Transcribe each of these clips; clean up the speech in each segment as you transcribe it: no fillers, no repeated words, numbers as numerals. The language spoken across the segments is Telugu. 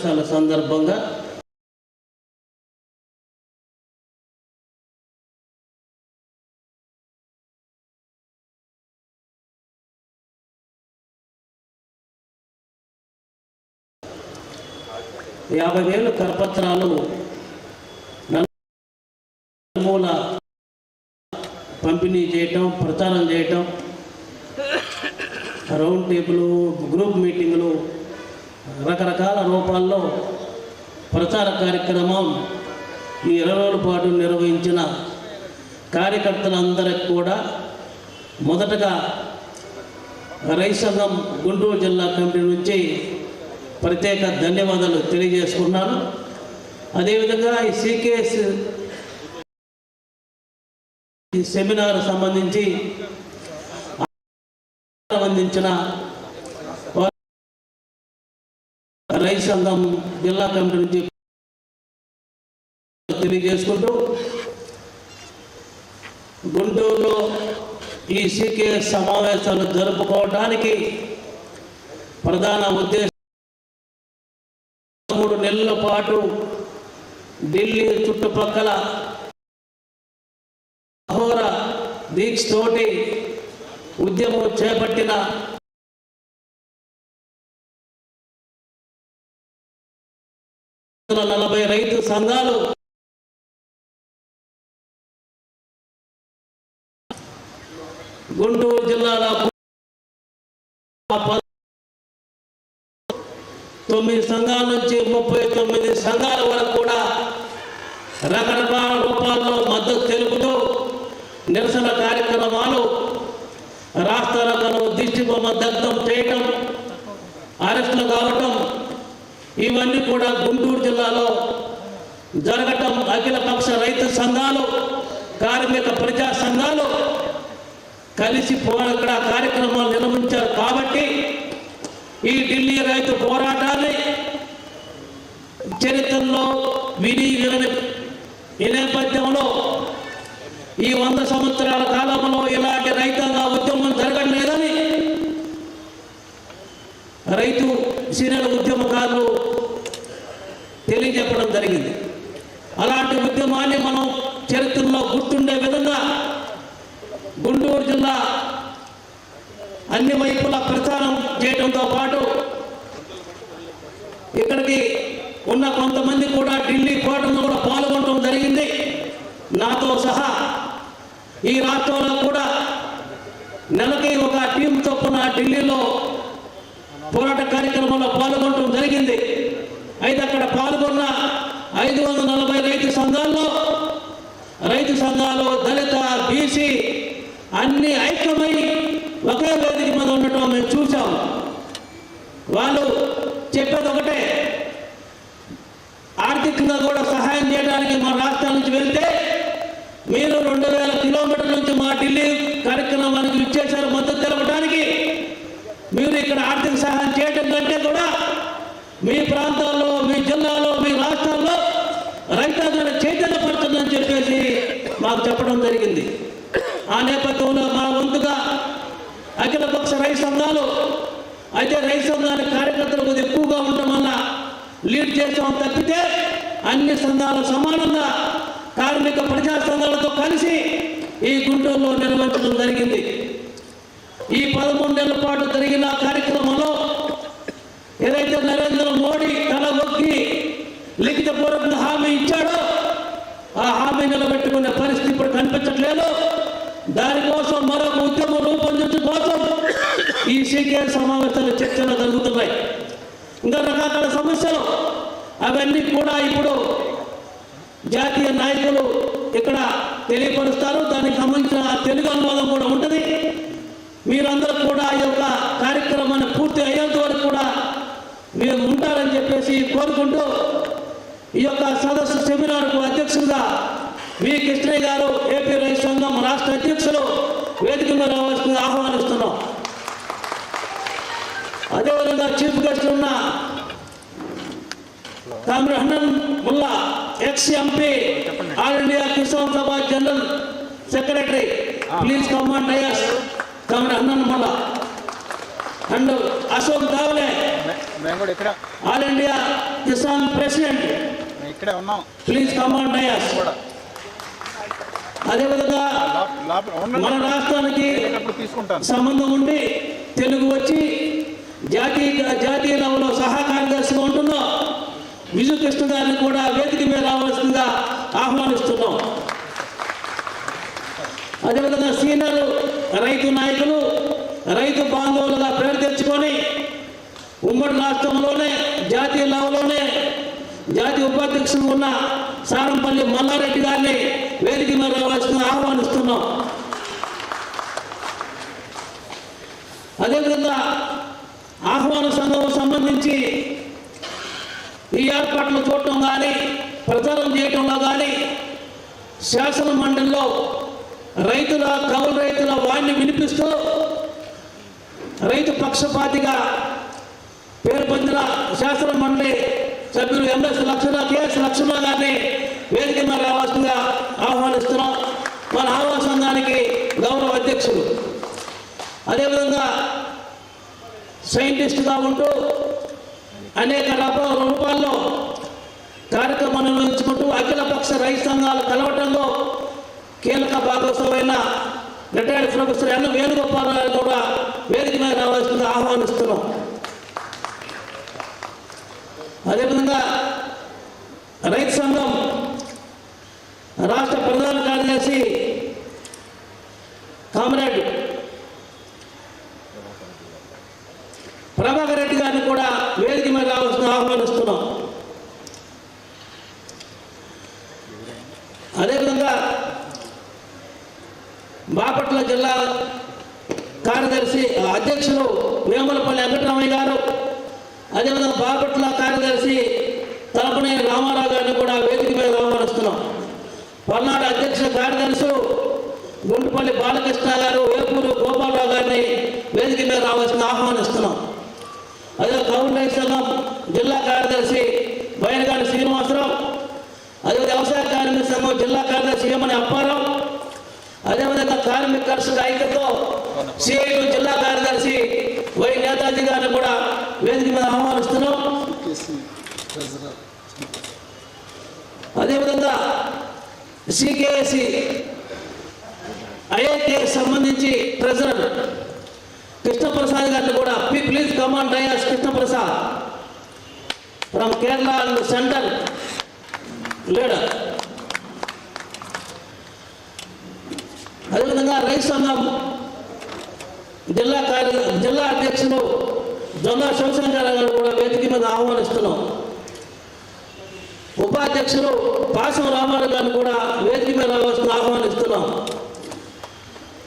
సమావేశాల సందర్భంగా $50,000 కరపత్రాలు నలుమూల పంపిణీ చేయటం, ప్రచారం చేయటం, రౌండ్ టేబుల్, గ్రూప్ మీటింగులు, రకరకాల రూపాల్లో ప్రచార కార్యక్రమం ఈ 20 రోజుల పాటు నిర్వహించిన కార్యకర్తలందరికీ కూడా మొదటగా రైతు సంఘం గుంటూరు జిల్లా కమిటీ నుంచి ప్రత్యేక ధన్యవాదాలు తెలియజేసుకున్నాను. అదేవిధంగా ఈ సికేఎస్ సెమినార్ సంబంధించి అందించిన రైతు సంఘం జిల్లా కమిటీ నుంచి తెలియజేసుకుంటూ గుంటూరులో ఈ సికేఎస్ సమావేశాలు జరుపుకోవడానికి ప్రధాన ఉద్దేశం 3 నెలల పాటు ఢిల్లీ చుట్టుపక్కల అహోర దీక్షతోటి ఉద్యమం చేపట్టిన 40 రైతు సంఘాలు గుంటూరు జిల్లాలో 9 సంఘాల నుంచి 39 సంఘాల వరకు కూడా రకరకాల రూపాల్లో మద్దతు తెలుపుతూ నిరసన కార్యక్రమాలు, రాస్తారోకలు, దిష్టిబొమ్మ దగ్ధం చేయటం, అరెస్టులు కావటం, ఇవన్నీ కూడా గుంటూరు జిల్లాలో జరగటం అఖిలపక్ష రైతు సంఘాలు, కార్మిక ప్రజా సంఘాలు కలిసి ఇక్కడ కార్యక్రమాలు నిర్వహించారు. కాబట్టి ఈ ఢిల్లీ రైతు పోరాటాన్ని చరిత్రలో విని ఈ నేపథ్యంలో ఈ 100 సంవత్సరాల కాలంలో ఇలాంటి రైతాంగ ఉద్యమం జరగలేదని రైతు సీనియర్ ఉద్యమకారులు తెలియజెప్పడం జరిగింది. అలాంటి ఉద్యమాన్ని మనం చరిత్రలో గుర్తుండే విధంగా గుంటూరు జిల్లా అన్ని వైపులా ప్రచారం చేయడంతో పాటు ఇక్కడికి ఉన్న కొంతమంది కూడా ఢిల్లీ పోవడంలో కూడా పాల్గొనడం జరిగింది. నాతో సహా ఈ రాష్ట్రంలో కూడా నెలకి ఒక టీం చొప్పున ఢిల్లీలో పోరాట కార్యక్రమంలో పాల్గొనడం జరిగింది. అయితే అక్కడ పాల్గొన్న 540 రైతు సంఘాలు దళిత, బీసీ అన్ని ఐక్యమై ఒకే వేదిక మీద ఉండటం మేము చూసాం. వాళ్ళు చెప్పేది ఒకటే, ఆర్థికంగా కూడా సహాయం చేయడానికి మా రాష్ట్రం నుంచి వెళ్తే మీరు 2000 కిలోమీటర్ల నుంచి మా ఢిల్లీ కార్యక్రమానికి ఇచ్చేశారు మద్దతు తెలపడానికి. మీరు ఇక్కడ ఆర్థిక సహాయం చేయడం కంటే కూడా మీ ప్రాంతాల్లో, మీ జిల్లాలో, మీ రాష్ట్రాల్లో రైతాంగాన్ని చైతన్యపరచదని చెప్పేసి మాకు చెప్పడం జరిగింది. ఆ నేపథ్యంలో మా వంతుగా అఖిలపక్ష రైతు సంఘాలు అయితే రైతు సంఘాల కార్యకర్తలు కొద్దిగా ఎక్కువగా ఉండటం వల్ల లీడ్ చేసాం తప్పితే అన్ని సంఘాలు సమానంగా కార్మిక ప్రజా సంఘాలతో కలిసి ఈ గుంటూరులో నిర్వహించడం జరిగింది. ఈ 13 నెలల పాటు జరిగిన కార్యక్రమంలో ఏదైతే నరేంద్ర మోడీ తల ఒక్కి లిఖితపూర్వకంగా హామీ ఇచ్చాడో ఆ హామీ నిలబెట్టుకునే పరిస్థితి ఇప్పుడు కనిపించట్లేదు. దానికోసం మరొక ఉద్యమం రూపొందించడం కోసం ఈ సికేఎస్ సమావేశాలు చర్చలు జరుగుతున్నాయి. ఇంకా రకరకాల సమస్యలు అవన్నీ కూడా ఇప్పుడు జాతీయ నాయకులు ఇక్కడ తెలియపరుస్తారు. దానికి సంబంధించిన తెలుగు అనువాదం కూడా ఉంటుంది. మీరందరూ కూడా ఈ యొక్క కార్యక్రమాన్ని పూర్తి అయ్యేంత వరకు కూడా మీరు ఉంటారని చెప్పేసి కోరుకుంటూ ఈ యొక్క సదస్సు సెమినార్కు అధ్యక్షులుగా వి కృష్ణయ్య గారు, ఏపీ రైతు సంఘం రాష్ట్ర అధ్యక్షులు వేదికగా రావాల్సిందిగా ఆహ్వానిస్తున్నాం. అదేవిధంగా చీఫ్ గెస్ట్ ఉన్న comrade Hannan Mollah, ex-MP, all India Kisan Sabha general secretary, please come on dais. Comrade Hannan Mollah and Ashok Dhawale, all India Kisan president please come on dais. అదేవిధంగా మన రాష్ట్రానికి సంబంధం ఉండి తెలుగు వచ్చి జాతీయ లెవెల్లో సహా కార్యదర్శిగా ఉంటున్న విజు కృష్ణ గారిని కూడా వేదిక మీద రావాల్సిందిగా ఆహ్వానిస్తున్నాం. అదేవిధంగా సీనియర్ రైతు నాయకులు రైతు బాంధవులుగా పేరు తెచ్చుకొని ఉమ్మడి రాష్ట్రంలోనే జాతీయ లెవెల్లోనే జాతీయ ఉపాధ్యక్షులు ఉన్న సారంపల్లి మల్లారెడ్డి గారిని వేదిక మీద రావాల్సిందిగా ఆహ్వానిస్తున్నాం. అదేవిధంగా ఆహ్వాన సంఘం సంబంధించి ఈ ఏర్పాట్లు చూడటం కానీ ప్రచారం చేయటంలో కానీ శాసన మండలిలో కౌలు రైతుల వాణ్ణి వినిపిస్తూ రైతు పక్షపాతిగా పేరు పొందిన శాసన మండలి సభ్యులు కెఎస్ లక్ష్మణ గారిని వేదిక మీద రావాల్సిందిగా ఆహ్వానిస్తున్నాం. మన ఆహ్వాన సంఘానికి గౌరవ అధ్యక్షులు. అదేవిధంగా సైంటిస్టుగా ఉంటూ అనేక రూపాల్లో కార్యక్రమాలు నిర్వహించుకుంటూ అఖిలపక్ష రైతు సంఘాలు కలవటంలో కీలక భాగస్వామైన రిటైర్డ్ ప్రొఫెసర్ ఎన్ వేణుగోపాల్ గారు కూడా వేదిక మీద రావాల్సిందిగా ఆహ్వానిస్తున్నాం. అదేవిధంగా రైతు సంఘం రాష్ట్ర ప్రధాన కార్యదర్శి కామ్రేడ్ ప్రభాకర్ రెడ్డి గారిని కూడా వేదిక మీద రావాల్సిన ఆహ్వానిస్తున్నాం. అదేవిధంగా బాపట్ల జిల్లా కార్యదర్శి అధ్యక్షులు వేములపల్లి వెంకటరామయ్య గారు, అదేవిధంగా బాపట్ల కార్యదర్శి తలపనేని రామారావు గారిని కూడా వేదిక మీద ఆహ్వానిస్తున్నాం. పల్నాడు అధ్యక్ష కార్యదర్శులు గుంటుపల్లి బాలకృష్ణ గారు, వేపూరు గోపాలరావు గారిని వేదిక మీద రావాల్సిన ఆహ్వానిస్తున్నాం. అదే కౌలు రైతు సంఘం జిల్లా కార్యదర్శి బయనగారి శ్రీనివాసరావు, అదే వ్యవసాయ కార్మిక సంఘం జిల్లా కార్యదర్శి ఏమని అప్పారావు, అదేవిధంగా కార్మిక కర్షక ఐక్యతో సిఐటి జిల్లా కార్యదర్శి వై నేతాజీ గారిని కూడా వేదిక మీద ఆహ్వానిస్తున్నాం. అదేవిధంగా సికేఎస్సి ఐఐటి సంబంధించి ట్రెజరర్ కృష్ణప్రసాద్ గారిని కూడా please come on dais. Krishnaprasad from Kerala centre leader. అదేవిధంగా రైతు సంఘం జిల్లా అధ్యక్షులు జొన్నా శివశంకర్ గారు కూడా వేదిక మీద ఆహ్వానిస్తున్నాం. ఉపాధ్యక్షులు పాసం రామారావు గారిని కూడా వేదిక మీద ఆహ్వానిస్తున్నాం.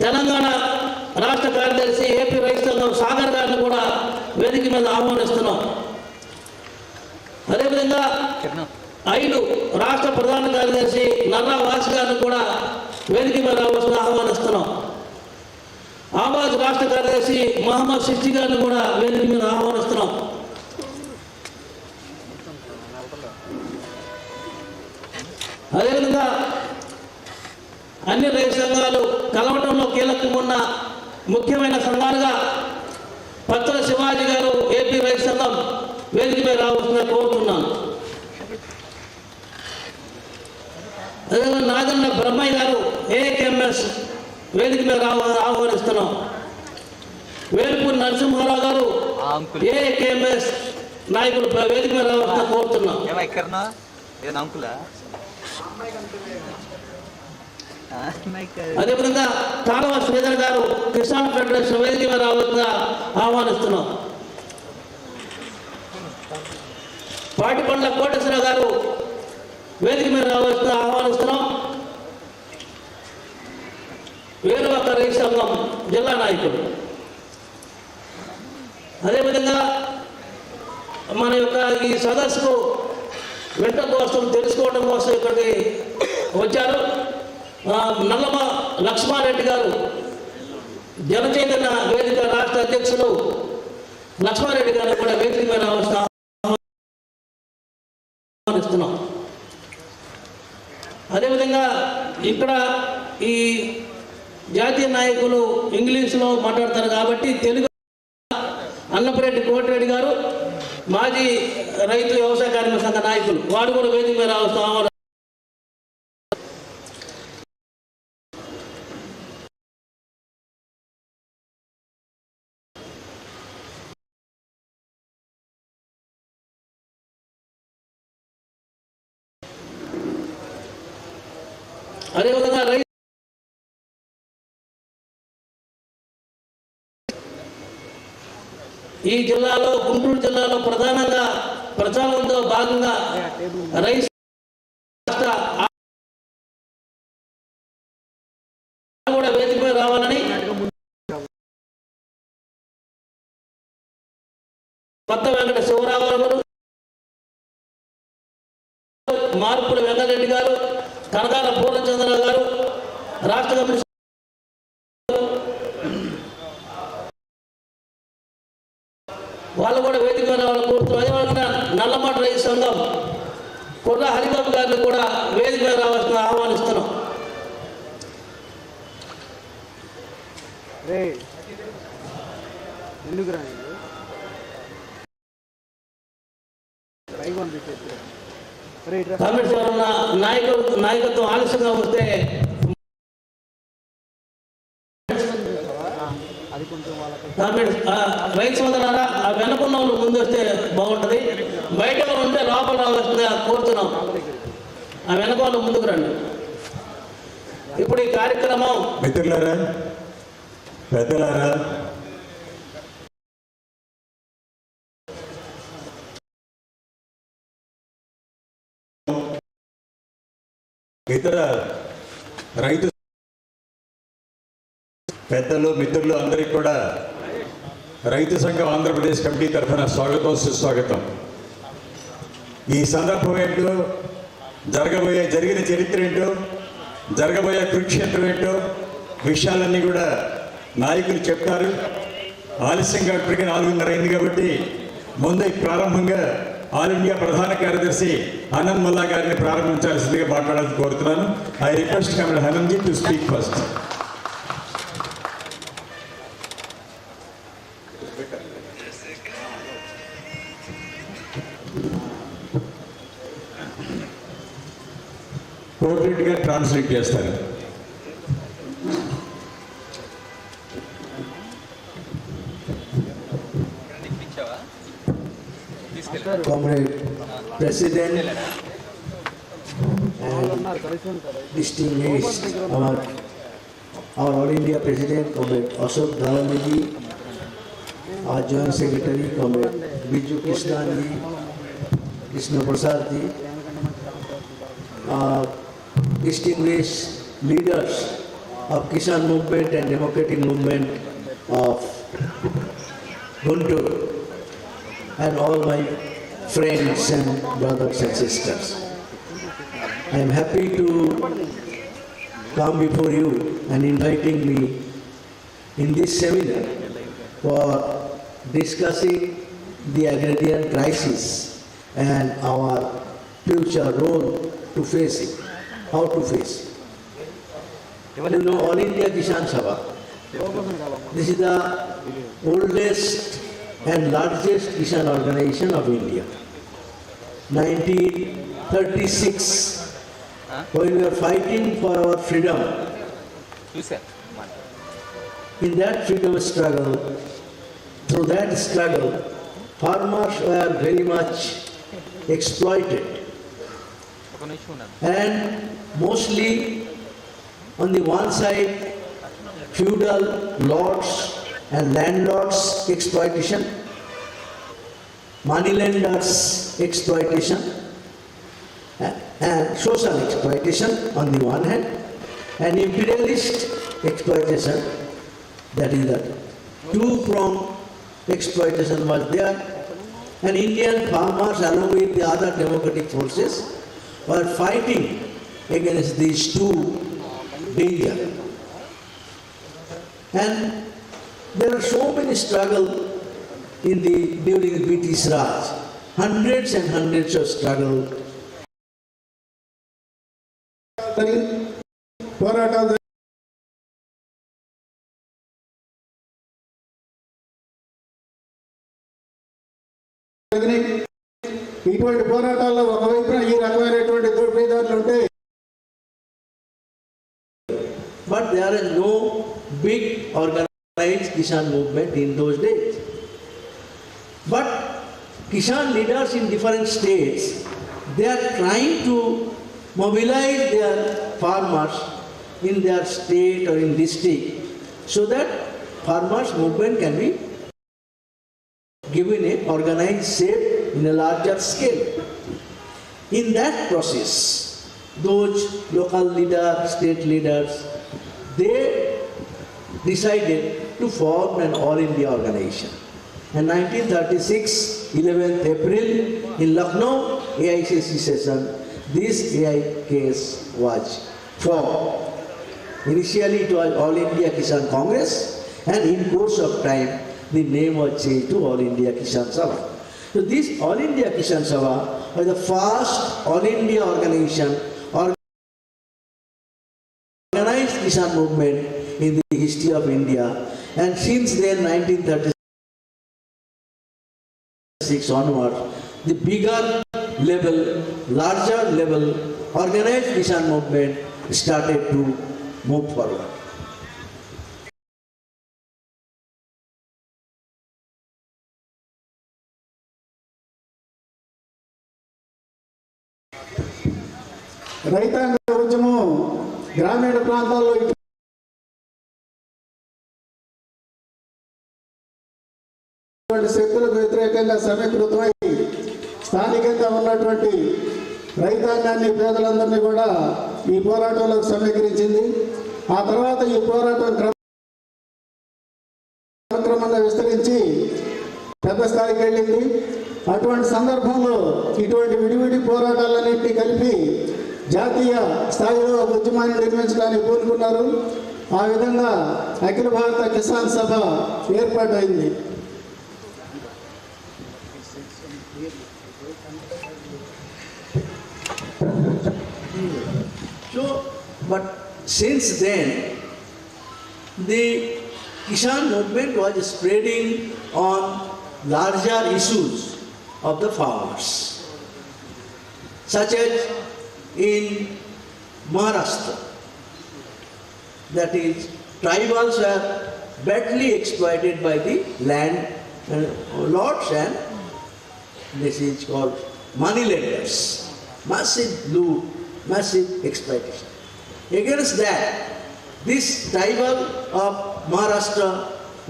తెలంగాణ రాష్ట్ర కార్యదర్శి ఏపీ రైతు సంఘం సాగర్ గారిని కూడా వేదిక మీద ఆహ్వానిస్తున్నాం. అదేవిధంగా 5 రాష్ట్ర ప్రధాన కార్యదర్శి నర్రా వాస్ గారిని కూడా వేదిక మీద ఆహ్వానిస్తున్నాం. ఆవాజ్ రాష్ట్ర కార్యదర్శి మహమ్మద్ సిద్ది గారిని కూడా వేదిక మీద ఆహ్వానిస్తున్నాం. అదేవిధంగా అన్ని రైతు సంఘాలు కలవటంలో కీలకమున్న ముఖ్యమైన సంఘాలుగా పత్ర శివాజీ గారు ఏపీ రైతు సంఘం వేదిక మీద రావాల్సిందిగా కోరుతున్నాను. అదేవిధంగా నాగన్న బ్రహ్మయ్య గారు ఏకేఎంఎస్ వేదిక మీద ఆహ్వానిస్తున్నాం. వేలుపూరి నరసింహారావు గారు ఏకేఎంఎస్ నాయకులు వేదిక మీద రావాల్సిందిగా కోరుతున్నాం. అదేవిధంగా కాలువ శ్రీధర్ గారు కిసాన్ ఫెడరేషన్ వేదిక మీద రావాల్సిందిగా ఆహ్వానిస్తున్నాం. పాటిపండ్ల కోటేశ్వర గారు వేదిక మీద రావాల్సిందిగా ఆహ్వానిస్తున్నాం. వేరువక్క రైతు సంఘం జిల్లా నాయకుడు. అదేవిధంగా మన యొక్క ఈ సదస్సుకు వింటర్ కోసం తెలుసుకోవడం కోసం ఇక్కడికి వచ్చారు. నల్లమ లక్ష్మారెడ్డి గారు జనచైతన్య వేదిక రాష్ట్ర అధ్యక్షులు లక్ష్మారెడ్డి గారు కూడా వేదిక మీద ఆహ్వానిస్తున్నాం. అదేవిధంగా ఇక్కడ ఈ జాతీయ నాయకులు ఇంగ్లీష్లో మాట్లాడతారు కాబట్టి తెలుగు అన్నపరెడ్డి కోటిరెడ్డి గారు మాజీ రైతు వ్యవసాయ కార్మిక సంఘ నాయకులు వారు కూడా వేదిక మీద రావచ్చు. అదేవిధంగా ఈ జిల్లాలో గుంటూరు జిల్లాలో ప్రధానంగా ప్రచారంతో భాగంగా రైస్ కూడా వేదికపై రావాలని కొత్త వెంకట శివరావు గారు, మార్పుల వెంకటరెడ్డి గారు, కనకాల పూర్ణచంద్ర గారు, రాష్ట్ర కమిషన్ వాళ్ళు కూడా వేదిక వాళ్ళు కోరుతున్నారు. అదేవిధంగా నల్లమట రైతు సంఘం కొర్ర హరిబాబు గారిని కూడా వేదిక రావాల్సిన ఆహ్వానిస్తున్నాం. నాయకత్వం ఆలస్యంగా వస్తే రైతు సోదరులారా ఆ వెనుకున్న వాళ్ళు ముందు వస్తే బాగుంటుంది. బయట ఉంటే లోపల రావాల్సిందిగా కోరుతున్నాం. ఆ వెనక వాళ్ళు ముందుకు రండి. ఇప్పుడు ఈ కార్యక్రమం మిత్రులారా, పెద్దలారా, ఇతర రైతు పెద్దలు, మిత్రులు అందరికీ కూడా రైతు సంఘం ఆంధ్రప్రదేశ్ కమిటీ తరఫున స్వాగతం, సుస్వాగతం. ఈ సందర్భం ఏంటో, జరిగిన చరిత్ర ఏంటో, జరగబోయే కురుక్షేత్రం ఏంటో విషయాలన్నీ కూడా నాయకులు చెప్తారు. ఆలస్యంగా ఇప్పటికీ 4:30 అయింది కాబట్టి ముందు ప్రారంభంగా ఆల్ ఇండియా ప్రధాన కార్యదర్శి ఆనంద్ మల్లా గారిని ప్రారంభించాల్సిందిగా మాట్లాడాలని కోరుతున్నాను. I request committee Hannanji to speak first. కోఆర్డినేట్గా ట్రాన్స్లేట్ చేస్తారు. Comrade President and distinguished our All India President, Comrade Ashok Dharamji, our Joint Secretary, Comrade Biju Krishnanji, Krishna Prasadji, distinguished leaders of Kisan movement and democratic movement of Guntur, and all my friends and brothers and sisters. I am happy to come before you and inviting me in this seminar for discussing the agrarian crisis and our future role to face it, how to face it. You know, All India Kisan Sabha, this is the oldest and largest Kisan organization of India. 1936, when we were fighting for our freedom, in that freedom struggle, through that struggle, farmers were very much exploited. And mostly on the one side, feudal lords and landlords exploitation, moneylenders exploitation, and social exploitation on the one hand, and imperialist exploitation, that is the two-pronged exploitation was there, and Indian farmers along with the other democratic forces were fighting against these two dangers. And there are so many struggles during the British Raj, hundreds and hundreds of struggles. ఇటువంటి పోరాటాల్లో ఒకవైపున ఈ రకమైనటువంటి దోపిడీదారులు ఉంటే, but there is no big organized Kisan movement in those days. But Kisan leaders in different states, they are trying to mobilize their farmers in their state or in district so that farmers movement can be given a organized shape in a larger scale. In that process, those local leaders, state leaders, they decided to form an all-India organization. In 1936, 11th April, in Lucknow AICC session, this AIKS was formed. Initially it was All India Kisan Congress, and in course of time, the name was changed to All India Kisan Sabha. So this All India Kisan Sabha was the first All India organization, organized Kisan movement in the history of India, and since then 1936 onwards, the bigger level, larger level organized Kisan movement started to move forward. రైతాంగ ఉద్యమం గ్రామీణ ప్రాంతాల్లో ఇటువంటి శక్తులకు వ్యతిరేకంగా సమీకృతమై స్థానికంగా ఉన్నటువంటి రైతాంగాన్ని, పేదలందరినీ కూడా ఈ పోరాటంలోకి సమీకరించింది. ఆ తర్వాత ఈ పోరాటం క్రమంగా విస్తరించి పెద్ద స్థాయికి వెళ్ళింది. అటువంటి సందర్భంలో ఇటువంటి విడివిడి పోరాటాలన్నింటినీ కలిపి జాతీయ స్థాయిలో ఒక ఉద్యమాన్ని నిర్మించడానికి కోరుకున్నారు. ఆ విధంగా అఖిల భారత కిసాన్ సభ ఏర్పాటైంది. So, but since then, the Kisan movement was spreading on larger issues of the farmers, such as in Maharashtra, that is, tribals were badly exploited by the land lords, and this is called money lenders. Massive loot, massive exploitation. Against that, this tribal of Maharashtra,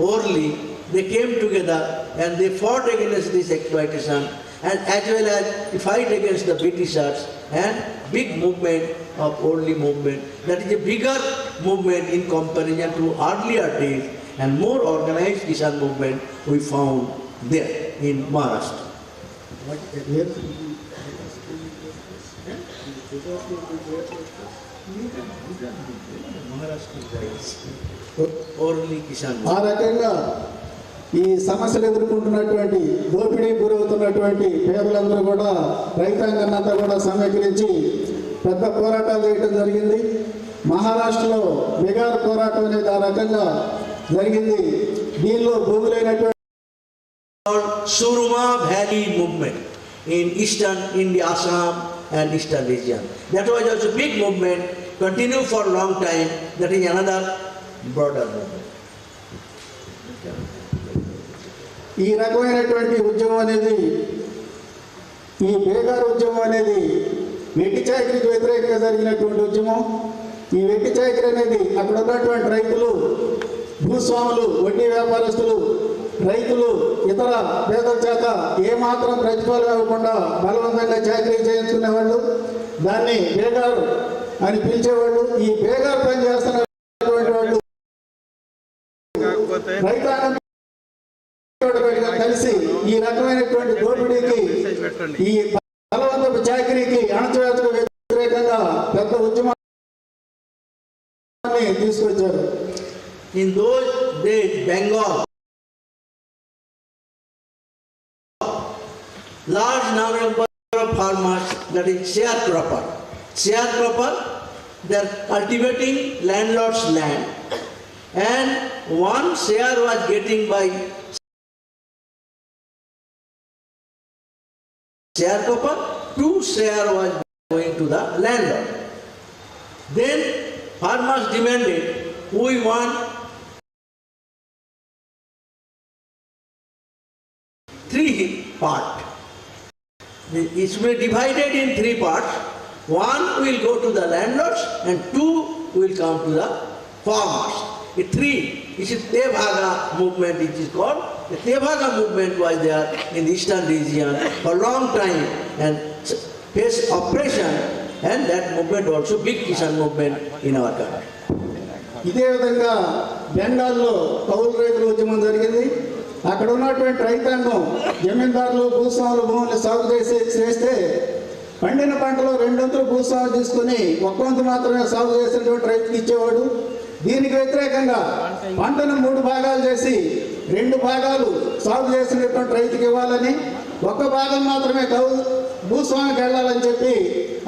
Orli, they came together and they fought against this exploitation, and as well as the fight against the Britishers, and big movement of Orli movement. That is a bigger movement in comparison to earlier days, and more organized Kisan movement we found there in Maharashtra. Orli Kisan ఆ రకంగా ఈ సమస్యలు ఎదుర్కొంటున్నటువంటి, దోపిడీ గురవుతున్నటువంటి పేదలందరూ కూడా రైతాంగాన్నంతా కూడా సమీకరించి పెద్ద పోరాటాలు చేయడం జరిగింది. మహారాష్ట్రలో బిగార్ పోరాటం అనేది ఆ రకంగా జరిగింది. దీనిలో భూములైనటువంటి Suruma Valley movement in eastern India, Assam and eastern region. That was also big movement, continued for a long time. That is another broader movement. ఈ రకమైనటువంటి ఉద్యమం అనేది, ఈ బేగార్ ఉద్యమం అనేది వెట్టి చాకిరీకి వ్యతిరేకంగా జరిగినటువంటి ఉద్యమం. ఈ వెట్టి చాకిరీ అనేది అక్కడ ఉన్నటువంటి రైతులు, భూస్వాములు, వడ్డీ వ్యాపారస్తులు, రైతులు ఇతర పేదల చేత ఏమాత్రం ప్రతిఫలం ఇవ్వకుండా బలవంతంగా చాకరీ చేయించుకునేవాళ్ళు. దాన్ని బేగారు అని పిలిచేవాళ్ళు. ఈ బేగారు పని చేస్తున్నటువంటి వాళ్ళు రైతాంగం కలిసి ఈ రకమైనటువంటి దోపిడీకి, ఈ బలవంతపు చాకరీకి, అణచివేతకు వ్యతిరేకంగా పెద్ద ఉద్యమాన్ని తీసుకొచ్చారు. In those days, Bengal, large number of farmers, that is sharecropper. Sharecropper, they are cultivating landlord's land, and one share was getting by sharecropper, 2 share was going to the landlord. Then farmers demanded, we want 3 parts. It should be divided in 3 parts. 1 will go to the landlords and 2 will come to the farmers. The 3, this is Tebhaga movement, it is called. The Tebhaga movement was there in the eastern region for a long time and faced oppression, and that movement also big Kisan movement in our country. ఇదే విధంగా బెంగాల్లో కౌలు రైతుల ఉద్యమం జరిగింది. అక్కడ ఉన్నటువంటి రైతాంగం జమీందారులు భూస్వాములు భూములు సాగు చేస్తే పండిన పంటలో 2 వంతులు భూస్వాములు తీసుకుని 1 వంతు మాత్రమే సాగు చేసినటువంటి రైతుకి ఇచ్చేవాడు. దీనికి వ్యతిరేకంగా పంటను 3 భాగాలు చేసి 2 భాగాలు సాగు చేసినటువంటి రైతుకి ఇవ్వాలని, 1 భాగం మాత్రమే భూస్వామికి వెళ్ళాలని చెప్పి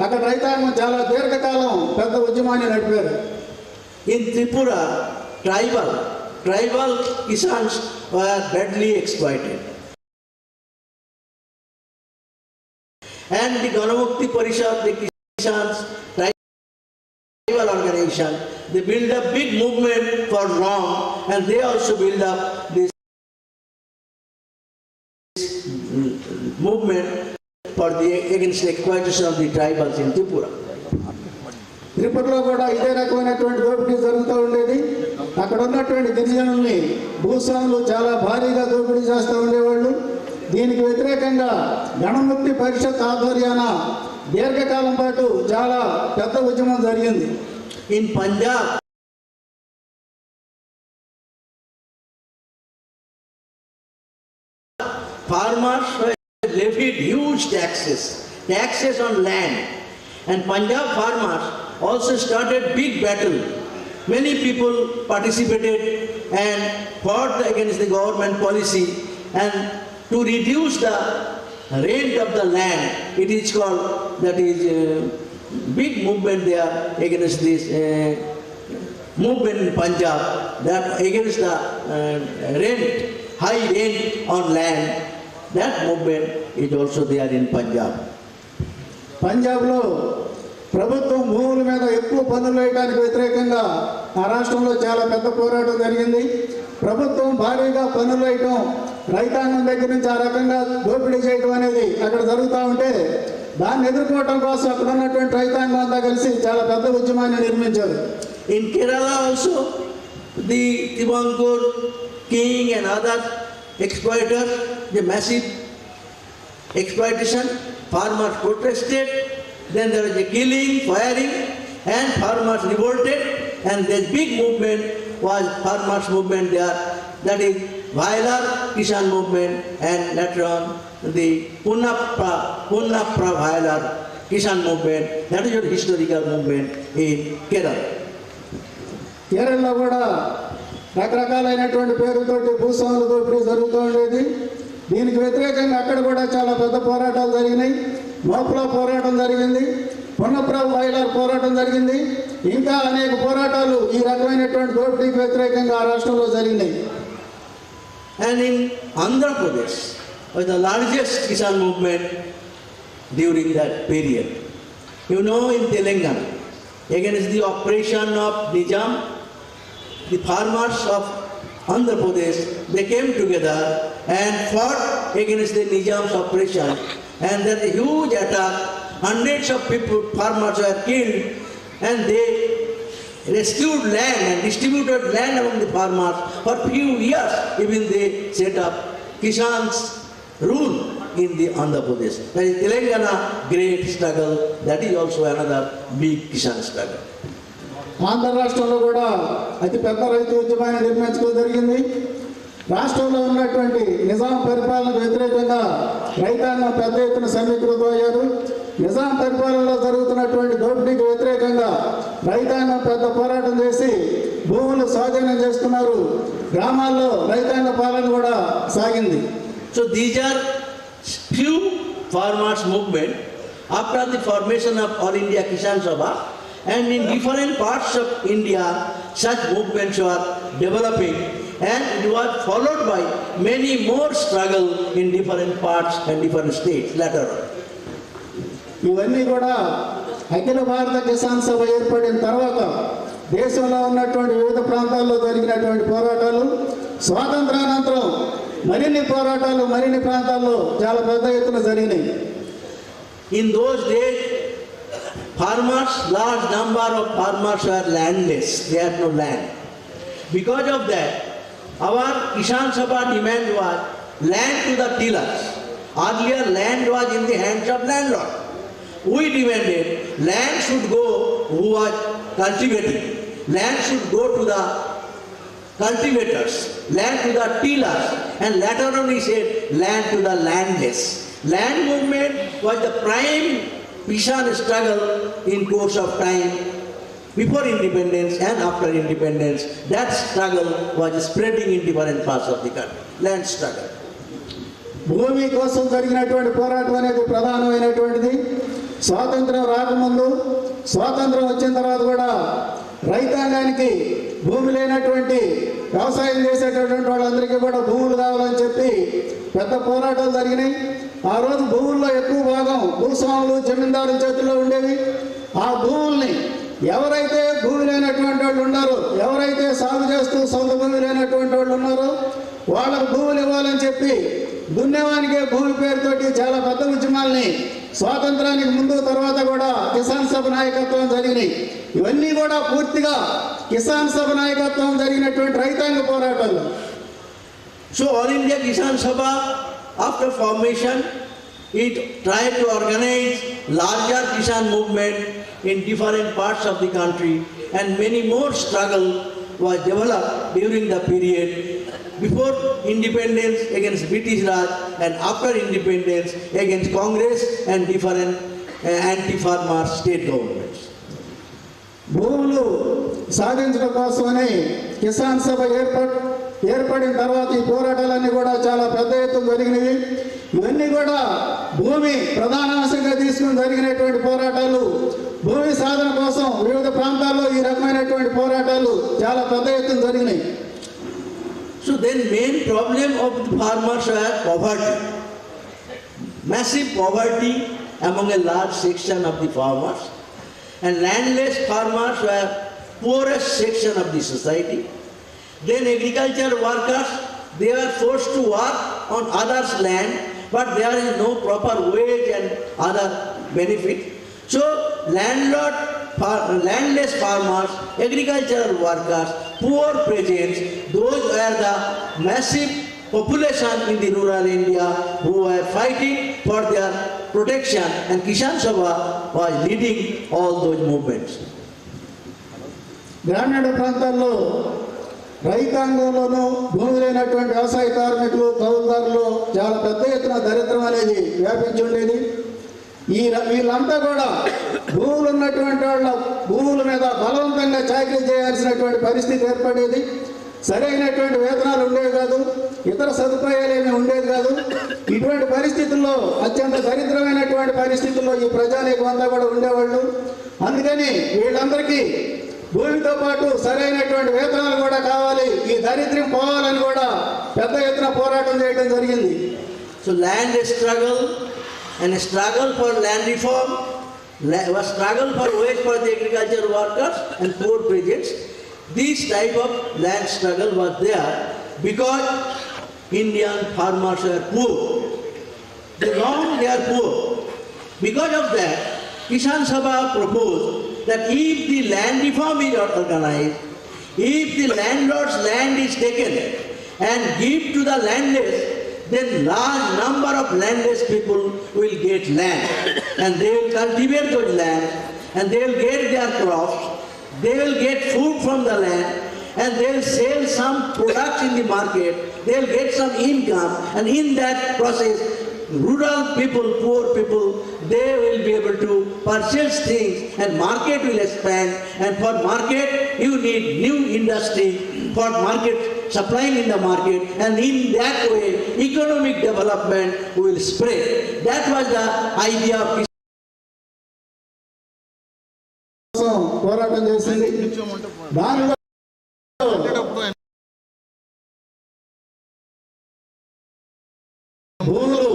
అక్కడ రైతాంగం చాలా దీర్ఘకాలం పెద్ద ఉద్యమాన్ని నడిపారు. In Tripura, tribal Kisans were badly exploited. And the Ganamukti Parishad, the Kisans tribal organization, they build a big movement for long, and they also build up this movement for the against the exploitation of the tribals in Tripura. త్రిపురలో కూడా ఇదే రకమైనటువంటి దోపిడీ జరుగుతూ ఉండేది. అక్కడ ఉన్నటువంటి గిరిజనుల్ని భూస్వాములు చాలా భారీగా దోపిడీ చేస్తూ ఉండేవాళ్ళు. దీనికి వ్యతిరేకంగా గణముక్తి పరిషత్ ఆధ్వర్యాన దీర్ఘకాలం పాటు చాలా పెద్ద ఉద్యమం జరిగింది. In Punjab, farmers levied huge taxes on land, and Punjab farmers also started big battle. Many people participated and fought against the government policy, and to reduce the rent of the land, it is called, that is big movement there against this movement in Punjab, that against the high rent on land. That movement is also there in Punjab. పంజాబ్లో ప్రభుత్వం భూముల మీద ఎక్కువ పన్నులు వేయడానికి వ్యతిరేకంగా ఆ రాష్ట్రంలో చాలా పెద్ద పోరాటం జరిగింది. ప్రభుత్వం భారీగా పన్నులు వేయటం, రైతాంగం దగ్గర నుంచి ఆ రకంగా దోపిడీ చేయడం అనేది అక్కడ జరుగుతూ ఉంటే దాన్ని ఎదుర్కోవటం కోసం అక్కడ ఉన్నటువంటి రైతాంగం అంతా కలిసి చాలా పెద్ద ఉద్యమాన్ని నిర్మించారు. In Kerala also, the Tibankur king and other exploiters, the massive exploitation, farmers protested, then there was a killing, firing, and farmers revolted, and this big movement was farmers movement there, that is Vailar Kisan movement, and later on the Punnapra Vailar Kisan movement. That is your historical movement in Kerala. కేరళలో కూడా రకరకాలైనటువంటి పేరుతోటి భూస్వాముల దోపిడీ జరుగుతూ ఉండేది. దీనికి వ్యతిరేకంగా అక్కడ కూడా చాలా పెద్ద పోరాటాలు జరిగినాయి. మోపుల పోరాటం జరిగింది, పున్నప్ర వైలార్ పోరాటం జరిగింది, ఇంకా అనేక పోరాటాలు ఈ రకమైనటువంటి దోపిడీకి వ్యతిరేకంగా ఆ రాష్ట్రంలో జరిగినాయి. And in Andhra Pradesh was the largest Kisan movement during that period. You know, in Telangana, against the oppression of Nizam, the farmers of Andhra Pradesh, they came together and fought against the Nizam's oppression, and there was a huge attack. Hundreds of people, farmers were killed, and they rescued land and distributed land among the farmers. For few years, even they set up Kisan's rule in the Andhra Pradesh. That is Telangana great struggle. That is also another big Kisan struggle. Andhra రాష్ట్రంలో కూడా అతి పెద్ద రైతు ఉద్యమాన్ని నిర్మించడం జరిగింది. రాష్ట్రంలో ఉన్నటువంటి నిజాం పరిపాలనకు వ్యతిరేకంగా రైతాంగం పెద్ద ఎత్తున సమీకృతమయ్యారు. నిజాం పరిపాలనలో జరుగుతున్నటువంటి దోపిడీకి వ్యతిరేకంగా రైతాంగం పెద్ద పోరాటం చేసి భూములు స్వాధీనం చేసుకున్నారు. గ్రామాల్లో రైతాంగ పాలన కూడా సాగింది. So these are few farmers movement after the formation of All India Kisan Sabha, and in different parts of India such movements were developing, and it was followed by many more struggle in different parts and different states later on. ఇవన్నీ కూడా అఖిల భారత కిసాన్ సభ ఏర్పడిన తర్వాత దేశంలో ఉన్నటువంటి వివిధ ప్రాంతాల్లో జరిగినటువంటి పోరాటాలు, స్వాతంత్రానంతరం మరిన్ని పోరాటాలు మరిన్ని ప్రాంతాల్లో చాలా పెద్ద ఎత్తున జరిగినాయి. In those days, farmers, large number of farmers were landless. They had no land. Because of that, our Kisan Sabha demand was land to the tillers. Earlier, land was in the hands of landlord. We demanded land should go who was cultivating. Land should go to the cultivators, land to the tillers, and later on he said land to the landless. Land movement was the prime Kisan struggle in course of time before independence and after independence. That struggle was spreading in different parts of the country. Land struggle. భూమి కోసం జరిగినటువంటి పోరాటం అనేది ప్రధానమైనటువంటిది. స్వాతంత్రం రాకముందు, స్వాతంత్రం వచ్చిన తర్వాత కూడా రైతాంగానికి భూమి లేనటువంటి వ్యవసాయం చేసేటటువంటి వాళ్ళందరికీ కూడా భూములు కావాలని చెప్పి పెద్ద పోరాటాలు జరిగినాయి. ఆ రోజు భూముల్లో ఎక్కువ భాగం భూస్వాములు, జమీందారుల చేతుల్లో ఉండేవి. ఆ భూముల్ని ఎవరైతే భూమి లేనటువంటి వాళ్ళు ఉన్నారో, ఎవరైతే సాగు చేస్తూ సొంత భూమి లేనటువంటి వాళ్ళు ఉన్నారో వాళ్ళకు భూములు ఇవ్వాలని చెప్పి దున్నేవానికే భూమి పేరుతోటి చాలా పెద్ద ఉద్యమాల్ని స్వాతంత్రానికి ముందు తర్వాత కూడా కిసాన్ సభ నాయకత్వం జరిగినాయి. ఇవన్నీ కూడా పూర్తిగా కిసాన్ సభ నాయకత్వం జరిగినటువంటి రైతాంగ పోరాటాలు. So All India Kisan Sabha, after formation, it tried to organize larger Kisan movement in different parts of the country, and many more struggle was developed during the period before independence against British Raj and after independence against Congress and different anti-farmer state governments. భూములు సాధించడం కోసమని కిసాన్ సభ ఏర్పడిన తర్వాత ఈ పోరాటాలన్నీ కూడా చాలా పెద్ద ఎత్తున జరిగినవి. ఇవన్నీ కూడా భూమి ప్రధానాంశంగా తీసుకుని జరిగినటువంటి పోరాటాలు. భూమి సాధన కోసం వివిధ ప్రాంతాల్లో ఈ రకమైనటువంటి పోరాటాలు చాలా పెద్ద ఎత్తున జరిగినాయి. So then main problem of the farmers were poverty. Massive poverty among a large section of the farmers, and landless farmers were poorest section of the society. Then agriculture workers, they were forced to work on others' land, but there is no proper wage and other benefit. So landless farmers, agricultural workers, poor peasants, those were the massive population in the rural India who were fighting for their protection, and Kisan Sabha was leading all those movements. గ్రామీణ ప్రాంతాల్లో రైతాంగంలోనూ భూమి లేనటువంటి వ్యవసాయ కార్మికులు, కౌలుదారులు చాలా పెద్ద ఎత్తున దరిద్రం అనేది వ్యాపించి ఉండేది. వీళ్ళంతా కూడా భూములు ఉన్నటువంటి వాళ్ళ భూముల మీద బలవంతంగా చాకరీ చేయాల్సినటువంటి పరిస్థితి ఏర్పడేది. సరైనటువంటి వేతనాలు ఉండేవి కాదు, ఇతర సదుపాయాలు ఏమీ ఉండేది కాదు. ఇటువంటి పరిస్థితుల్లో అత్యంత దరిద్రమైనటువంటి పరిస్థితుల్లో ఈ ప్రజానీకం అంతా కూడా ఉండేవాళ్ళు. అందుకని వీళ్ళందరికీ భూమితో పాటు సరైనటువంటి వేతనాలు కూడా కావాలి, ఈ దరిద్రం పోవాలని కూడా పెద్ద ఎత్తున పోరాటం చేయడం జరిగింది. So land struggle and a struggle for land reform, was struggle for wage for the agriculture workers and poor peasants. This type of land struggle was there because Indian farmers were poor. They are poor. Because of that, Kisan Sabha proposed that if the land reform is organized, if the landlord's land is taken and give to the landless, then large number of landless people will get land, and they will cultivate those land, and they will get their crops, they will get food from the land, and they will sell some products in the market, they will get some income, and in that process rural people, poor people, they will be able to purchase things, and market will expand, and for market you need new industry for market, supplying in the market, and in that way economic development will spread. That was the idea of పోరాటం చేసింది. దానిలో భూములు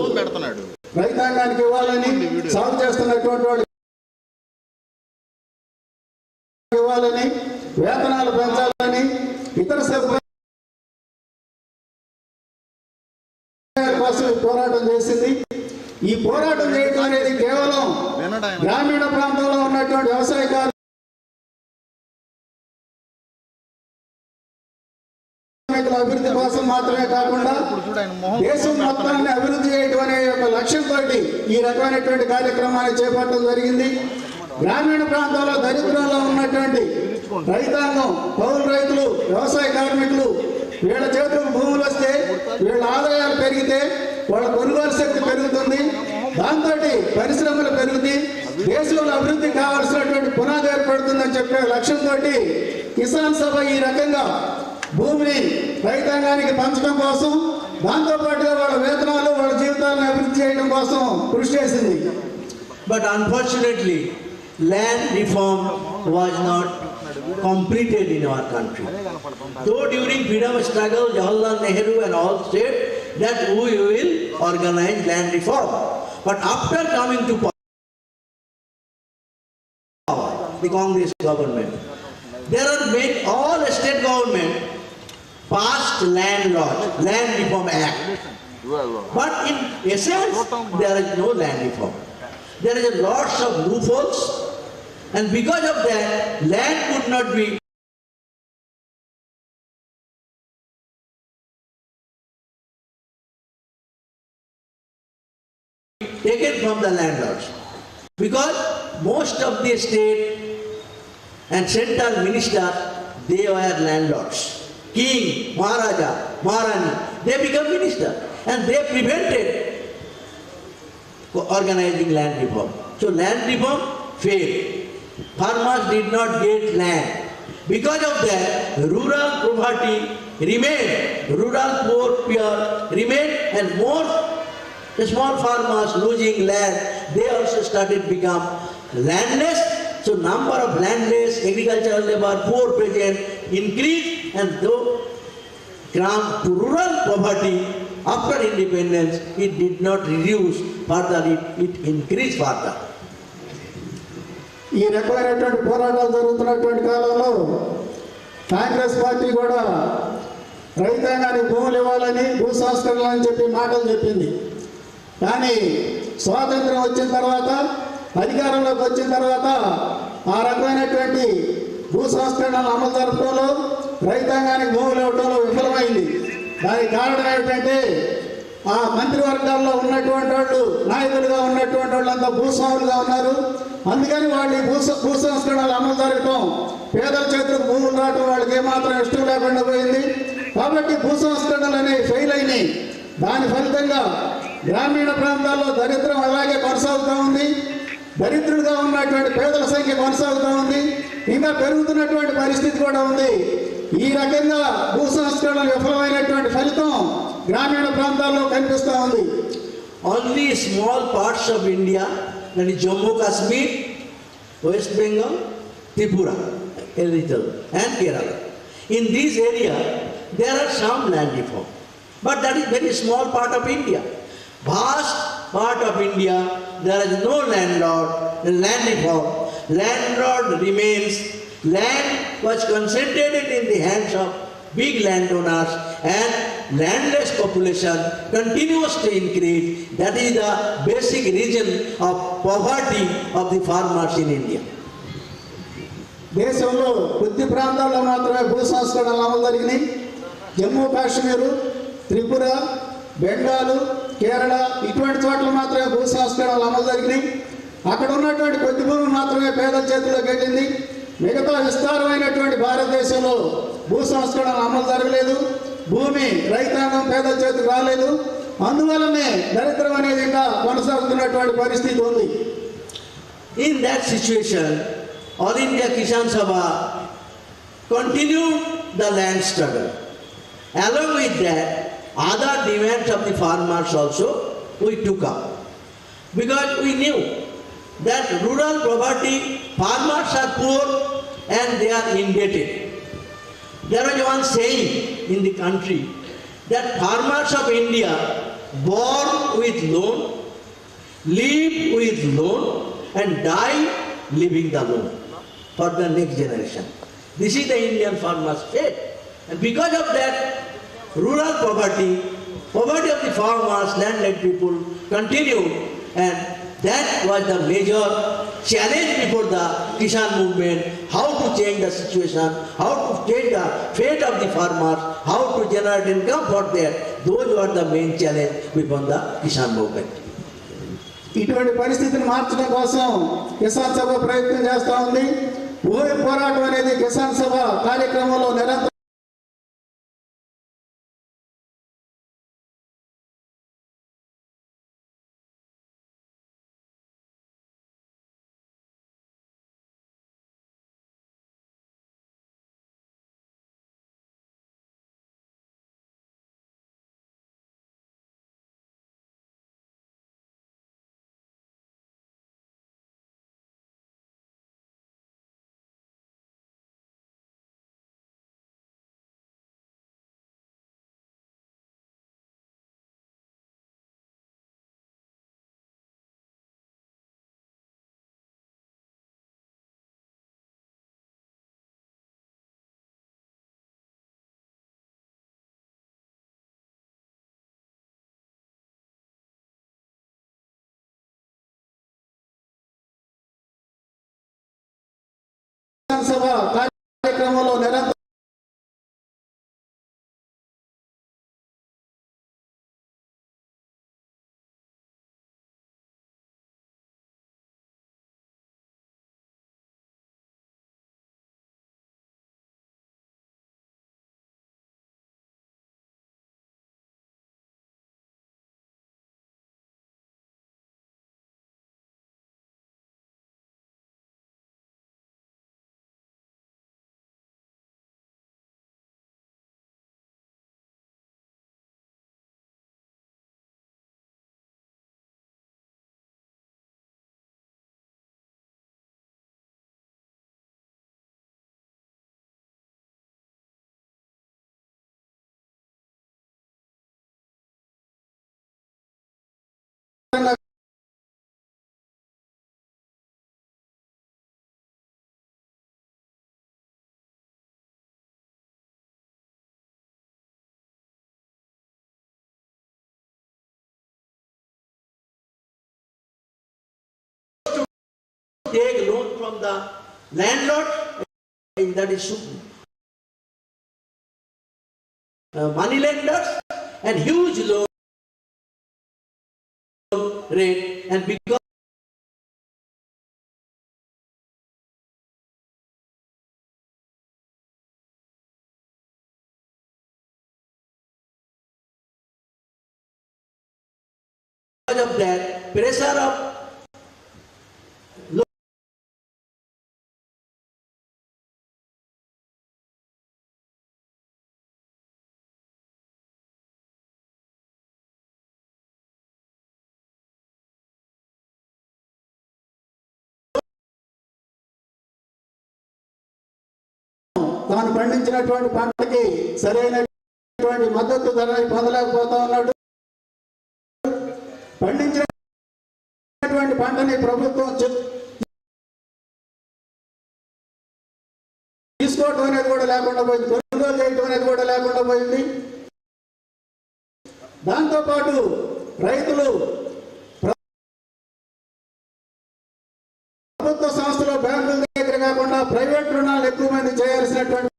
రైతాంగానికి రైతాంగానికి ఇవ్వాలని, సాగు చేస్తున్నటువంటి వాళ్ళు ఇవ్వాలని, వేతనాలు పెంచాలని, ఇతర సభ్యుల కోసం పోరాటం చేసింది. ఈ పోరాటం చేయడం అనేది కేవలం గ్రామీణ ప్రాంతంలో ఉన్నటువంటి వ్యవసాయ అభివృద్ధి కోసం మాత్రమే కాకుండా దేశం మొత్తాన్ని అభివృద్ధి చేయడం అనే ఒక లక్ష్యంతో ఈ రకమైనటువంటి కార్యక్రమాన్ని చేపట్టడం జరిగింది. గ్రామీణ ప్రాంతాల్లో దరిద్రంలో ఉన్నటువంటి రైతాంగం, కౌలు రైతులు, వ్యవసాయ కార్మికులు, వీళ్ళ చేతులకు భూములు వస్తే వీళ్ళ ఆదాయాలు పెరిగితే వాళ్ళ కొనుగోలు శక్తి పెరుగుతుంది. దాంతో పరిశ్రమలు పెరుగుతాయి, దేశంలో అభివృద్ధి కావాల్సినటువంటి పునాది ఏర్పడుతుందని చెప్పే లక్ష్యంతో కిసాన్ సభ ఈ రకంగా భూమిని రైతాంగానికి పంచడం కోసం, దాంతోపాటుగా వాళ్ళ వేతనాలు, వాళ్ళ జీవితాలను అభివృద్ధి చేయడం కోసం కృషి చేసింది. But unfortunately, land reform was not completed in our country. Though during freedom struggle, Jawaharlal Nehru and all said that we will organize land reform. But after coming to power, the Congress government, there are made all state government passed land laws, land reform act. But in essence, there is no land reform. There is a lots of loopholes, and because of that, land could not be taken from the landlords. Because most of the state and central ministers, they were landlords. King, Maharaja, Maharani, they become minister, and they prevented organizing land reform. So land reform failed. Farmers did not get land. Because of that, rural poverty remained, rural poor remained, and more small farmers losing land, they also started become landless. So number of landless, agricultural labor, poor peasant increased, and though to rural poverty after independence, it did not reduce further, it increased further. ఈ రకమైనటువంటి పోరాటాలు జరుగుతున్నటువంటి కాలంలో కాంగ్రెస్ పార్టీ కూడా రైతాంగానికి భూములు ఇవ్వాలని, భూ సంస్కరణలు అని చెప్పి మాటలు చెప్పింది. కానీ స్వాతంత్రం వచ్చిన తర్వాత, అధికారంలోకి వచ్చిన తర్వాత ఆ రకమైనటువంటి భూ సంస్కరణలు అమలు జరపడంలో, రైతాంగానికి భూములు ఇవ్వడంలో విఫలమైంది. దానికి కారణం ఏమిటంటే ఆ మంత్రివర్గాల్లో ఉన్నటువంటి వాళ్ళు, నాయకులుగా ఉన్నటువంటి వాళ్ళు అంతా భూస్వాములుగా ఉన్నారు. అందుకని వాళ్ళు భూ సంస్కరణలు అమలు జరగటం, పేదల చేతులకు భూములు రావడం వాళ్ళకి ఏమాత్రం ఇష్టం లేకుండా పోయింది. కాబట్టి భూ సంస్కరణలు అనేవి ఫెయిల్ అయినాయి. దాని ఫలితంగా గ్రామీణ ప్రాంతాల్లో దరిద్రం అలాగే కొనసాగుతూ ఉంది. దరిద్రులుగా ఉన్నటువంటి పేదల సంఖ్య కొనసాగుతూ ఉంది. ఇంకా పెరుగుతున్నటువంటి పరిస్థితి కూడా ఉంది. ఈ రకంగా భూ సంస్కరణలు విఫలమైనటువంటి ఫలితం గ్రామీణ ప్రాంతాల్లో కనిపిస్తూ ఉంది. Only small parts of India, that is Jammu Kashmir, West Bengal, Tripura, a little, and Kerala. In this area, there are some land reform, but that is very small part of India. Vast part of India, there is no land reform. Landlord remains. Land was concentrated in the hands of big landowners, and landless population continues to increase. That is the basic reason of poverty of the farmers in India. దేశంలో కొద్ది ప్రాంతాల్లో మాత్రమే భూ సంస్కరణలు అమలు జరిగినాయి. జమ్మూ కాశ్మీరు, త్రిపుర, బెంగాలు, కేరళ ఇటువంటి చోట్ల మాత్రమే భూ సంస్కరణలు అమలు జరిగినాయి. అక్కడ ఉన్నటువంటి కొద్ది భూమి మాత్రమే పేదల చేతుల్లోకి వెళ్ళింది. మిగతా విస్తారమైనటువంటి భారతదేశంలో భూ సంస్కరణలు అమలు జరగలేదు. భూమి రైతాంగం పేదల చేతికి రాలేదు. అందువల్లనే దరిద్రం అనేది ఇంకా కొనసాగుతున్నటువంటి పరిస్థితి ఉంది. In that situation, All India Kisan Sabha continued the land struggle. Along with that, other demands of the farmers also we took up. Because we knew that rural poverty, farmers are poor and they are indebted. There was one saying in the country that farmers of India born with loan, live with loan and die living the loan for the next generation. This is the Indian farmer's fate. And because of that, rural poverty, poverty of the farmers, landless people continued, and that was the major challenge before the Kisan movement, how to change the situation, how to change the fate of the farmers, how to generate income for that. Those were the main challenge before the Kisan movement. ఇటువంటి పరిస్థితిని మార్చడం కోసం కిసాన్ సభ ప్రయత్నం చేస్తూ ఉంది. భూమి పోరాటం అనేది కిసాన్ సభ కార్యక్రమంలో నిరంతరం సభ కార్యక్రమంలో నిరంతరం take loan from the landlord, that is money lenders, and huge loan rate, and because of that pressure of తాను పండించినటువంటి పంటకి సరైనటువంటి మద్దతు ధరని పొందలేకపోతా ఉన్నాడు. పండించినటువంటి పంటని ప్రభుత్వం తీసుకోవడం అనేది కూడా లేకుండా పోయింది, కొనుగోలు చేయడం అనేది కూడా లేకుండా పోయింది. దాంతోపాటు రైతులు ప్రభుత్వ సంస్థలో బ్యాంకుల దగ్గర కాకుండా ప్రైవేట్ రుణాలు ఎక్కువ మంది చేయాల్సినటువంటి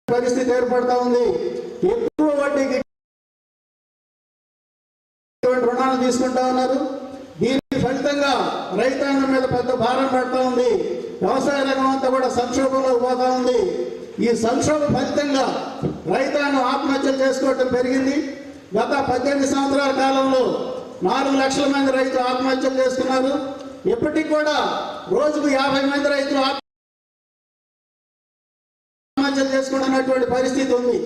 పరిస్థితి ఏర్పడతా ఉంది. ఎక్కువ వడ్డీకి రుణాలు తీసుకుంటా ఉన్నారు. దీని ఫలితంగా రైతాంగం మీద పెద్ద భారం పడతా ఉంది. వ్యవసాయ రంగం అంతా కూడా సంక్షోభంలో పోతా ఉంది. ఈ సంక్షోభ ఫలితంగా రైతాంగం ఆత్మహత్యలు చేసుకోవటం పెరిగింది. గత 18 సంవత్సరాల కాలంలో 4 లక్షల మంది రైతులు ఆత్మహత్యలు చేసుకున్నారు. ఇప్పటికి కూడా రోజుకు 50 మంది రైతులు ఆత్మహత్యలు చేసుకున్నటువంటి పరిస్థితి ఉంది.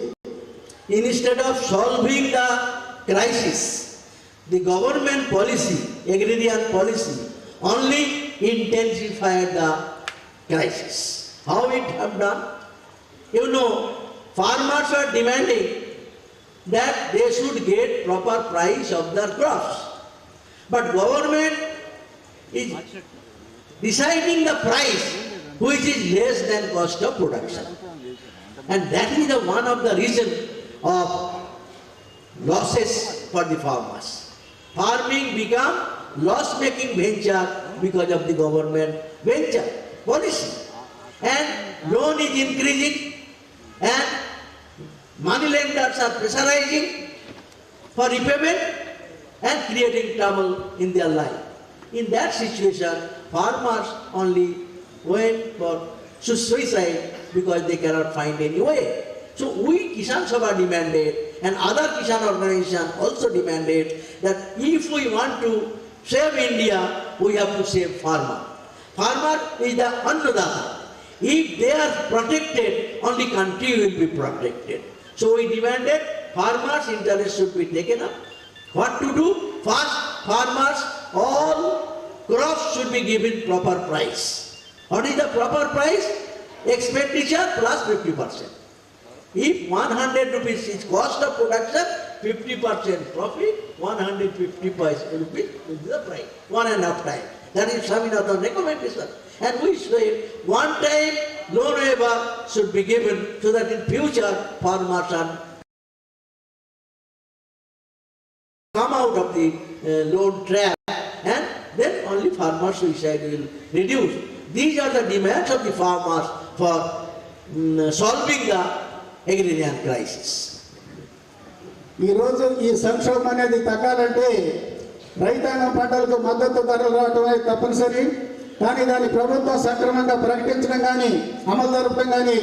Instead of solving the crisis, the government policy, agrarian policy, only intensified the crisis. How it have done? You know, farmers are demanding that they should get proper price of their crops. But government is deciding the price which is less than cost of production. And that is the one of the reason of losses for the farmers. Farming become loss-making venture because of the government venture policy. And loan is increasing and money lenders are pressurizing for repayment and creating trouble in their life. In that situation, farmers only went for suicide because they cannot find any way. So we Kisan Sabha demanded, and other Kisan organizations also demanded, that if we want to save India, we have to save farmer. Farmer is the Annadata. If they are protected, only country will be protected. So we demanded farmers' interest should be taken up. What to do? First, farmers, all crops should be given proper price. What is the proper price? Expenditure plus 50%. If 100 rupees is cost of production, 50% profit, 150 rupees is the price. 1.5 times. That is Swaminathan's recommendation. And we say one time loan waiver should be given so that in future farmers are come out of the loan trap, and then only farmer suicide will reduce. These are the demands of the farmers for solving the agrarian crisis. ఈ రోజు ఈ సంక్షోభం అనేది తగ్గాలంటే రైతాంగం పంటలకు మద్దతు ధరలు రావడం అనేది తప్పనిసరి. కానీ దాన్ని ప్రభుత్వం సక్రమంగా ప్రకటించడం కానీ అమలు జరపడం కానీ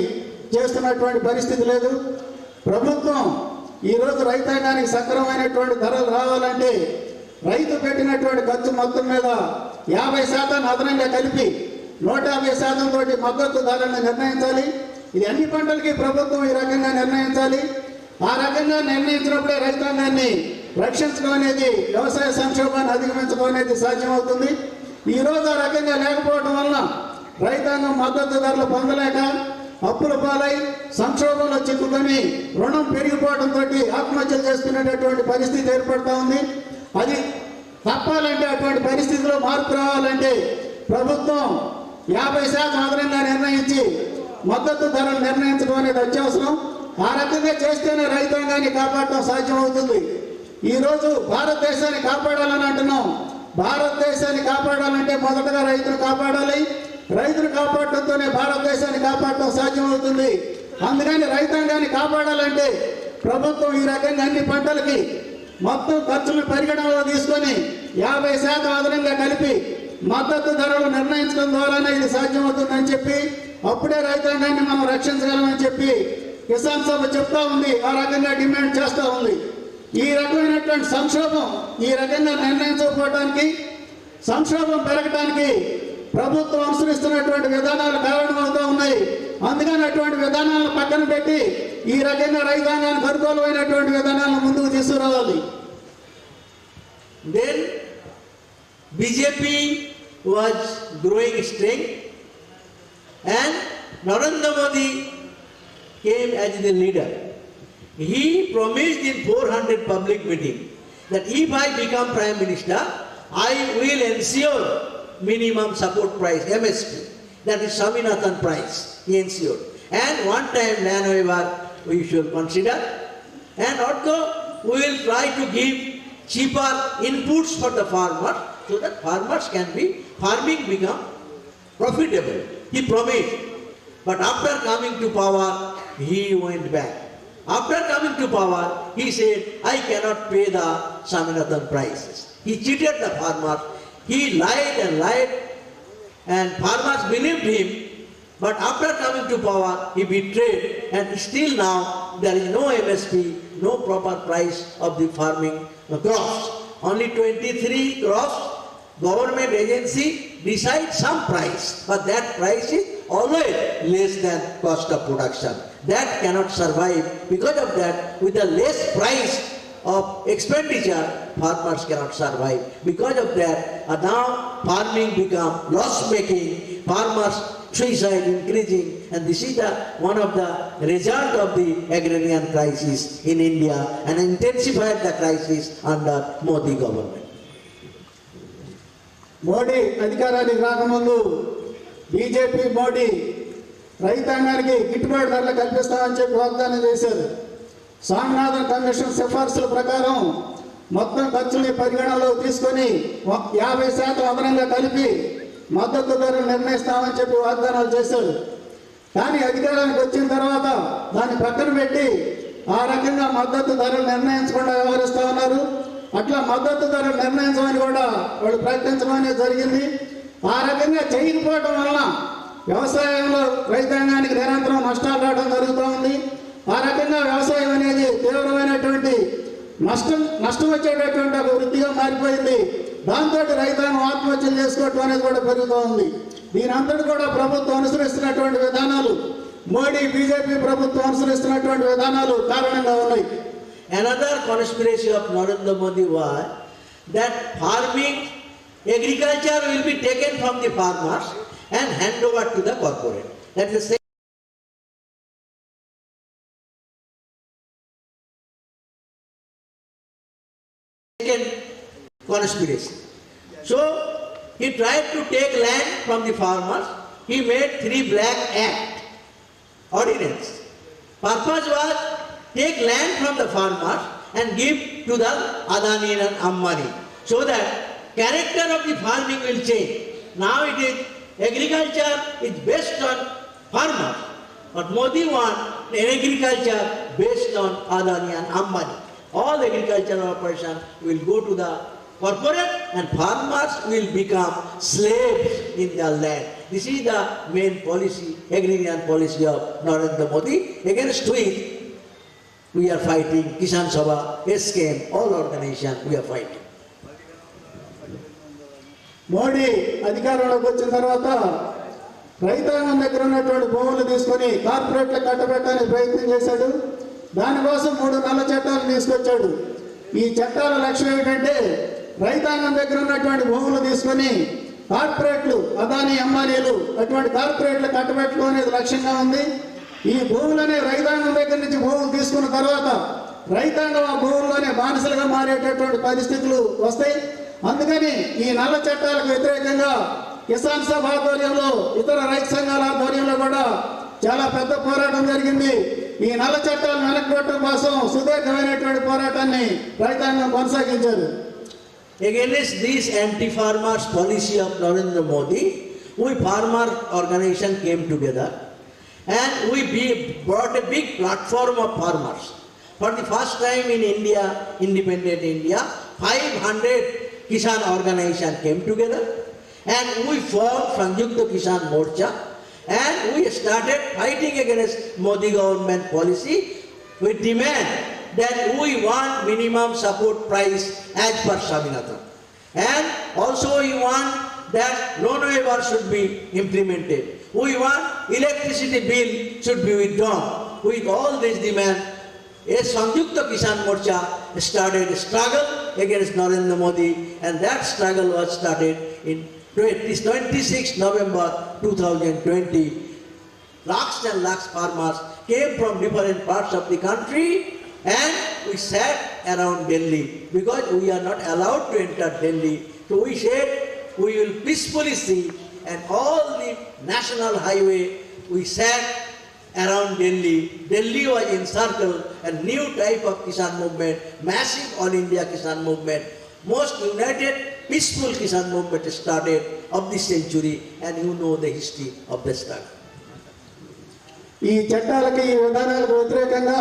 చేస్తున్నటువంటి పరిస్థితి లేదు. ప్రభుత్వం ఈరోజు రైతాంగానికి సక్రమైనటువంటి ధరలు రావాలంటే రైతు పెట్టినటువంటి ఖర్చు మొత్తం మీద 50% అదనంగా కలిపి 150% తోటి మద్దతు ధరలను నిర్ణయించాలి. ఇది అన్ని పంటలకి ప్రభుత్వం ఈ రకంగా నిర్ణయించాలి. ఆ రకంగా నిర్ణయించినప్పుడే రైతాంగాన్ని రక్షించడం అనేది, వ్యవసాయ సంక్షోభాన్ని అధిగమించడం అనేది సాధ్యమవుతుంది. ఈరోజు ఆ రకంగా లేకపోవడం వలన రైతాంగం మద్దతు ధరలు పొందలేక అప్పుల పాలై సంక్షోభంలో చిక్కుకొని రుణం పెరిగిపోవడంతో ఆత్మహత్యలు చేసుకునేటటువంటి పరిస్థితి ఏర్పడుతూ ఉంది. అది తప్పాలంటే, అటువంటి పరిస్థితిలో మార్పు రావాలంటే ప్రభుత్వం 50% అదనంగా నిర్ణయించి మద్దతు ధరలు నిర్ణయించడం అనేది అత్యవసరం. ఆ రకంగా చేస్తేనే రైతాంగాన్ని కాపాడటం సాధ్యమవుతుంది. ఈరోజు భారతదేశాన్ని కాపాడాలని అంటున్నాం. భారతదేశాన్ని కాపాడాలంటే మొదటగా రైతును కాపాడాలి. రైతును కాపాడటంతోనే భారతదేశాన్ని కాపాడటం సాధ్యమవుతుంది. అందుకని రైతాంగాన్ని కాపాడాలంటే ప్రభుత్వం ఈ రకంగా అన్ని పంటలకి మొత్తం ఖర్చులను పరిగణనలో తీసుకొని 50% అదనంగా కలిపి మద్దతు ధరలు నిర్ణయించడం ద్వారానే ఇది సాధ్యమవుతుందని చెప్పి, అప్పుడే రైతాంగాన్ని మనం రక్షించగలమని చెప్పి కిసాన్ సభ చెప్తా ఉంది. ఆ రకంగా డిమాండ్ చేస్తూ ఉంది. ఈ రకమైనటువంటి సంక్షోభం ఈ రకంగా నిర్ణయించకపోవడానికి, సంక్షోభం పెరగడానికి ప్రభుత్వం అనుసరిస్తున్నటువంటి విధానాలు కారణమవుతూ ఉన్నాయి. అందుకని అటువంటి విధానాలను పక్కన పెట్టి ఈ రకంగా రైతాంగానికి అనుకూలమైనటువంటి విధానాలను ముందుకు తీసుకురావాలి. Then BJP was growing strength and Narendra Modi came as the leader. He promised in 400 public meeting that if I become Prime Minister, I will ensure minimum support price, MSP. That is Swaminathan price, he ensured. And one time land waiver we should consider. And also we will try to give cheaper inputs for the farmers so that farmers can be, farming become profitable. He promised. But after coming to power, he went back. After coming to power, he said, I cannot pay the Swaminathan prices. He cheated the farmers. He lied and farmers believed him. But after coming to power, he betrayed, and still now there is no MSP, no proper price of the farming crops. Only 23 crops, government agency decides some price, but that price is always less than cost of production. That cannot survive. Because of that, with the less price of expenditure, farmers cannot survive. Because of that, now farming become loss-making, farmers suicide increasing, and this is one of the result of the agrarian crisis in India, and intensified the crisis under Modi government. Modi అధికారానికి రాకముందు బీజేపీ మోడీ రైతాంగానికి గిట్టుబాటు ధరలు కల్పిస్తామని చెప్పి వాగ్దానం చేశారు. స్వామినాథన్ కమిషన్ సిఫార్సుల ప్రకారం మొత్తం ఖర్చుని పరిగణనలో తీసుకొని 50% అదనంగా కలిపి మద్దతు ధరలు నిర్ణయిస్తామని చెప్పి వాగ్దానాలు చేశారు. కానీ అధికారానికి వచ్చిన తర్వాత దాన్ని పక్కన పెట్టి ఆ రకంగా మద్దతు ధరలు నిర్ణయించకుండా వ్యవహరిస్తూ ఉన్నారు. అట్లా మద్దతు ధరలు నిర్ణయించమని కూడా వాళ్ళు ప్రకటించడం అనేది జరిగింది. ఆ రకంగా చేయకపోవడం వలన వ్యవసాయంలో రైతాంగానికి నిరంతరం నష్టాలు రావడం జరుగుతూ ఉంది. ఆ రకంగా వ్యవసాయం అనేది తీవ్రమైనటువంటి నష్టం వచ్చేటటువంటి ఒక వృత్తిగా మారిపోయింది. దాంతో రైతాంగం ఆత్మహత్యలు చేసుకోవటం అనేది కూడా పెరుగుతూ ఉంది. దీని అంతటి కూడా ప్రభుత్వం అనుసరిస్తున్నటువంటి విధానాలు, మోడీ బీజేపీ ప్రభుత్వం అనుసరిస్తున్నటువంటి విధానాలు కారణంగా ఉన్నాయి. Another conspiracy of Narendra Modi was that agriculture will be taken from the farmers and hand over to the corporate. That's the second conspiracy. So he tried to take land from the farmers. He made 3 Black Act ordinance. Purpose was take land from the farmers and give to the Adani and Ambani, so that character of the farming will change. Now it is agriculture is based on farmers, but Modi wants an agriculture based on Adani and Ambani. All agricultural operations will go to the corporate and farmers will become slaves in their land. This is the main policy, agrarian policy of Narendra Modi. Against which we are fighting. Kisan Sabha, SKM, all organizations we are fighting. Modi అధికారంలోకి వచ్చిన తర్వాత రైతాంగం దగ్గర ఉన్నటువంటి భూములు తీసుకొని కార్పొరేట్లకు కట్టబెట్టడానికి ప్రయత్నం చేశాడు. దానికోసం 3 నల్ల చట్టాలు తీసుకొచ్చాడు. ఈ చట్టాల లక్ష్యం ఏమిటంటే రైతాంగం దగ్గర ఉన్నటువంటి భూములు తీసుకొని కార్పొరేట్లు, అదానీ అంబానీలు అటువంటి కార్పొరేట్లు కట్టబెట్టడం అనేది లక్ష్యంగా ఉంది. ఈ భూములనే రైతాంగం దగ్గర నుంచి భూములు తీసుకున్న తర్వాత రైతాంగం ఆ భూముల్లోనే బానిసలుగా మారేటటువంటి పరిస్థితులు వస్తాయి. అందుకని ఈ నల్ల చట్టాలకు వ్యతిరేకంగా కిసాన్ సభ ఆధ్వర్యంలో, ఇతర రైతు సంఘాల ఆధ్వర్యంలో కూడా చాలా పెద్ద పోరాటం జరిగింది. ఈ నల్ల చట్టాలు వెనక్కొట్టడం కోసం సుదీర్ఘమైనటువంటి పోరాటాన్ని రైతాంగం కొనసాగించారు. Against this anti-farmers policy of Narendra Modi, we farmer organization came together and we brought a big platform of farmers. For the first time in India, independent India, 500 Kisan organization came together and we formed Sanjukta Kisan Morcha and we started fighting against Modi government policy. We demand that we want minimum support price as per Swaminathan. And also we want that loan waiver should be implemented. We want electricity bill should be withdrawn. With all these demands, a Sanjukta Kisan Morcha started a struggle against Narendra Modi, and that struggle was started in 26 November 2020. Lakhs and lakhs farmers came from different parts of the country and we sat around Delhi because we are not allowed to enter Delhi. So we said we will peacefully see, and all the national highway we sat around Delhi. Delhi was encircled, a new type of Kisan movement, massive all India Kisan movement, most united peaceful Kisan movement started of the century, and you know the history of the struggle. ఈ చట్టాలకి, ఈ విధానాలకు వ్యతిరేకంగా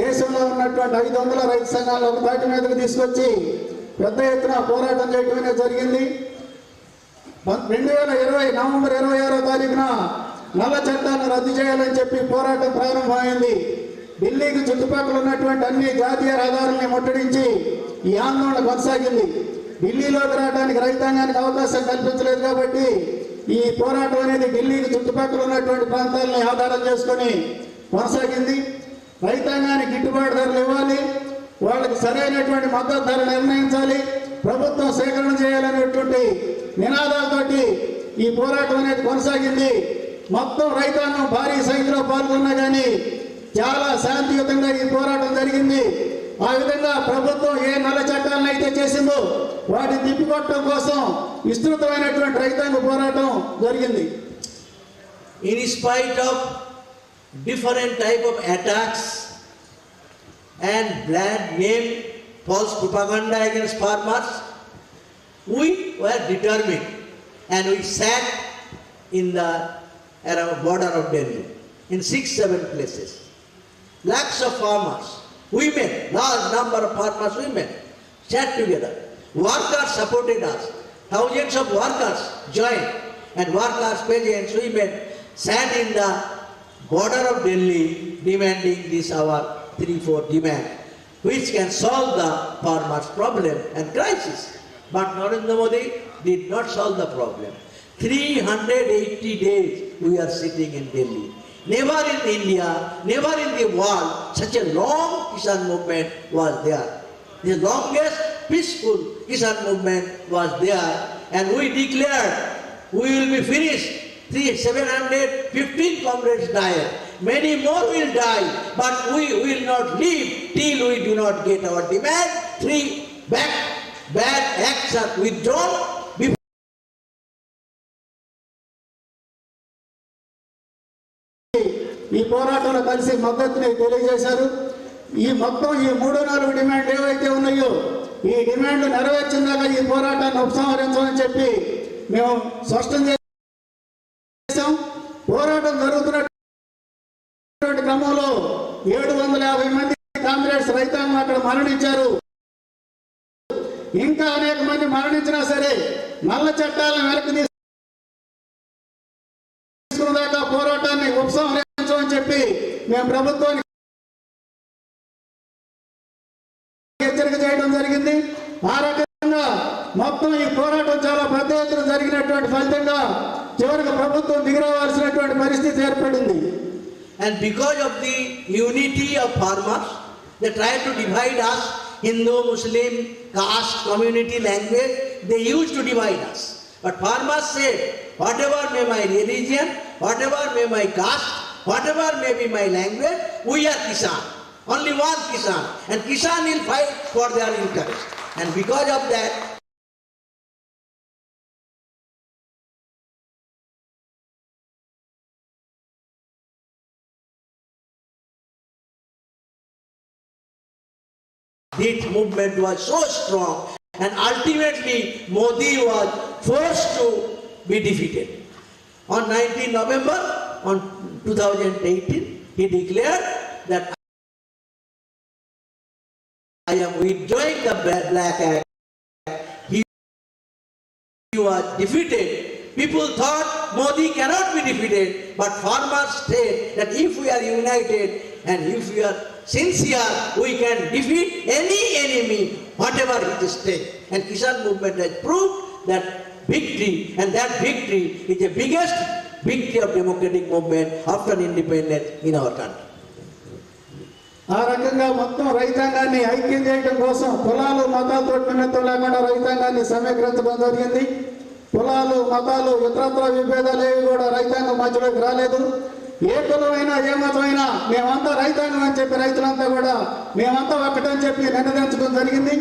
దేశంలో ఉన్నటువంటి 500 రైతు సంఘాలు ఒక తాటి మీదకి తీసుకొచ్చి పెద్ద ఎత్తున పోరాటం చేయడం అనేది జరిగింది. 2020 నవంబర్ 26వ తారీఖున నల్ల చట్టాలను రద్దు చేయాలని చెప్పి పోరాటం ప్రారంభమైంది. ఢిల్లీకి చుట్టుపక్కల ఉన్నటువంటి అన్ని జాతీయ రహదారుల్ని ముట్టడించి ఈ ఆందోళన కొనసాగింది. ఢిల్లీలోకి రావడానికి రైతాంగానికి అవకాశం కల్పించలేదు కాబట్టి ఈ పోరాటం అనేది ఢిల్లీకి చుట్టుపక్కల ఉన్నటువంటి ప్రాంతాలని ఆధారం చేసుకొని కొనసాగింది. రైతాంగానికి గిట్టుబాటు ధరలు ఇవ్వాలి, వాళ్ళకి సరైనటువంటి మద్దతు ధర నిర్ణయించాలి, ప్రభుత్వం సేకరణ చేయాలనేటువంటి నినాదాలతోటి ఈ పోరాటం అనేది కొనసాగింది. మొత్తం రైతాంగం భారీ సంఖ్యలో పాల్గొన్నా కానీ చాలా శాంతియుతంగా ఈ పోరాటం జరిగింది. ఆ విధంగా ప్రభుత్వం ఏ నల్ల చట్టాలను అయితే చేసిందో వాటిని తిప్పికొట్టడం కోసం విస్తృతమైనటువంటి రైతాంగ పోరాటం జరిగింది. In spite of different type of attacks and bad name, false propaganda against farmers, we were determined and we sat in the around border of Delhi in 6-7 places. Lakhs of farmers, women, large number of farmers, women sat together. Workers supported us. Thousands of workers joined, and workers, peasants, women sat in the border of Delhi demanding this our 3-4 demand, which can solve the farmers' problem and crisis. But Narendra Modi did not solve the problem. 380 days we are sitting in Delhi. Never in India, never in the world, such a long Kisan movement was there. The longest peaceful Kisan movement was there, and we declared we will be finished. 715 comrades died. Many more will die, but we will not leave till we do not get our demand. 3 bad acts are withdrawn. ఈ పోరాటంలో కలిసి మద్దతుని తెలియజేశారు. ఈ మొత్తం ఈ 3-4 డిమాండ్లు ఏవైతే ఉన్నాయో ఈ డిమాండ్లు నెరవేర్చిందాక ఈ పోరాటాన్ని ఉపసంహరించమని చెప్పి మేము స్పష్టం చేశాం. పోరాటం జరుగుతున్నటువంటి క్రమంలో 750 మంది కామ్రేడ్స్ రైతాంగం అక్కడ మరణించారు. ఇంకా అనేక మంది మరణించినా సరే నల్ల చట్టాలను వెనక్కి తీసుకునేదాకా పోరాటాన్ని ఉపసంహరించమని చెప్పి మేము ప్రభుత్వానికి హెచ్చరిక చేయడం జరిగింది. ఆ రకంగా మొత్తం ఈ పోరాటం చాలా పెద్ద ఎత్తున జరిగినటువంటి ఫలితంగా చివరికి ప్రభుత్వం దిగిరావాల్సినటువంటి పరిస్థితి ఏర్పడింది. And because of the unity of farmers, they tried to divide us, Hindu, Muslim, caste, community, language, they used to divide us. But farmers said, whatever may my religion, whatever may my caste, whatever may be my language, we are Kisan. Only one Kisan. And Kisan will fight for their interest. And because of that, this movement was so strong, and ultimately Modi was forced to be defeated. On 19 November 2018, he declared that I am withdrawing the Black Act. He was defeated. People thought Modi cannot be defeated, but farmers said that if we are united and if we are sincere, we can defeat any enemy, whatever it is take. And Kisan movement has proved that victory, and that victory is the biggest victory of democratic movement after independence in our country. ఆ రకంగా మొత్తం రైతాంగాన్ని ఐక్యం చేయడం కోసం కులాలు మతాలతో నిమిత్తం లేకుండా రైతాంగాన్ని సమీకరించడం జరిగింది. కులాలు మతాలు ఇతరత్ర విభేదాలు ఏవి కూడా రైతాంగం మధ్యలోకి రాలేదు. ఏ కులమైనా ఏ మతమైనా మేమంతా రైతాంగం అని చెప్పి రైతులంతా కూడా మేమంతా ఒక్కటని చెప్పి నిర్ణయించడం జరిగింది.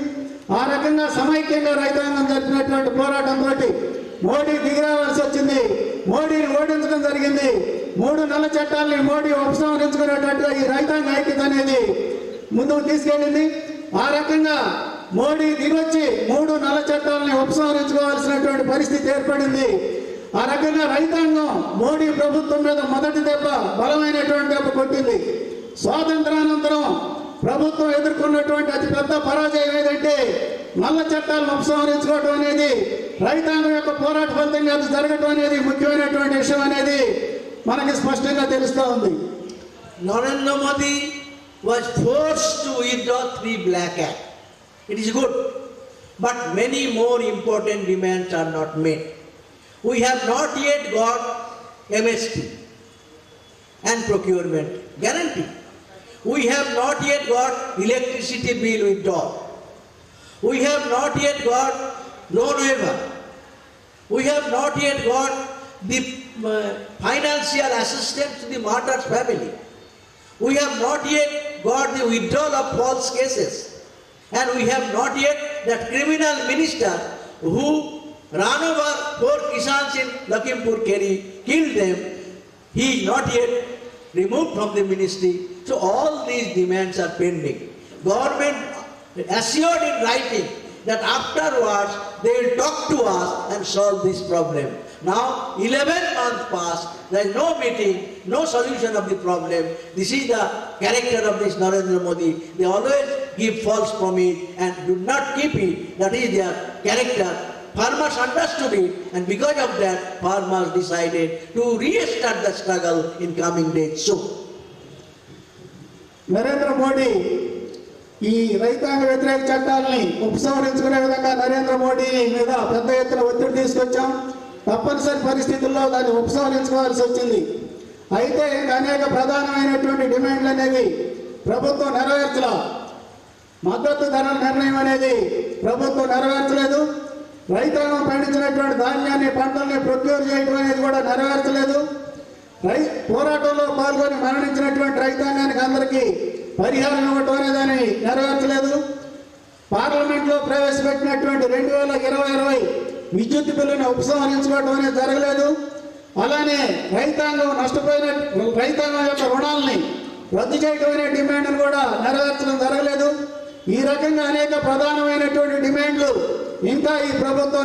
ఆ రకంగా సమైక్యంగా రైతాంగం జరిపినటువంటి పోరాటంతో మోడీ దిగిరావాల్సి వచ్చింది. మోడీని ఓడించడం జరిగింది. 3 నల్ల చట్టాలని మోడీ ఉపసంహరించుకునేటట్టుగా ఈ రైతాంగ ఐక్యత అనేది ముందుకు తీసుకెళ్ళింది. ఆ రకంగా మోడీ దిగొచ్చి 3 నల్ల చట్టాలని ఉపసంహరించుకోవాల్సినటువంటి పరిస్థితి ఏర్పడింది. ఆ రకంగా రైతాంగం మోడీ ప్రభుత్వం మీద మొదటి దెబ్బ బలమైనటువంటి దెబ్బ కొట్టింది. స్వాతంత్రానంతరం ప్రభుత్వం ఎదుర్కొన్నటువంటి అతిపెద్ద పరాజయం ఏదంటే నల్ల చట్టాలను ఉపసంహరించుకోవడం అనేది, రైతాంగం యొక్క పోరాట ఫలితంగా అది జరగడం అనేది ముఖ్యమైనటువంటి విషయం అనేది మనకి స్పష్టంగా తెలుస్తూ ఉంది. Narendra Modi was forced to withdraw 3 Black Act. It is good, but many more important demands are not met. We have not yet got MSP and procurement guarantee. We have not yet got electricity bill withdrawal. We have not yet got loan waiver. We have not yet got the financial assistance to the martyr's family. We have not yet got the withdrawal of false cases. And we have not yet that criminal minister who ran over 4 Kisans in Lakhimpur Kheri, killed them. He is not yet removed from the ministry. So all these demands are pending. Government assured in writing that afterwards they will talk to us and solve this problem. Now 11 months passed, there is no meeting, no solution of the problem. This is the character of this Narendra Modi. They always give false promise and do not keep it. That is their character. Farmers understood it, and because of that, farmers decided to restart the struggle in coming days soon. Narendra Modi ఈ రైతాంగ వ్యతిరేక చట్టాలని ఉపసంహరించుకునే విధంగా నరేంద్ర మోడీ మీద పెద్ద ఎత్తున ఒత్తిడి తీసుకొచ్చాం. తప్పనిసరి పరిస్థితుల్లో దాన్ని ఉపసంహరించుకోవాల్సి వచ్చింది. అయితే ఇంకా అనేక ప్రధానమైనటువంటి డిమాండ్లు అనేవి ప్రభుత్వం నెరవేర్చలా. మద్దతు ధరల నిర్ణయం అనేది ప్రభుత్వం నెరవేర్చలేదు. రైతాంగం పండించినటువంటి ధాన్యాన్ని పంటల్ని ప్రొక్యూర్ చేయడం అనేది కూడా నెరవేర్చలేదు. పోరాటంలో పాల్గొని మరణించినటువంటి రైతాంగానికి అందరికీ పరిహారం ఇవ్వటం అనే దాన్ని నెరవేర్చలేదు. పార్లమెంట్లో ప్రవేశపెట్టినటువంటి 2020 విద్యుత్ బిల్లుని ఉపసంహరించుకోవడం అనేది జరగలేదు. అలానే రైతాంగం నష్టపోయిన రైతాంగం యొక్క రుణాలని రద్దు చేయడం అనే డిమాండ్ను కూడా నెరవేర్చడం జరగలేదు. ఈ రకంగా అనేక ప్రధానమైనటువంటి డిమాండ్లు ఇంకా ఈ ప్రభుత్వం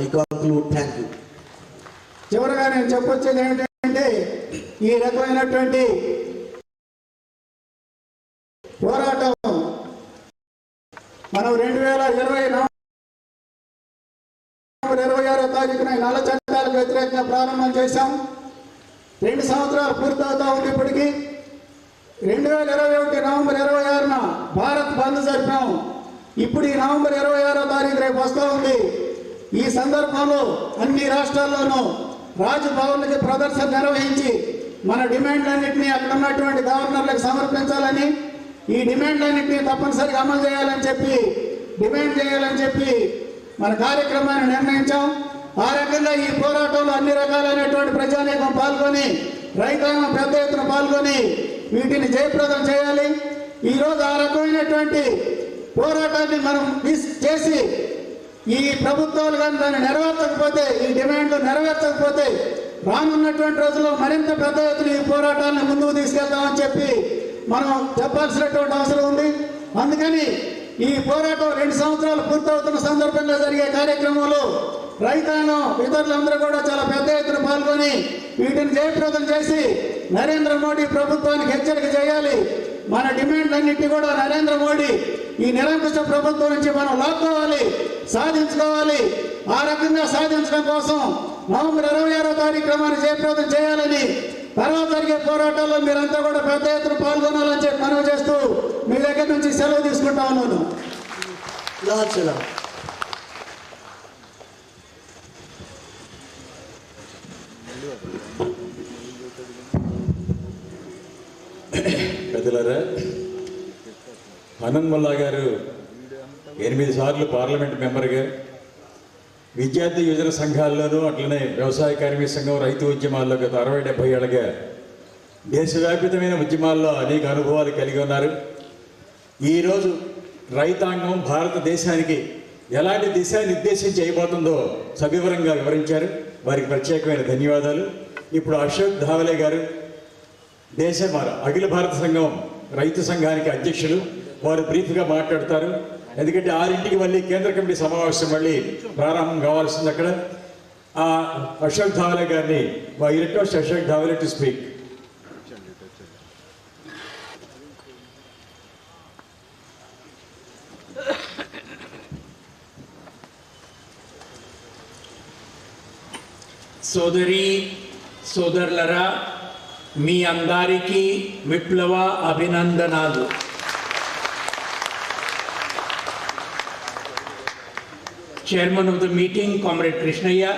I conclude. Thank you. చివరగా నేను చెప్పొచ్చేది ఏంటంటే ఈ రకమైనటువంటి పోరాటం మనం 2020 నవంబర్ 26వ తారీఖున నల్ల చట్టాలకు వ్యతిరేకంగా ప్రారంభం చేశాం. 2 సంవత్సరాలు పూర్తవుతా ఉంది. ఇప్పటికీ 2021 నవంబర్ 26న భారత్ బంద్ జరిపాం. ఇప్పుడు ఈ నవంబర్ 26వ తారీఖు రేపు వస్తూ ఉంది. ఈ సందర్భంలో అన్ని రాష్ట్రాల్లోనూ రాజ్భవన్లకి ప్రదర్శన నిర్వహించి మన డిమాండ్లన్నింటినీ అక్కడ ఉన్నటువంటి గవర్నర్లకు సమర్పించాలని, ఈ డిమాండ్లన్నింటినీ తప్పనిసరిగా అమలు చేయాలని చెప్పి డిమాండ్ చేయాలని చెప్పి మన కార్యక్రమాన్ని నిర్ణయించాం. ఆ రకంగా ఈ పోరాటంలో అన్ని రకాలైనటువంటి ప్రజానీకం పాల్గొని రైతాంగం పెద్ద ఎత్తున పాల్గొని వీటిని జయప్రదం చేయాలి. ఈరోజు ఆ రకమైనటువంటి పోరాటాన్ని మనం చేసి ఈ ప్రభుత్వాలు కానీ దాన్ని నెరవేర్చకపోతే, ఈ డిమాండ్లు నెరవేర్చకపోతే రానున్నటువంటి రోజుల్లో మరింత పెద్ద ఎత్తున ఈ పోరాటాన్ని ముందుకు తీసుకెళ్తామని చెప్పి మనం చెప్పాల్సినటువంటి అవసరం ఉంది. అందుకని ఈ పోరాటం 2 సంవత్సరాలు పూర్తవుతున్న సందర్భంగా జరిగే కార్యక్రమంలో రైతాంగం ఇతరులందరూ కూడా చాలా పెద్ద ఎత్తున పాల్గొని వీటిని జయప్రదం చేసి నరేంద్ర మోడీ ప్రభుత్వానికి హెచ్చరిక చేయాలి. మన డిమాండ్లన్నింటినీ కూడా నరేంద్ర మోడీ ఈ నిరంకుశ ప్రభుత్వం నుంచి మనం లాక్కోవాలి, సాధించుకోవాలి. ఆ రకంగా సాధించడం కోసం నవంబర్ 26వ తారీఖు జయప్రదం చేయాలని, తర్వాత జరిగే పోరాటాల్లో మీరంతా కూడా పెద్ద ఎత్తున పాల్గొనాలని చెప్పి మనవి చేస్తూ మీ దగ్గర నుంచి సెలవు తీసుకుంటా ఉన్నాను. పెద్దలారా, హనుమల్లా గారు 8 సార్లు పార్లమెంట్ మెంబర్గా, విద్యార్థి యువజన సంఘాల్లోనూ అట్లనే వ్యవసాయ కార్మిక సంఘం, రైతు ఉద్యమాల్లో గత 60-70 ఏళ్ళగా దేశవ్యాపితమైన ఉద్యమాల్లో అనేక అనుభవాలు కలిగి ఉన్నారు. ఈరోజు రైతాంగం భారతదేశానికి ఎలాంటి దిశానిర్దేశం చేయబోతుందో సవివరంగా వివరించారు. వారికి ప్రత్యేకమైన ధన్యవాదాలు. ఇప్పుడు అశోక్ ధావలే గారు అఖిల భారత సంఘం రైతు సంఘానికి అధ్యక్షులు, వారు బ్రీఫ్గా మాట్లాడతారు. ఎందుకంటే 6ంటికి మళ్ళీ కేంద్ర కమిటీ సమావేశం మళ్ళీ ప్రారంభం కావాల్సింది అక్కడ. అశోక్ ధావలే గారిని request Ashok Dhawale to speak. సోదరి సోదరులరా, మీ అందరికీ విప్లవ అభినందనాలు. Chairman of the meeting, Comrade Krishnaya,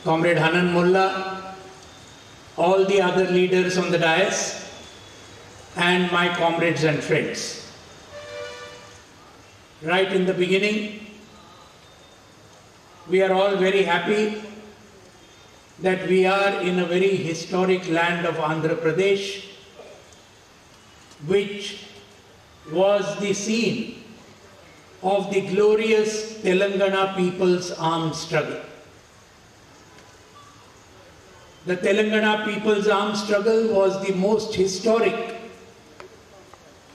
Comrade Hanan Mullah, all the other leaders on the dais, and my comrades and friends. Right in the beginning, we are all very happy that we are in a very historic land of Andhra Pradesh, which was the scene of the glorious Telangana people's armed struggle. The Telangana people's armed struggle was the most historic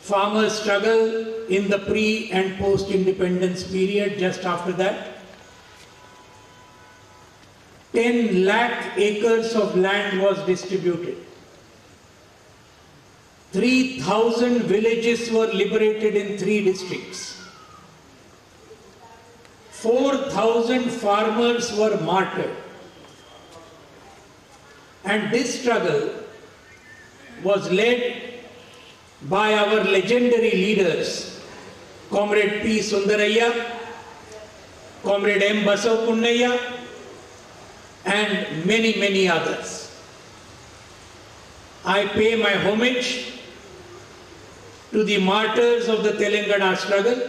farmer struggle in the pre- and post-independence period. Just after that, 10 lakh acres of land was distributed. 3,000 villages were liberated in 3 districts. 4,000 farmers were martyred. And this struggle was led by our legendary leaders, Comrade P. Sundaraya, Comrade M. Basavapunnaya, and many, many others. I pay my homage to the martyrs of the Telangana struggle,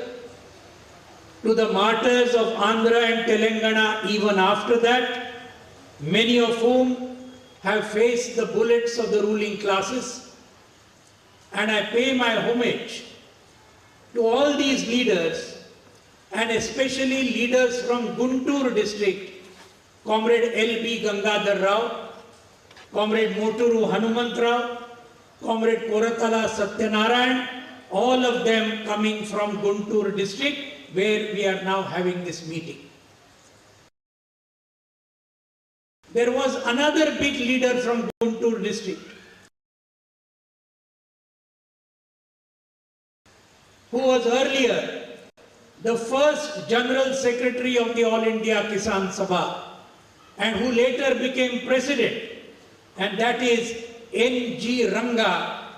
to the martyrs of Andhra and Telangana even after that, many of whom have faced the bullets of the ruling classes. And I pay my homage to all these leaders, and especially leaders from Guntur district, Comrade L.B. Gangadhar Rao, Comrade Moturu Hanumant Rao, Comrade Koratala Satyanarayan, all of them coming from Guntur district, where we are now having this meeting. There was another big leader from Guntur district who was earlier the first General Secretary of the All India Kisan Sabha and who later became President, and that is N.G. Ranga,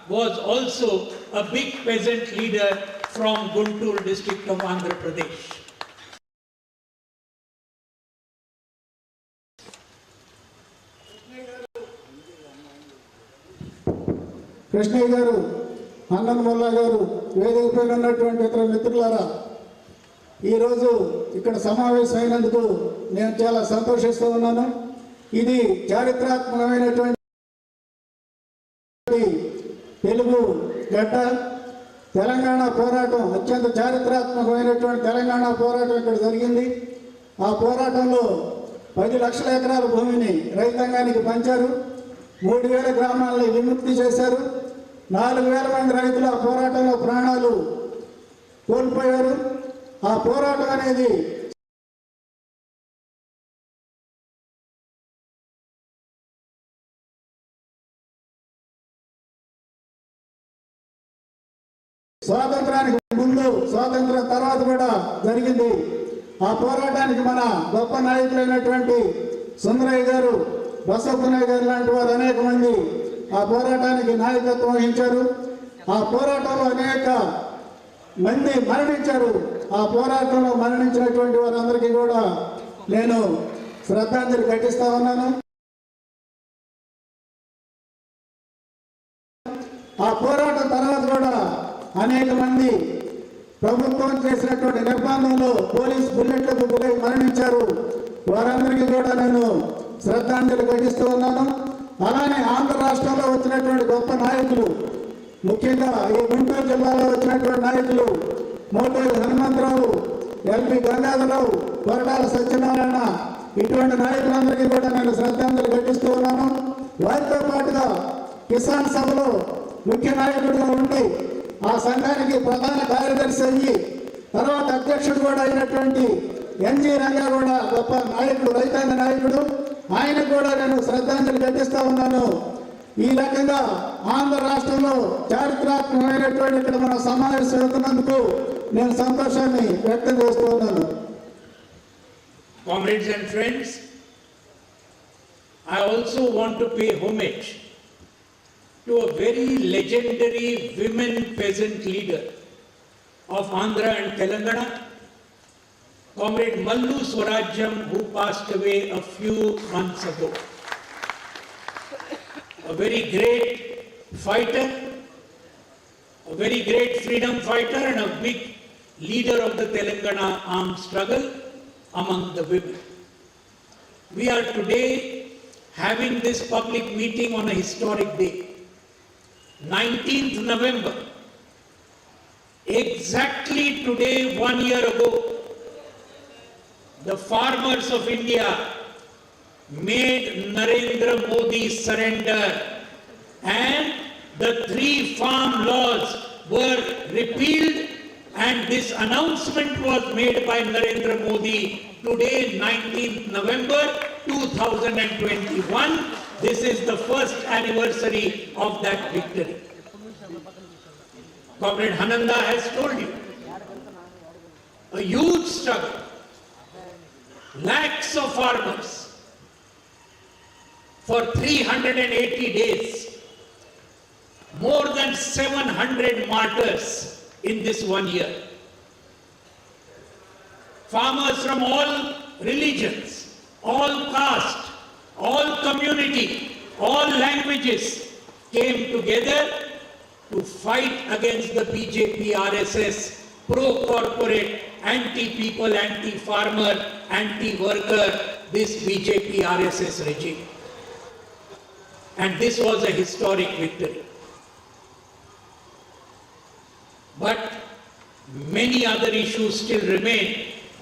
was also a big peasant leader from Guntur district of Andhra Pradesh. Krishnaiah గారు, హన్నన్ ముల్లా గారు, వేదిక పైన ఉన్నటువంటి ఇతర మిత్రులారా, ఈరోజు ఇక్కడ సమావేశమైనందుకు నేను చాలా సంతోషిస్తూ ఉన్నాను. ఇది చారిత్రాత్మకమైనటువంటి తెలుగు గడ్డ. తెలంగాణ పోరాటం, అత్యంత చారిత్రాత్మకమైనటువంటి తెలంగాణ పోరాటం ఇక్కడ జరిగింది. ఆ పోరాటంలో 10 లక్షల ఎకరాల భూమిని రైతాంగానికి పంచారు. 3,000 గ్రామాలని విముక్తి చేశారు. 4,000 మంది రైతులు ఆ పోరాటంలో ప్రాణాలు కోల్పోయారు. ఆ పోరాటం అనేది స్వాతంత్రానికి ముందు, స్వాతంత్రం తర్వాత కూడా జరిగింది. ఆ పోరాటానికి మన గొప్ప నాయకులైనటువంటి సుందరయ్య గారు, బసవపున్నయ్య గారు లాంటి వారు అనేక మంది ఆ పోరాటానికి నాయకత్వం వహించారు. ఆ పోరాటంలో అనేక మంది మరణించారు. ఆ పోరాటంలో మరణించినటువంటి వారందరికీ కూడా నేను శ్రద్ధాంజలి ఘటిస్తా ఉన్నాను. ఆ పోరాటం తర్వాత కూడా అనేక మంది ప్రభుత్వం చేసినటువంటి నిర్బంధంలో పోలీస్ బుల్లెట్లకు గురై మరణించారు. వారందరికీ కూడా నేను శ్రద్ధాంజలి ఘటిస్తూ ఉన్నాను. అలానే ఆంధ్ర రాష్ట్రంలో వచ్చినటువంటి గొప్ప నాయకులు, ముఖ్యంగా ఈ గుంటూరు జిల్లాలో వచ్చినటువంటి నాయకులు మోటూరి హనుమంతరావు, ఎల్పి గంగాధరరావు, కొరటాల సత్యనారాయణ, ఇటువంటి నాయకులందరికీ కూడా నేను శ్రద్ధాంజలి ఘటిస్తూ ఉన్నాను. వారితో పాటుగా కిసాన్ సభలో ముఖ్య నాయకుడిగా ఉండి ఆ సంఘానికి ప్రధాన కార్యదర్శి అయ్యి తర్వాత అధ్యక్షుడు కూడా అయినటువంటి ఎన్జి రంగా కూడా గొప్ప నాయకుడు, రైతాంగ నాయకుడు. ఆయనకు కూడా నేను శ్రద్ధాంజలి ఘటిస్తూ ఉన్నాను. ఈ రకంగా ఆంధ్ర రాష్ట్రంలో చారిత్రాత్మకమైనటువంటి ఇక్కడ మన సమావేశం అవుతున్నందుకు నేను సంతోషాన్ని వ్యక్తం చేస్తూ ఉన్నాను. Comrades and friends, I also want to pay homage to a very legendary women peasant leader of Andhra and Telangana, Comrade Mallu Swarajyam, who passed away a few months ago. A very great fighter, a very great freedom fighter and a big leader of the Telangana armed struggle among the women. We are today having this public meeting on a historic day, 19th November. Exactly today, 1 year ago, the farmers of India made Narendra Modi surrender and the 3 farm laws were repealed, and this announcement was made by Narendra Modi today, 19th November 2021. This is the first anniversary of that victory. Comrade Hananda has told you, a huge struggle, lakhs of farmers for 380 days, more than 700 martyrs in this 1 year. Farmers from all religions, all caste, all community, all languages came together to fight against the BJP RSS pro-corporate, anti-people, anti-farmer, anti-worker, this BJP RSS regime. And this was a historic victory. But many other issues still remain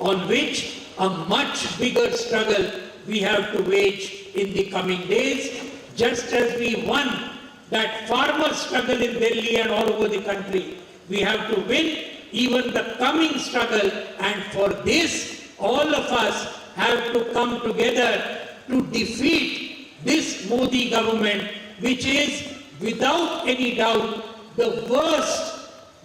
on which a much bigger struggle we have to wage in the coming days. Just as we won that farmer struggle in Delhi and all over the country, we have to win even the coming struggle, and for this all of us have to come together to defeat this Modi government, which is without any doubt the worst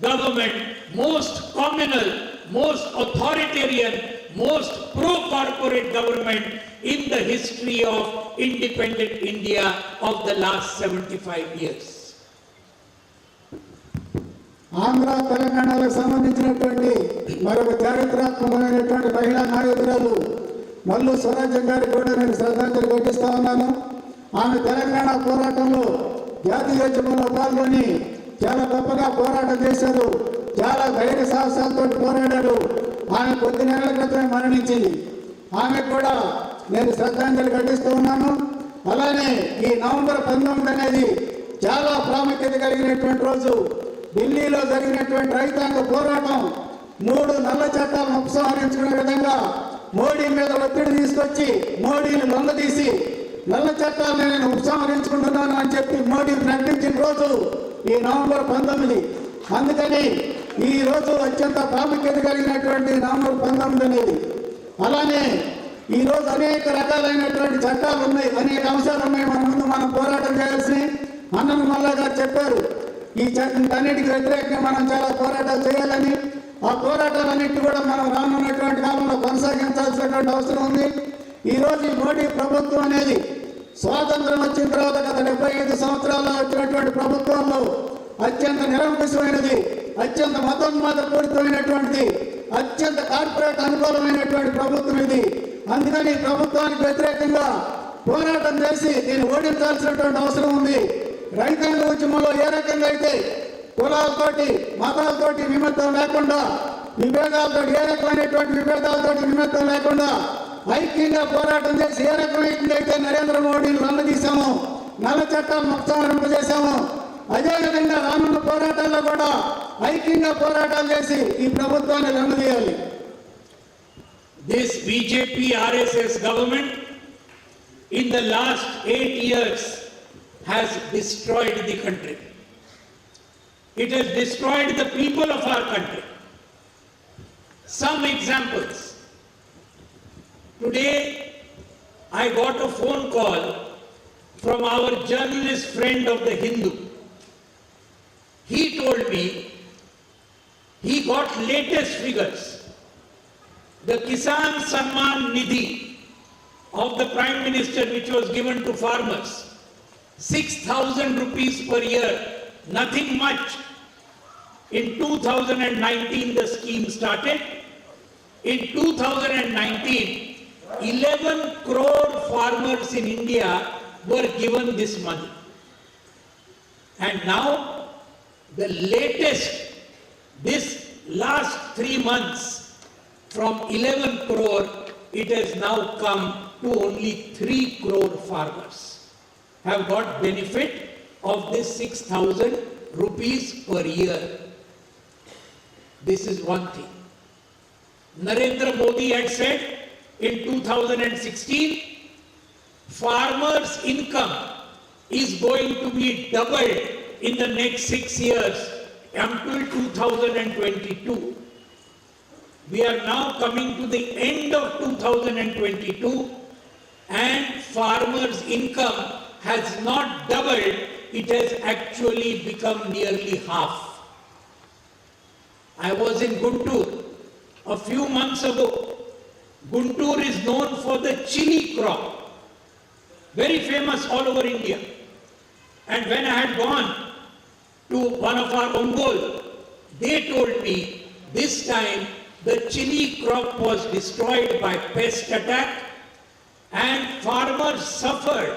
government, most communal, most authoritarian, most pro-corporate government in the history of independent India of the last 75 years. Andhra తెలంగాణలకు సంబంధించినటువంటి మరొక చారిత్రాత్మకమైనటువంటి మహిళా నాయకురాలు మల్లు స్వరాజ్యం గారికి కూడా నేను శ్రద్ధాంజలి ఘటిస్తా ఉన్నాను. ఆమె తెలంగాణ పోరాటంలో జాతీయోద్యమంలో పాల్గొని చాలా గొప్పగా పోరాటం చేశారు. చాలా ధైర్య సాహసాలతో పోరాడారు. ఆమె కొద్ది నెలల క్రితమే మరణించింది. ఆమెకు కూడా నేను శ్రద్ధాంజలి ఘటిస్తూ ఉన్నాను. అలానే ఈ నవంబర్ 19 అనేది చాలా ప్రాముఖ్యత కలిగినటువంటి రోజు. ఢిల్లీలో జరిగినటువంటి రైతాంగ పోరాటం 3 నల్ల చట్టాలను ఉపసంహరించుకునే విధంగా మోడీ మీద ఒత్తిడి తీసుకొచ్చి మోడీని లొంగదీసి నల్ల చట్టాలను నేను ఉపసంహరించుకుంటున్నాను అని చెప్పి మోడీ ప్రకటించిన రోజు ఈ నవంబర్ 19. అందుకని ఈ రోజు అత్యంత ప్రాముఖ్యత కలిగినటువంటి నవంబర్ 19 అనేది. అలానే ఈ రోజు అనేక రకాలైనటువంటి చట్టాలు ఉన్నాయి, అనేక అంశాలు ఉన్నాయి. మన ముందు మనం పోరాటం చేయాల్సి అన్నను మల్లా గారు చెప్పారు. ఈ అన్నిటికి వ్యతిరేకంగా మనం చాలా పోరాటాలు చేయాలని, ఆ పోరాటాలన్నింటి కూడా మనం రానున్నటువంటి కాలంలో కొనసాగించాల్సినటువంటి అవసరం ఉంది. ఈరోజు ఈ మోడీ ప్రభుత్వం అనేది స్వాతంత్రం వచ్చిన తర్వాత గత 75 సంవత్సరాల్లో వచ్చినటువంటి ప్రభుత్వాల్లో అత్యంత నిరంకుశమైనది, అత్యంత మతోన్మాదపూరితమైనటువంటిది, అత్యంత కార్పొరేట్ అనుకూలమైనటువంటి ప్రభుత్వం ఇది. అందుకని ప్రభుత్వానికి వ్యతిరేకంగా పోరాటం చేసి దీన్ని ఓడించాల్సినటువంటి అవసరం ఉంది. రైతాంగ ఉద్యమంలో ఏ రకంగా అయితే కులాలతోటి మతాలతోటి నిమిత్తం లేకుండా విభేదాలతో ఏ రకమైనటువంటి విభేదాలతోటి నిమిత్తం లేకుండా ఐక్యంగా పోరాటం చేసి ఏ రకమైతే నరేంద్ర మోడీని లొంగదీశామో, నల్ల చట్టాలు మొత్తం చేశామో, అదేవిధంగా రానున్న పోరాటాల్లో కూడా ఐక్యంగా పోరాటాలు చేసి ఈ ప్రభుత్వాన్ని లొంగదీయాలి. This BJP RSS government in the last 8 years has destroyed the country. It has destroyed the people of our country. Some examples. Today I got a phone call from our journalist friend of the Hindu. He told me he got latest figures. The Kisan Sabha of the Prime Minister, which was given to farmers, 6,000 rupees per year, nothing much. In 2019 the scheme started. In 2019, 11 crore farmers in India were given this money. And now the latest, this last 3 months, from 11 crore, it has now come to only 3 crore farmers have got benefit of this 6,000 rupees per year. This is one thing. Narendra Modi had said in 2016, farmers' income is going to be doubled in the next 6 years until 2022. We are now coming to the end of 2022 and farmers' income has not doubled, it has actually become nearly half. I was in Guntur a few months ago. Guntur is known for the chili crop, very famous all over India. And when I had gone to one of our Ongol, they told me this time the chili crop was destroyed by pest attack and farmers suffered.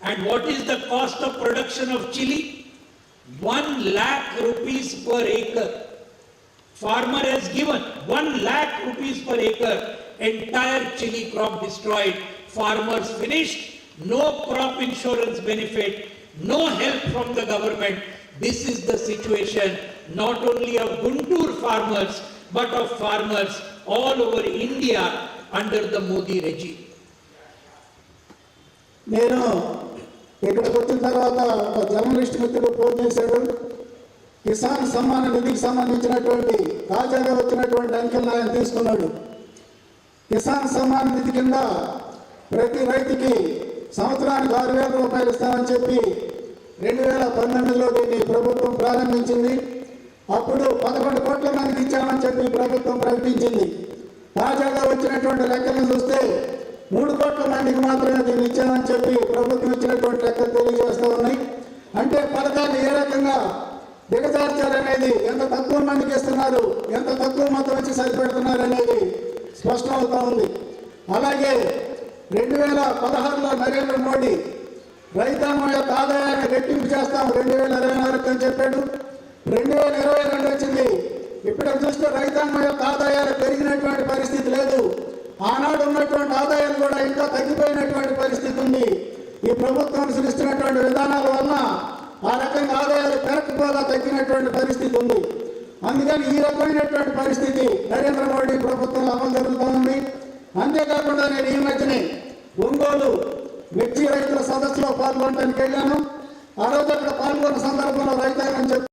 And what is the cost of production of chili? 1 lakh rupees per acre. Farmer has given 1 lakh rupees per acre, entire chili crop destroyed, farmers finished, no crop insurance benefit, no help from the government. This is the situation not only of Guntur farmers, but of farmers all over India under the Modi regime. నేను ఇక్కడికి వచ్చిన తర్వాత ఒక జర్నలిస్ట్ మిత్రుడు ఫోన్ చేశాడు. కిసాన్ సమ్మాన్ నిధికి సంబంధించినటువంటి తాజాగా వచ్చినటువంటి అంకెలను ఆయన తీసుకున్నాడు. కిసాన్ సమ్మాన్ నిధి కింద ప్రతి రైతుకి సంవత్సరానికి 6,000 రూపాయలు ఇస్తామని చెప్పి 2019లో దీన్ని ప్రభుత్వం ప్రారంభించింది. అప్పుడు 11 కోట్ల మందికి ఇచ్చామని చెప్పి ప్రభుత్వం ప్రకటించింది. తాజాగా వచ్చినటువంటి లెక్కలను చూస్తే 3 కోట్ల మందికి మాత్రమే దీన్ని ఇచ్చామని చెప్పి ప్రభుత్వం ఇచ్చినటువంటి లెక్కలు తెలియజేస్తూ ఉన్నాయి. అంటే పథకాన్ని ఏ రకంగా దిగజార్చారనేది, ఎంత తక్కువ మందికి ఇస్తున్నారు, ఎంత తక్కువ మొత్తం వచ్చి సరిపెడుతున్నారు అనేది స్పష్టమవుతా ఉంది. అలాగే 2016లో నరేంద్ర మోడీ రైతాంగం యొక్క ఆదాయాన్ని రెట్టింపు చేస్తాం 2024 అని చెప్పాడు. 2022 వచ్చింది. ఇప్పుడు చూస్తే రైతాంగం యొక్క ఆదాయాలు పెరిగినటువంటి పరిస్థితి లేదు. ఆనాడు ఉన్నటువంటి ఆదాయాలు కూడా ఇంకా తగ్గిపోయినటువంటి పరిస్థితి ఉంది. ఈ ప్రభుత్వం సృష్టించినటువంటి విధానాల వలన ఆ రకంగా ఆదాయాలు పెరగకపోగా తగ్గినటువంటి పరిస్థితి ఉంది. అందుకని ఈ రకమైనటువంటి పరిస్థితి నరేంద్ర మోడీ ప్రభుత్వంలో అమలు జరుగుతూ ఉంది. అంతేకాకుండా నేను ఈ మధ్యనే ఒంగోలు మిర్చి రైతుల సదస్సులో పాల్గొనడానికి వెళ్ళాను. ఆ రోజు అక్కడ పాల్గొన్న సందర్భంలో రైతాంగం చెప్పి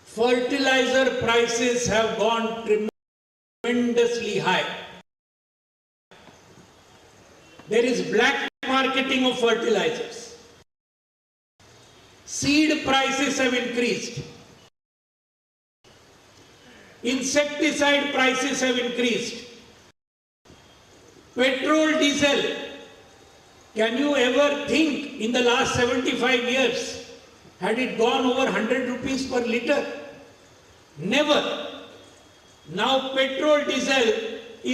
fertilizer prices have gone tremendously high. There is black marketing of fertilizers. Seed prices have increased. Insecticide prices have increased. Petrol, diesel. Can you ever think in the last 75 years had it gone over 100 rupees per liter? Never. Now petrol, diesel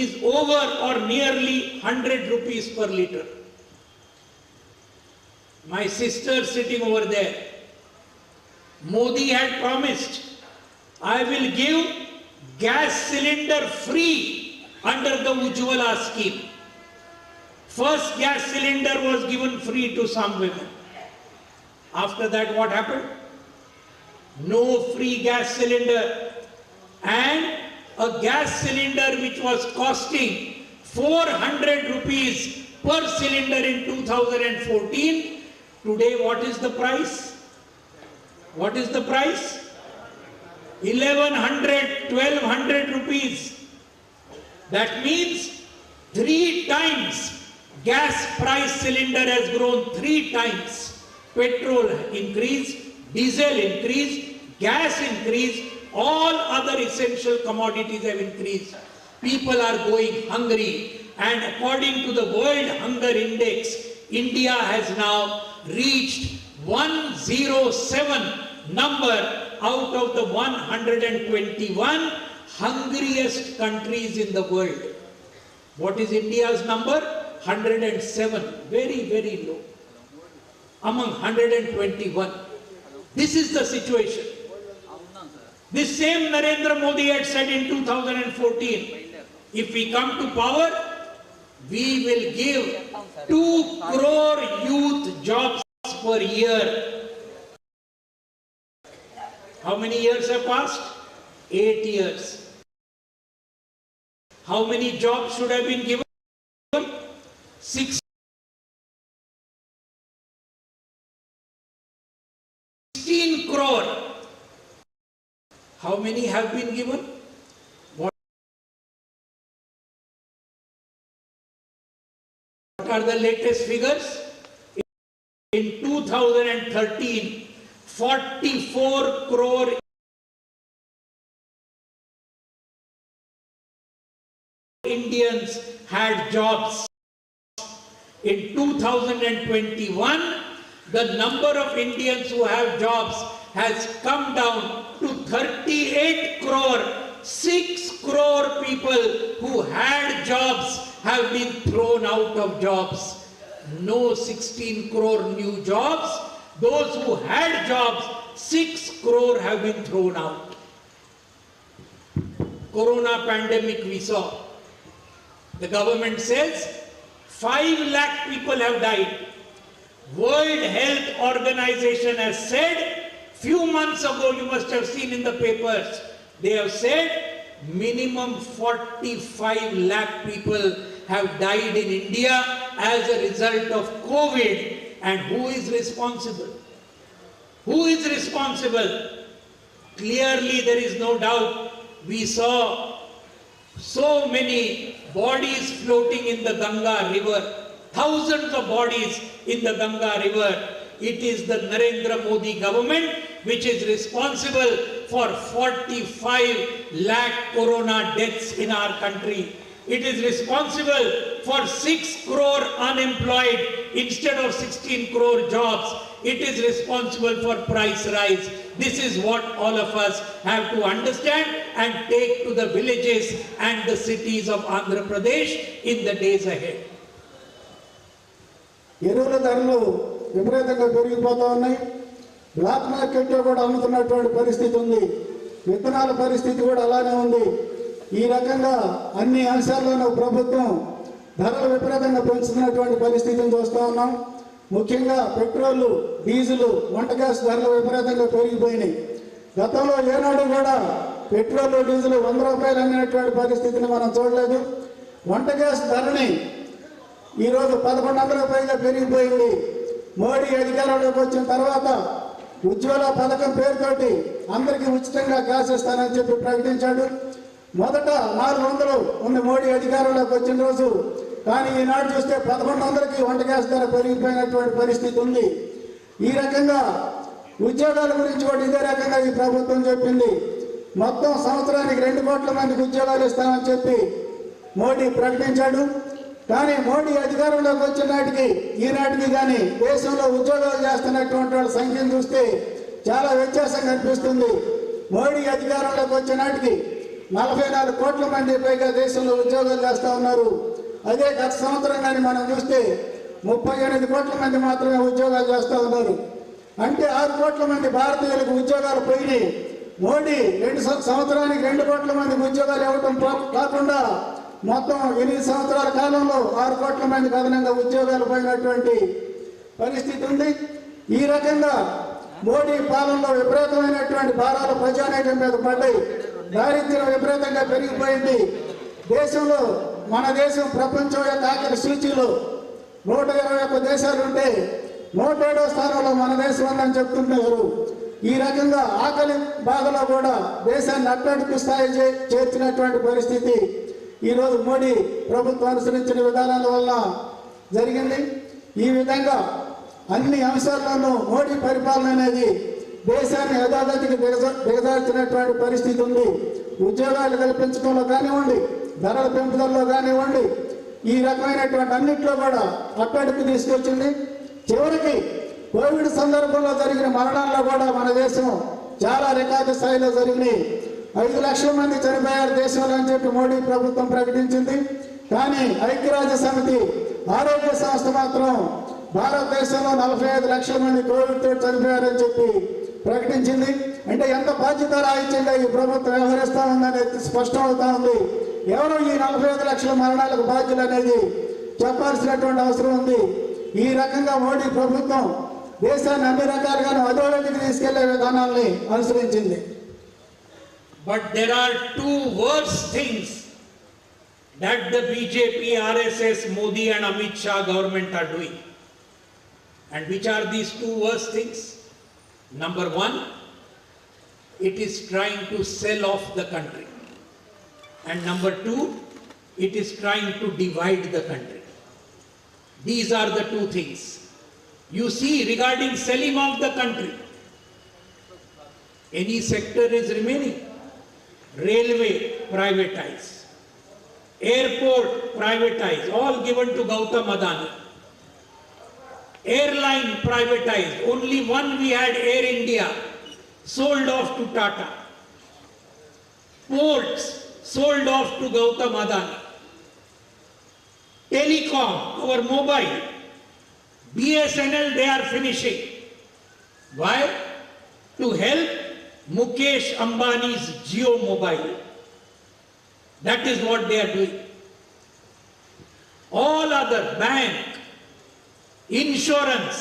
is over or nearly 100 rupees per liter. my sister sitting over there. Modi had promised, I will give gas cylinder free under the Ujjwala scheme. First gas cylinder was given free to some women. After that, what happened? No free gas cylinder. And a gas cylinder which was costing 400 rupees per cylinder in 2014, today what is the price? What is the price? 1100, 1200 rupees. That means 3 times gas price cylinder has grown 3 times. Petrol increased, diesel increased, gas increased, all other essential commodities have increased. People are going hungry, and according to the World Hunger Index, India has now reached 107 number out of the 121 hungriest countries in the world. What is India's number? 107. Very, very low. Among 121. This is the situation. This same Narendra Modi had said in 2014, if we come to power, we will give 2 crore youth jobs per year. How many years have passed? 8 years. How many jobs should have been given? 16 crore. How many have been given? What are the latest figures? In 2013, 44 crore Indians had jobs. In 2021, the number of Indians who have jobs has come down to 38 crore. 6 crore people who had jobs have been thrown out of jobs. No 16 crore new jobs. Those who had jobs, 6 crore have been thrown out. Corona pandemic we saw. The government says 5 lakh people have died. World Health Organization has said, few months ago, you must have seen in the papers, they have said minimum 45 lakh people have died in India as a result of COVID. And who is responsible? Who is responsible? Clearly, there is no doubt. We saw so many bodies floating in the Ganga river, thousands of bodies in the Ganga river. It is the Narendra Modi government which is responsible for 45 lakh corona deaths in our country. It is responsible for 6 crore unemployed instead of 16 crore jobs. It is responsible for price rise. This is what all of us have to understand and take to the villages and the cities of Andhra Pradesh in the days ahead. ఎరువుల ధరలు విపరీతంగా పెరిగిపోతూ ఉన్నాయి. బ్లాక్ మార్కెట్లో కూడా అమ్ముతున్నటువంటి పరిస్థితి ఉంది. విత్తనాల పరిస్థితి కూడా అలానే ఉంది. ఈ రకంగా అన్ని అంశాల్లోనూ ప్రభుత్వం ధరలు విపరీతంగా పెంచుతున్నటువంటి పరిస్థితిని చూస్తూ ఉన్నాం. ముఖ్యంగా పెట్రోల్, డీజిల్, వంట గ్యాస్ ధరలు విపరీతంగా పెరిగిపోయినాయి. గతంలో ఏనాడు కూడా పెట్రోల్, డీజిల్ 100 రూపాయలు అమ్మినటువంటి పరిస్థితిని మనం చూడలేదు. వంట గ్యాస్ ధరని ఈరోజు 1100 పైగా పెరిగిపోయింది. మోడీ అధికారంలోకి వచ్చిన తర్వాత ఉజ్వల పథకం పేరుతోటి అందరికీ ఉచితంగా గ్యాస్ ఇస్తానని చెప్పి ప్రకటించాడు. మొదట 400 ఉంది మోడీ అధికారంలోకి వచ్చిన రోజు. కానీ ఈనాడు చూస్తే 1100కి వంట గ్యాస్ ధర పెరిగిపోయినటువంటి పరిస్థితి ఉంది. ఈ రకంగా ఉద్యోగాల గురించి కూడా ఇదే రకంగా ఈ ప్రభుత్వం చెప్పింది. మొత్తం సంవత్సరానికి 2 కోట్ల మందికి ఉద్యోగాలు ఇస్తామని చెప్పి మోడీ ప్రకటించాడు. కానీ మోడీ అధికారంలోకి వచ్చిన నాటికి ఈనాటికి కానీ దేశంలో ఉద్యోగాలు చేస్తున్నటువంటి వాళ్ళ సంఖ్యను చూస్తే చాలా వ్యత్యాసం కనిపిస్తుంది. మోడీ అధికారంలోకి వచ్చిన నాటికి 44 కోట్ల మంది పైగా దేశంలో ఉద్యోగాలు చేస్తూ ఉన్నారు. అదే గత సంవత్సరం కానీ మనం చూస్తే 38 కోట్ల మంది మాత్రమే ఉద్యోగాలు చేస్తూ ఉన్నారు. అంటే 6 కోట్ల మంది భారతీయులకు ఉద్యోగాలు పోయినాయి. మోడీ 2 సంవత్సరానికి 2 కోట్ల మందికి ఉద్యోగాలు ఇవ్వటం కాకుండా మొత్తం 8 సంవత్సరాల కాలంలో 6 కోట్ల మందికి అదనంగా ఉద్యోగాలు పోయినటువంటి పరిస్థితి ఉంది. ఈ రకంగా మోడీ పాలనలో విపరీతమైనటువంటి భారాలు ప్రజానీకం మీద పడ్డాయి. దారిద్ర్యం విపరీతంగా పెరిగిపోయింది. దేశంలో మన దేశం ప్రపంచం యొక్క ఆఖరి సూచీలో 121 దేశాలు ఉంటే 107వ స్థానంలో మన దేశం ఉందని చెప్తున్నారు. ఈ రకంగా ఆకలి బాధలో కూడా దేశాన్ని అట్టడుగు స్థాయి చేర్చినటువంటి పరిస్థితి ఈరోజు మోడీ ప్రభుత్వం అనుసరించిన విధానాల వల్ల జరిగింది. ఈ విధంగా అన్ని అంశాల్లోనూ మోడీ పరిపాలన అనేది దేశాన్ని యథాగతికి దిగజార్చినటువంటి పరిస్థితి ఉంది. ఉద్యోగాలు కల్పించడంలో కానివ్వండి, ధరల పెంపుదలలో కానివ్వండి, ఈ రకమైనటువంటి అన్నింటిలో కూడా అట్టడుగు తీసుకొచ్చింది. చివరికి కోవిడ్ సందర్భంలో జరిగిన మరణాల్లో కూడా మన దేశం చాలా రికార్డు స్థాయిలో జరిగినాయి. 5 లక్షల మంది చనిపోయారు దేశంలో అని చెప్పి మోడీ ప్రభుత్వం ప్రకటించింది. కానీ ఐక్యరాజ్య సమితి ఆరోగ్య సంస్థ మాత్రం భారతదేశంలో 45 లక్షల మంది కోవిడ్తో చనిపోయారని చెప్పి ప్రకటించింది. అంటే ఎంత బాధ్యత రాయించిందో ఈ ప్రభుత్వం వ్యవహరిస్తూ ఉందనేది స్పష్టం అవుతా ఉంది. ఎవరు ఈ 45 లక్షల మరణాలకు బాధ్యులు అనేది చెప్పాల్సినటువంటి అవసరం ఉంది. ఈ రకంగా మోడీ ప్రభుత్వం దేశాన్ని అన్ని రకాలుగాను అధోగతికి తీసుకెళ్లే విధానాల్ని అనుసరించింది. But there are 2 worse things that the BJP, RSS, Modi and Amit Shah government are doing. And which are these 2 worst things? Number 1, it is trying to sell off the country. And number 2, it is trying to divide the country. These are the 2 things. You see, regarding selling off the country, any sector is remaining. Railway, privatize. Airport, privatize. All given to Gautam Adani. Airline, privatized. Only one we had, Air India, sold off to Tata. Ports, sold off to Gautam Adani. Telecom, our mobile, BSNL, they are finishing. Why? To help Mukesh Ambani's Jio Mobile. That is what they are doing. All other bank, insurance,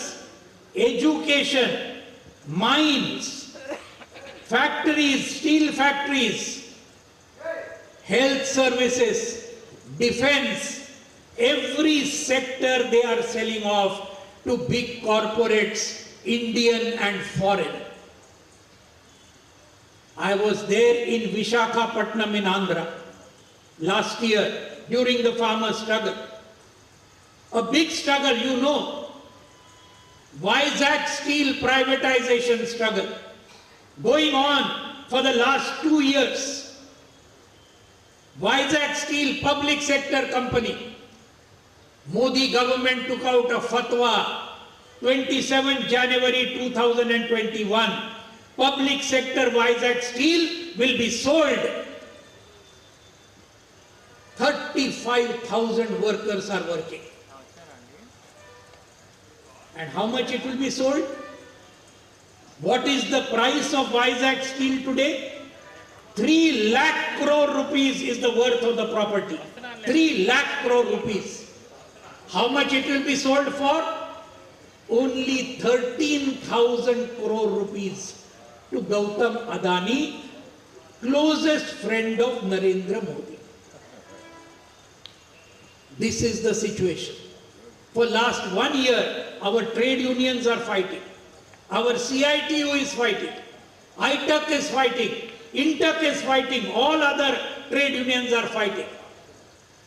education, mines, factories, steel factories, health services, defense, every sector they are selling off to big corporates, Indian and foreign. I was there in Visakhapatnam in Andhra last year during the farmer struggle. A big struggle, you know. Vizag steel privatization struggle going on for the last 2 years. Vizag Steel public sector company. Modi government took out a fatwa 27 January 2021. Public sector Vizag Steel will be sold. 35,000 workers are working. And how much it will be sold? What is the price of Vizag Steel today? 3 lakh crore rupees is the worth of the property. 3 lakh crore rupees. How much it will be sold for? Only 13,000 crore rupees to Gautam Adani, closest friend of Narendra Modi. This is the situation. For last 1 year, our trade unions are fighting. Our CITU is fighting. ITUC is fighting. INTUC is fighting. All other trade unions are fighting.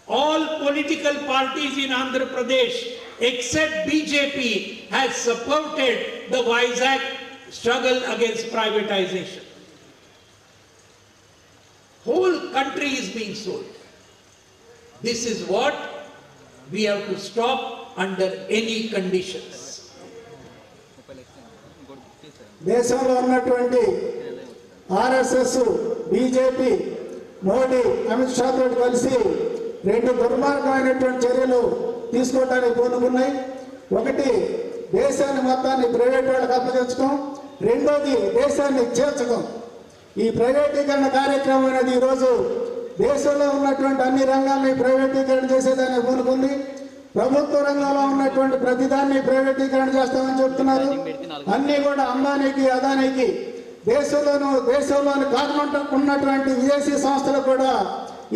All political parties in Andhra Pradesh, except BJP, has supported the Vizag struggle against privatization. Whole country is being sold. This is what we have to stop under any conditions. దేశంలో ఉన్నటువంటి ఆర్ఎస్ఎస్, బీజేపీ, మోడీ, అమిత్ షాతో కలిసి 2 దుర్మార్గమైనటువంటి చర్యలు తీసుకోవడానికి పూనుకున్నాయి. ఒకటి దేశాన్ని మొత్తాన్ని ప్రైవేట్ వాళ్ళకి అప్పగించడం, రెండోది దేశాన్ని చేర్చడం. ఈ ప్రైవేటీకరణ కార్యక్రమం అనేది ఈరోజు దేశంలో ఉన్నటువంటి అన్ని రంగాల్ని ప్రైవేటీకరణ చేసేదాన్ని పూనుకుంది. ప్రభుత్వ రంగంలో ఉన్నటువంటి ప్రతిదాన్ని ప్రైవేటీకరణ చేస్తామని చెప్తున్నారు. అన్నీ కూడా అంబానీకి అదానీకి దేశంలోని కాకుండా ఉన్నటువంటి విదేశీ సంస్థలు కూడా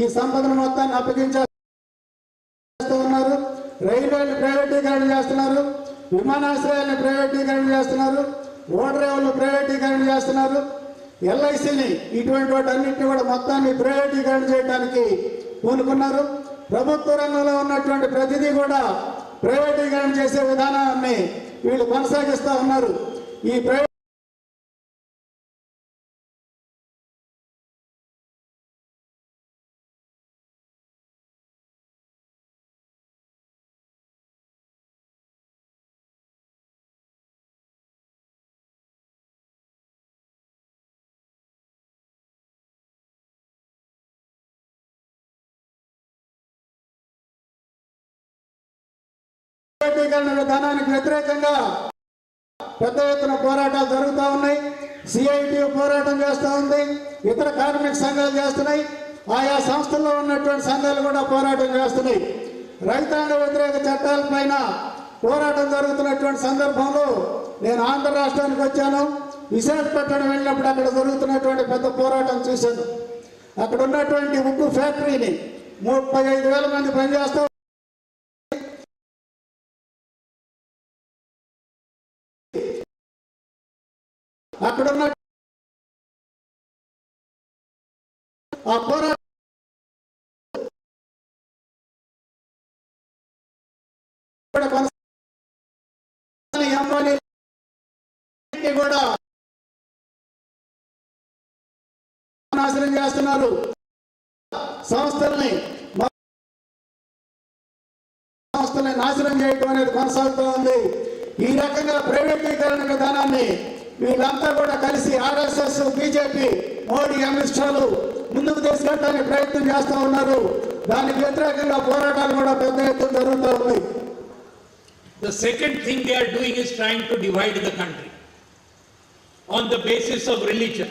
ఈ సంపదను మొత్తాన్ని అప్పగించేస్తూ ఉన్నారు. రైల్వేలు ప్రైవేటీకరణ చేస్తున్నారు, విమానాశ్రయాలను ప్రైవేటీకరణ చేస్తున్నారు, ఓడరేవులను ప్రైవేటీకరణ చేస్తున్నారు, ఎల్ఐసిని ఇటువంటి వాటి అన్నింటినీ కూడా మొత్తాన్ని ప్రైవేటీకరణ చేయడానికి పూనుకున్నారు. ప్రభుత్వ రంగంలో ఉన్నటువంటి ప్రతిదీ కూడా ప్రైవేటీకరణ చేసే విధానాన్ని వీళ్ళు కొనసాగిస్తూ ఉన్నారు. ఈ ప్రైవేటీకరణ విధానానికి వ్యతిరేకంగా పెద్ద ఎత్తున పోరాటాలు జరుగుతూ ఉన్నాయి. సిఐటియు పోరాటం చేస్తూ ఉంది, ఇతర కార్మిక సంఘాలు చేస్తున్నాయి, ఆయా సంస్థల్లో ఉన్నటువంటి సంఘాలు కూడా పోరాటం చేస్తున్నాయి. రైతాంగ వ్యతిరేక చట్టాలపైన పోరాటం జరుగుతున్నటువంటి సందర్భంలో నేను ఆంధ్ర రాష్ట్రానికి వచ్చాను. విశాఖపట్నం వెళ్ళినప్పుడు అక్కడ జరుగుతున్నటువంటి పెద్ద పోరాటం చూశాను. అక్కడ ఉన్నటువంటి ఉక్కు ఫ్యాక్టరీని 35,000 మంది పనిచేస్తూ అక్కడున్న ఆ పోరాటం కూడా నాశనం చేస్తున్నారు. సంస్థల్ని నాశనం చేయడం అనేది కొనసాగుతూ ఉంది. ఈ రకంగా ప్రైవేటీకరణ విధానాన్ని వీళ్ళంతా కూడా కలిసి ఆర్ఎస్ఎస్, బీజేపీ, మోడీ, అమిత్ షాలు ముందుకు తీసుకెళ్ళడానికి ప్రయత్నం చేస్తూ ఉన్నారు. దానికి వ్యతిరేకంగా పోరాటాలు కూడా పెద్ద ఎత్తున జరుగుతూ ఉన్నాయి. The second thing they are doing is trying to divide the country on the basis of religion,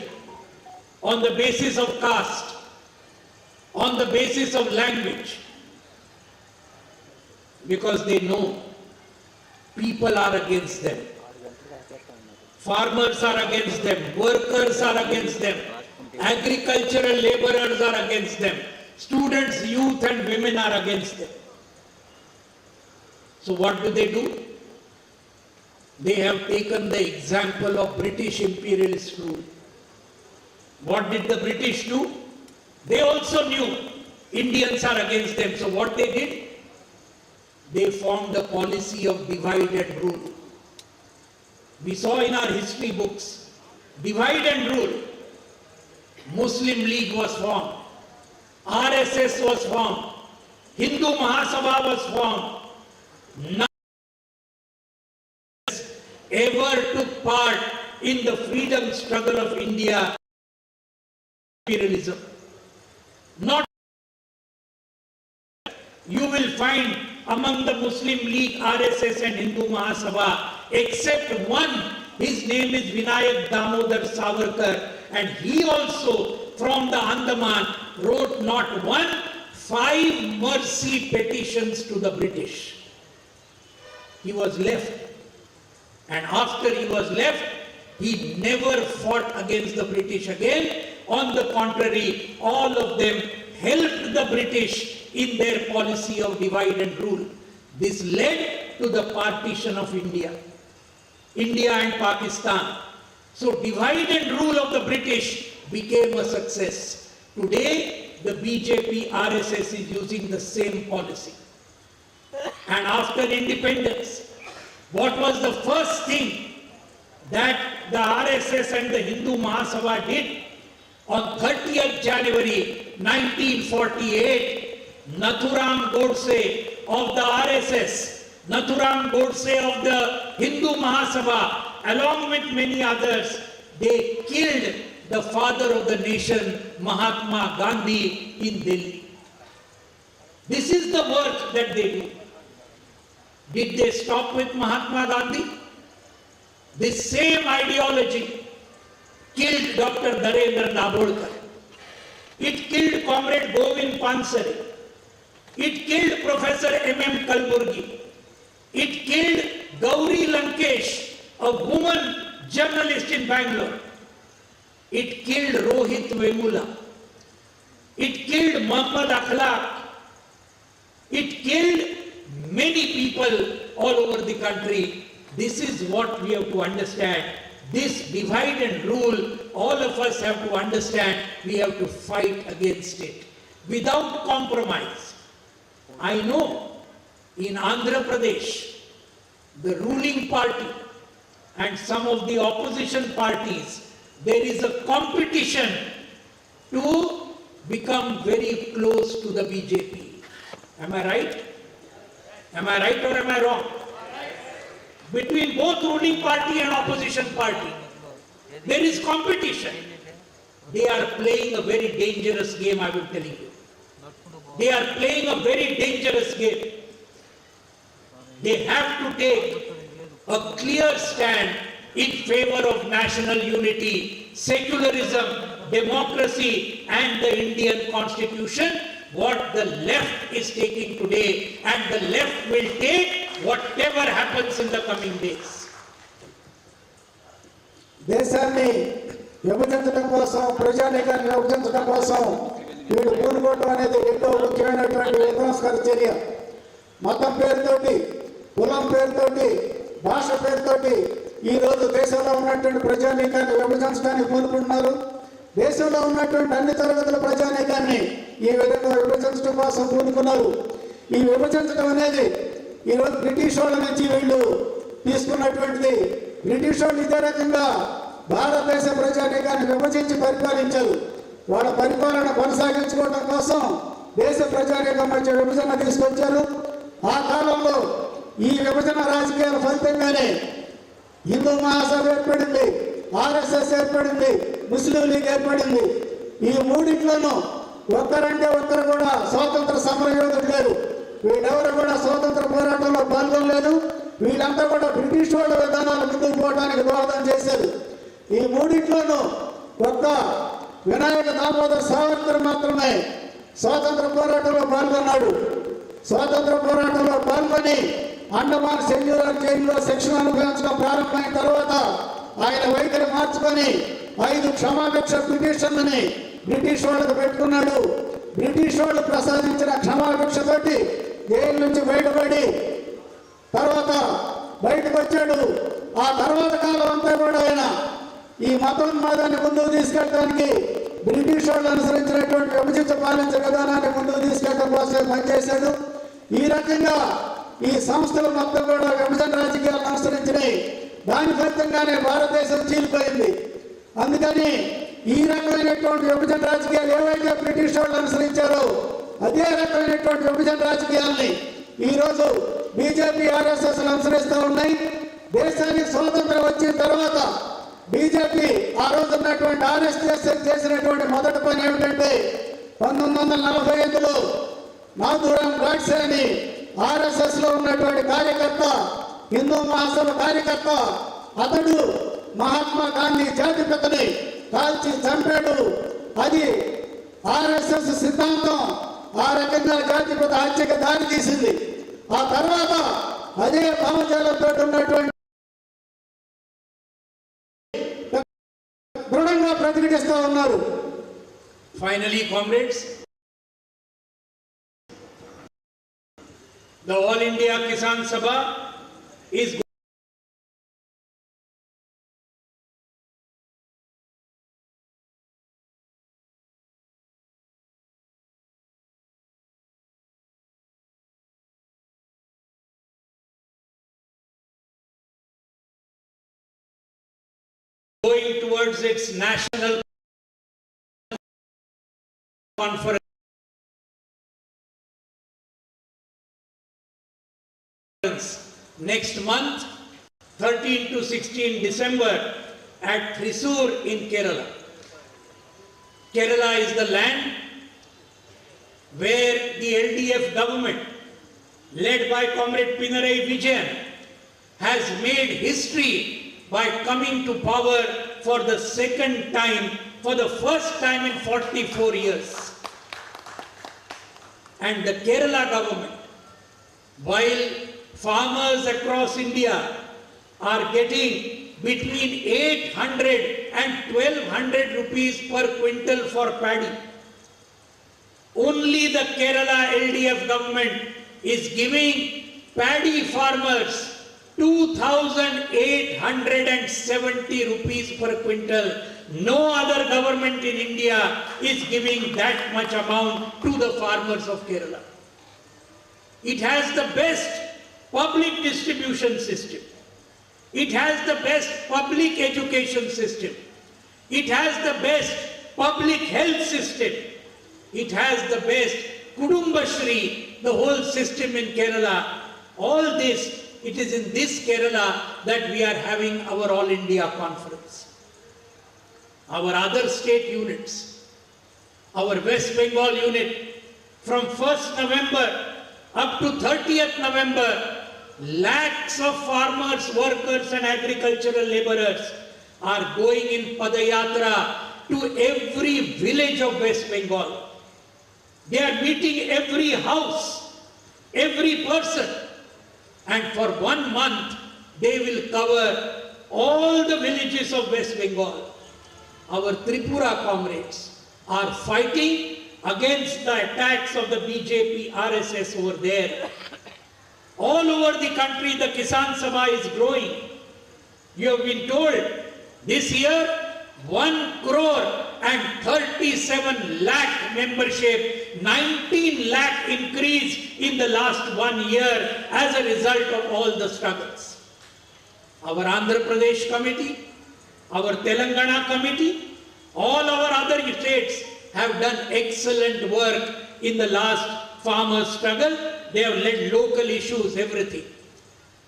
on the basis of caste, on the basis of language, because they know people are against them. Farmers are against them, workers are against them, agricultural laborers are against them, students, youth and women are against them. So what do? They have taken the example of British imperialist rule. What did the British do? They also knew Indians are against them. So what they did? They formed a policy of divide and rule. We saw in our history books, divide and rule. Muslim League was formed, RSS was formed, Hindu Mahasabha was formed. None ever took part in the freedom struggle of India. Imperialism. Not you will find among the Muslim League, RSS and Hindu Mahasabha, except one, his name is Vinayak Damodar Savarkar, and he also from the Andaman wrote not one, 5 mercy petitions to the British. He was left, and after he was left, he never fought against the British again. On the contrary, all of them helped the British in their policy of divide and rule. This led to the partition of India and Pakistan. So divide and rule of the British became a success. Today, the BJP, RSS is using the same policy. And after independence, what was the first thing that the RSS and the Hindu Mahasabha did? On 30th January 1948, Nathuram Godse of the RSS, Nathuram Godse of the Hindu Mahasabha, along with many others, they killed the father of the nation, Mahatma Gandhi, in Delhi. This is the work that they do. Did they stop with Mahatma Gandhi? This same ideology killed Dr. Narendra Dabholkar. It killed Comrade Govind Pansare. It killed Professor M.M. Kalburgi. It killed Gauri Lankesh, a woman journalist in Bangalore. It killed Rohit Vemula. It killed Muhammad Akhlaq. It killed many people all over the country. This is what we have to understand. This divide and rule, all of us have to understand. We have to fight against it without compromise. I know in Andhra Pradesh, the ruling party and some of the opposition parties, there is a competition to become very close to the BJP. Am I right? Am I right or am I wrong? Between both ruling party and opposition party, there is competition. They are playing a very dangerous game, I will tell you. They are playing a very dangerous game. They have to take a clear stand in favor of national unity, secularism, democracy, and the Indian Constitution, what the left is taking today, and the left will take whatever happens in the coming days. దేశాన్ని విభజించడం కోసం, ప్రజానీకాన్ని విభజించడం కోసం వీడు పూనుకోవడం అనేది ఎంతో ముఖ్యమైనటువంటి విధ్వంసకర చర్య. మతం పేరుతోటి, కులం పేరుతోటి, భాష పేరుతోటి ఈరోజు దేశంలో ఉన్నటువంటి ప్రజానీకాన్ని విభజించడానికి పూనుకుంటున్నారు. దేశంలో ఉన్నటువంటి అన్ని తరగతుల ప్రజానీకాన్ని ఈ విధంగా విభజించడం కోసం పూనుకున్నారు. ఈ విభజించడం అనేది ఈరోజు బ్రిటిష్ వాళ్ళ నుంచి వీళ్ళు తీసుకున్నటువంటిది. బ్రిటిష్ వాళ్ళు ఇదే రకంగా భారతదేశ ప్రజానీకాన్ని విభజించి పరిపాలించారు. వాళ్ళ పరిపాలన కొనసాగించుకోవడం కోసం దేశ ప్రజానీకం మధ్య విభజన తీసుకొచ్చారు. ఆ కాలంలో ఈ విభజన రాజకీయాల ఫలితంగానే హిందూ మహాసభ ఏర్పడింది, ఆర్ఎస్ఎస్ ఏర్పడింది, ముస్లిం లీగ్ ఏర్పడింది. ఈ మూడింట్లోనూ ఒక్కరంటే ఒక్కరు కూడా స్వాతంత్ర సమర యోధులు లేరు. వీళ్ళెవరు కూడా స్వాతంత్ర పోరాటంలో పాల్గొనలేదు. వీళ్ళంతా కూడా బ్రిటిష్ వాళ్ళ విధానాలు ముందుకు పోవడానికి దోహదం చేశారు. ఈ మూడింట్లోనూ ఒక్క వినాయక దామోదర్ సావర్కర్ మాత్రమే స్వాతంత్ర పోరాటంలో పాల్గొన్నాడు. స్వాతంత్ర పోరాటంలో పాల్గొని అండమాన్ సెల్యులర్ జైల్లో శిక్షణ అనుభవించడం ప్రారంభమైన తర్వాత ఆయన వైఖరి మార్చుకొని 5 క్షమాభిక్ష పిటిషన్లని బ్రిటిష్ వాళ్ళకు పెట్టుకున్నాడు. బ్రిటిష్ వాళ్ళు ప్రసాదించిన క్షమాభిక్షతోటి జైలు నుంచి బయటపడి తర్వాత బయటకు వచ్చాడు. ఆ తర్వాత కాలం అంతా కూడా ఆయన ఈ మతోన్మాదాన్ని ముందుకు తీసుకెళ్ళడానికి బ్రిటిష్ వాళ్ళు అనుసరించినటువంటి విభజించ పాలించే విధానాన్ని ముందుకు తీసుకెళ్ళడం కోసం పనిచేశాడు. ఈ రకంగా ఈ సంస్థలు మొత్తం కూడా విభజన రాజకీయాలను అనుసరించినాయి. దాని ఫలితంగానే భారతదేశం చీలిపోయింది. అందుకని ఈ రకమైనటువంటి విభజన రాజకీయాలు ఏవైతే బ్రిటిష్ వాళ్ళు అనుసరించారో అదే రకమైనటువంటి విభజన రాజకీయాల్ని ఈరోజు బీజేపీ, ఆర్ఎస్ఎస్ అనుసరిస్తూ ఉన్నాయి. దేశానికి స్వాతంత్రం వచ్చిన తర్వాత బీజేపీ ఆ రోజు ఉన్నటువంటి ఆర్ఎస్ఎస్ చేసినటువంటి మొదటి పని ఏమిటంటే 1945లో నాథూరాం గాడ్సే అని ఆర్ఎస్ఎస్ లో ఉన్నటువంటి కార్యకర్త, హిందూ మహాసభ కార్యకర్త, అతడు మహాత్మా గాంధీ జాతిపితని కాల్చి చంపాడు. అది ఆర్ఎస్ఎస్ సిద్ధాంతం ఆ రకంగా జాతిపిత హత్యకు దారి తీసింది. ఆ తర్వాత అదే భావజాలంతో ఉన్నటువంటి దృఢంగా ప్రతిఘటిస్తూ ఉన్నారు. Finally, comrades, the All India Kisan Sabha is going towards its national conference next month, 13 to 16 December at Thrissur in Kerala. Kerala is the land where the LDF government led by Comrade Pinarayi Vijayan, has made history by coming to power for the second time, for the first time in 44 years. And the Kerala government, while farmers across India are getting between 800 and 1200 rupees per quintal for paddy, only the Kerala LDF government is giving paddy farmers 2,870 rupees per quintal. No other government in India is giving that much amount to the farmers of Kerala. It has the best public distribution system. It has the best public education system. It has the best public health system. It has the best Kudumbashri, the whole system in Kerala. All this, it is in this Kerala that we are having our All India conference. Our other state units, our West Bengal unit, from 1st November up to 30th November, lakhs of farmers, workers and agricultural laborers are going in Padayatra to every village of West Bengal. They are meeting every house, every person, and for 1 month they will cover all the villages of West Bengal. Our Tripura comrades are fighting against the attacks of the BJP, RSS over there. All over the country, the Kisan Sabha is growing. You have been told this year 1 crore and 37 lakh membership, 19 lakh increase in the last 1 year as a result of all the struggles. Our Andhra Pradesh committee, our Telangana committee, all our other states have done excellent work in the last farmer struggle. They have led local issues, everything.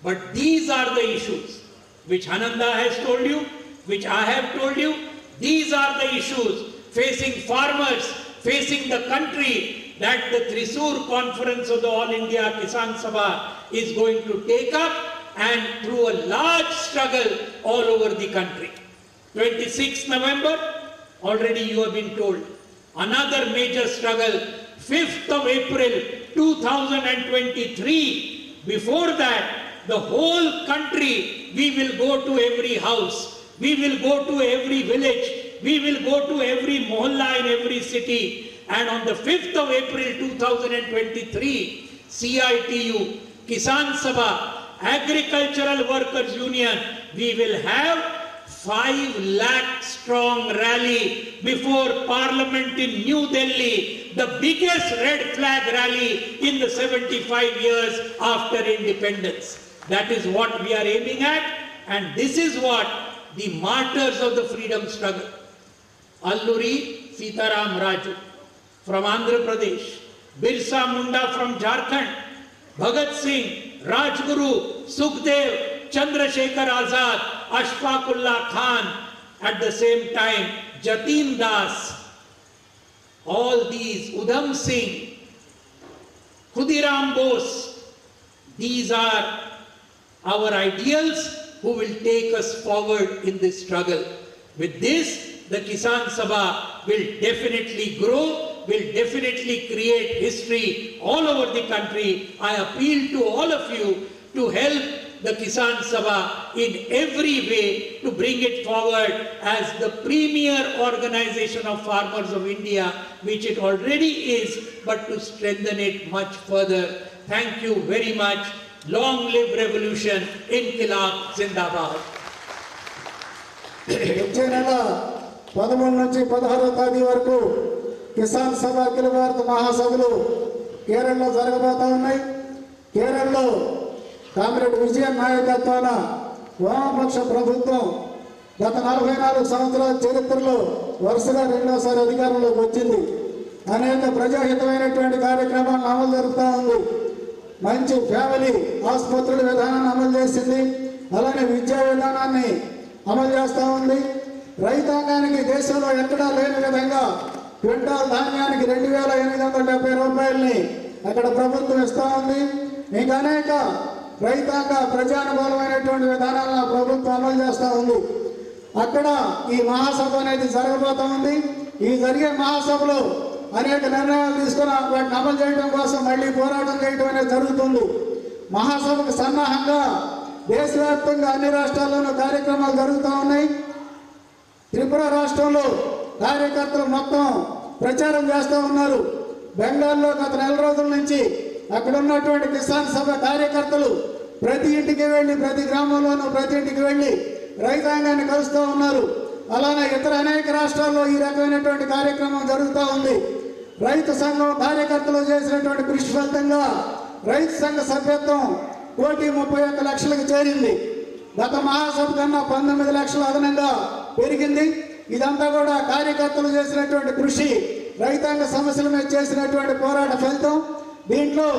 But these are the issues which Hananda has told you, which I have told you. These are the issues facing farmers, facing the country, that the Thrissur conference of the All India Kisan Sabha is going to take up, and through a large struggle all over the country. 26th November, already you have been told. Another major struggle, 5th of April 2023. Before that, the whole country, we will go to every house, we will go to every village, we will go to every mohalla in every city. And on the 5th of April 2023, CITU, Kisan Sabha, Agricultural Workers Union, we will have 5 lakh strong rally before Parliament in New Delhi, the biggest red flag rally in the 75 years after independence. That is what we are aiming at, and this is what the martyrs of the freedom struggle, Alluri Sitaram Raju from Andhra Pradesh, Birsa Munda from Jharkhand, Bhagat Singh, Rajguru, Sukhdev, Chandrasekhar Azad, Ashfaqullah Khan, at the same time Jatin Das, all these, Udham Singh, Khudiram Bose, these are our ideals who will take us forward in this struggle. With this, the Kisan Sabha will definitely grow, will definitely create history all over the country. I appeal to all of you to help the Kisan Sabha in every way to bring it forward as the premier organization of farmers of India, which it already is, but to strengthen it much further. Thank you very much. Long live revolution. Inqilab Zindabad. వచ్చే నెల 13 నుంచి 16వ తేదీ వరకు కిసాన్ సభ అఖిల భారత మహాసభలు కేరళలో జరగబోతా ఉన్నాయి. కేరళలో కామ్రేడ్ విజయన్ నాయకత్వాన వామపక్ష ప్రభుత్వం గత 44 సంవత్సరాల చరిత్రలో వరుసగా రెండోసారి అధికారంలోకి వచ్చింది. అనేక ప్రజాహితమైనటువంటి కార్యక్రమాలను అమలు జరుపుతూ ఉంది. మంచి ఫ్యామిలీ ఆసుపత్రుల విధానాన్ని అమలు చేసింది. అలానే విద్యా విధానాన్ని అమలు చేస్తూ ఉంది. రైతాంగానికి దేశంలో ఎక్కడా లేని విధంగా క్వింటాల్ ధాన్యానికి 2,870 రూపాయలని అక్కడ ప్రభుత్వం ఇస్తూ ఉంది. ఇంకా అనేక రైతాంగ ప్రజానుకూలమైనటువంటి విధానాలను ప్రభుత్వం అమలు చేస్తూ ఉంది. అక్కడ ఈ మహాసభ అనేది జరగబోతూ ఉంది. ఈ జరిగే మహాసభలో అనేక నిర్ణయాలు తీసుకుని వాటిని అమలు చేయడం కోసం మళ్ళీ పోరాటం చేయడం అనేది జరుగుతుంది. మహాసభకు సన్నాహంగా దేశవ్యాప్తంగా అన్ని రాష్ట్రాల్లోనూ కార్యక్రమాలు జరుగుతూ ఉన్నాయి. త్రిపుర రాష్ట్రంలో కార్యకర్తలు మొత్తం ప్రచారం చేస్తూ ఉన్నారు. బెంగాల్లో గత నెల రోజుల నుంచి అక్కడ ఉన్నటువంటి కిసాన్ సభ కార్యకర్తలు ప్రతి ఇంటికి వెళ్ళి, ప్రతి గ్రామంలోనూ ప్రతి ఇంటికి వెళ్ళి రైతాంగాన్ని కలుస్తూ ఉన్నారు. అలానే ఇతర అనేక రాష్ట్రాల్లో ఈ రకమైనటువంటి కార్యక్రమం జరుగుతూ ఉంది. రైతు సంఘం కార్యకర్తలు చేసినటువంటి కృషి ఫలితంగా రైతు సంఘ సభ్యత్వం 1,31,00,000కి చేరింది. గత మహాసభ కన్నా 19 లక్షల అదనంగా పెరిగింది. ఇదంతా కూడా కార్యకర్తలు చేసినటువంటి కృషి, రైతాంగ సమస్యల మీద చేసినటువంటి పోరాట ఫలితం. దీంట్లో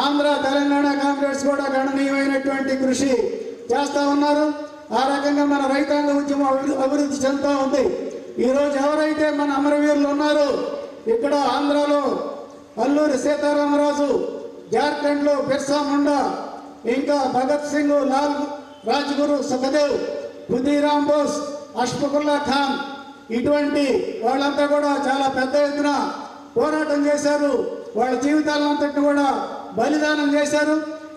ఆంధ్ర, తెలంగాణ కాంగ్రెస్ కూడా గణనీయమైనటువంటి కృషి చేస్తూ ఉన్నారు. ఆ రకంగా మన రైతాంగ ఉద్యమం అభివృద్ధి చెందుతూ ఉంది. ఈరోజు ఎవరైతే మన అమరవీరులు ఉన్నారో, ఇక్కడ ఆంధ్రాలో అల్లూరి సీతారామరాజు, జార్ఖండ్లో బిర్సా ముండా, ఇంకా భగత్ సింగ్, లాల్ రాజ్గురు, సుఖదేవ్, ఖుదీరామ్ బోస్, అష్ఫాకుల్లా ఖాన్, ఇటువంటి వాళ్ళంతా కూడా చాలా పెద్ద ఎత్తున పోరాటం చేశారు. వాళ్ళ జీవితాలంతటిని కూడా బలిదానం చేశారు.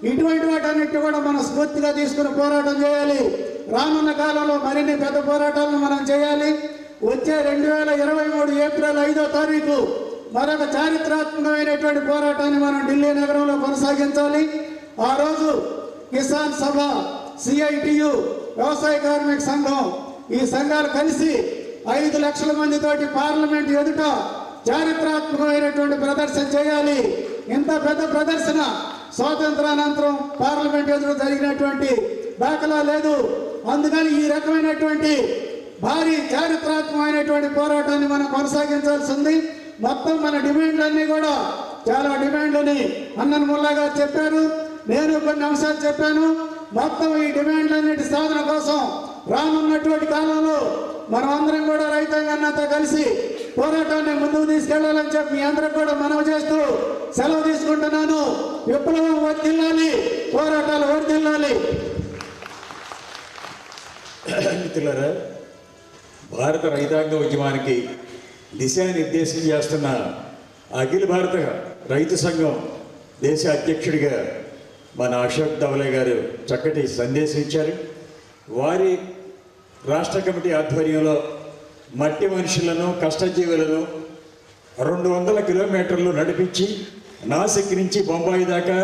ఇటువంటి వాటన్నిటిని కూడా మనం స్ఫూర్తిగా తీసుకుని పోరాటం చేయాలి. రానున్న కాలంలో మరిన్ని పెద్ద పోరాటాలను మనం చేయాలి. వచ్చే 2023 ఏప్రిల్ 5వ తారీఖు మరొక చారిత్రాత్మకమైనటువంటి పోరాటాన్ని మనం ఢిల్లీ నగరంలో కొనసాగించాలి. ఆ రోజు కిసాన్ సభ, సిఐటియు, వ్యవసాయ కార్మిక సంఘం, ఈ సంఘాలు కలిసి 5 లక్షల మందితోటి పార్లమెంట్ ఎదుట చారిత్రాత్మకమైనటువంటి ప్రదర్శన చేయాలి. ఇంత పెద్ద ప్రదర్శన స్వాతంత్రానంతరం పార్లమెంట్ ఎదుట జరిగినటువంటి దాఖలా లేదు. అందుకని ఈ రకమైనటువంటి భారీ చారిత్రాత్మకమైనటువంటి పోరాటాన్ని మనం కొనసాగించాల్సింది. మొత్తం మన డిమాండ్లన్నీ కూడా చాలా డిమాండ్లని అన్నన్ ముల్లా గారు చెప్పారు, నేను కొన్ని అంశాలు చెప్పాను. మొత్తం ఈ డిమాండ్లన్నిటి సాధన కోసం రానున్నటువంటి కాలంలో మనం అందరం కూడా రైతాంగాన్నంతా కలిసి పోరాటాన్ని ముందుకు తీసుకెళ్లాలని చెప్పి మీ అందరికి కూడా మనవి చేస్తూ సెలవు తీసుకుంటున్నాను. విప్లవం వర్ధిల్లాలి, పోరాటాలు వర్ధిల్లాలి. మిత్రులారా, భారత రైతాంగ ఉద్యమానికి దిశానిర్దేశం చేస్తున్న అఖిల భారత రైతు సంఘం దేశ అధ్యక్షుడిగా మన అశోక్ ధవలే గారు చక్కటి సందేశం ఇచ్చారు. వారి రాష్ట్ర కమిటీ ఆధ్వర్యంలో మట్టి మనుషులను, కష్టజీవులను 200 కిలోమీటర్లు నడిపించి నాసిక్ నుంచి బొంబాయి దాకా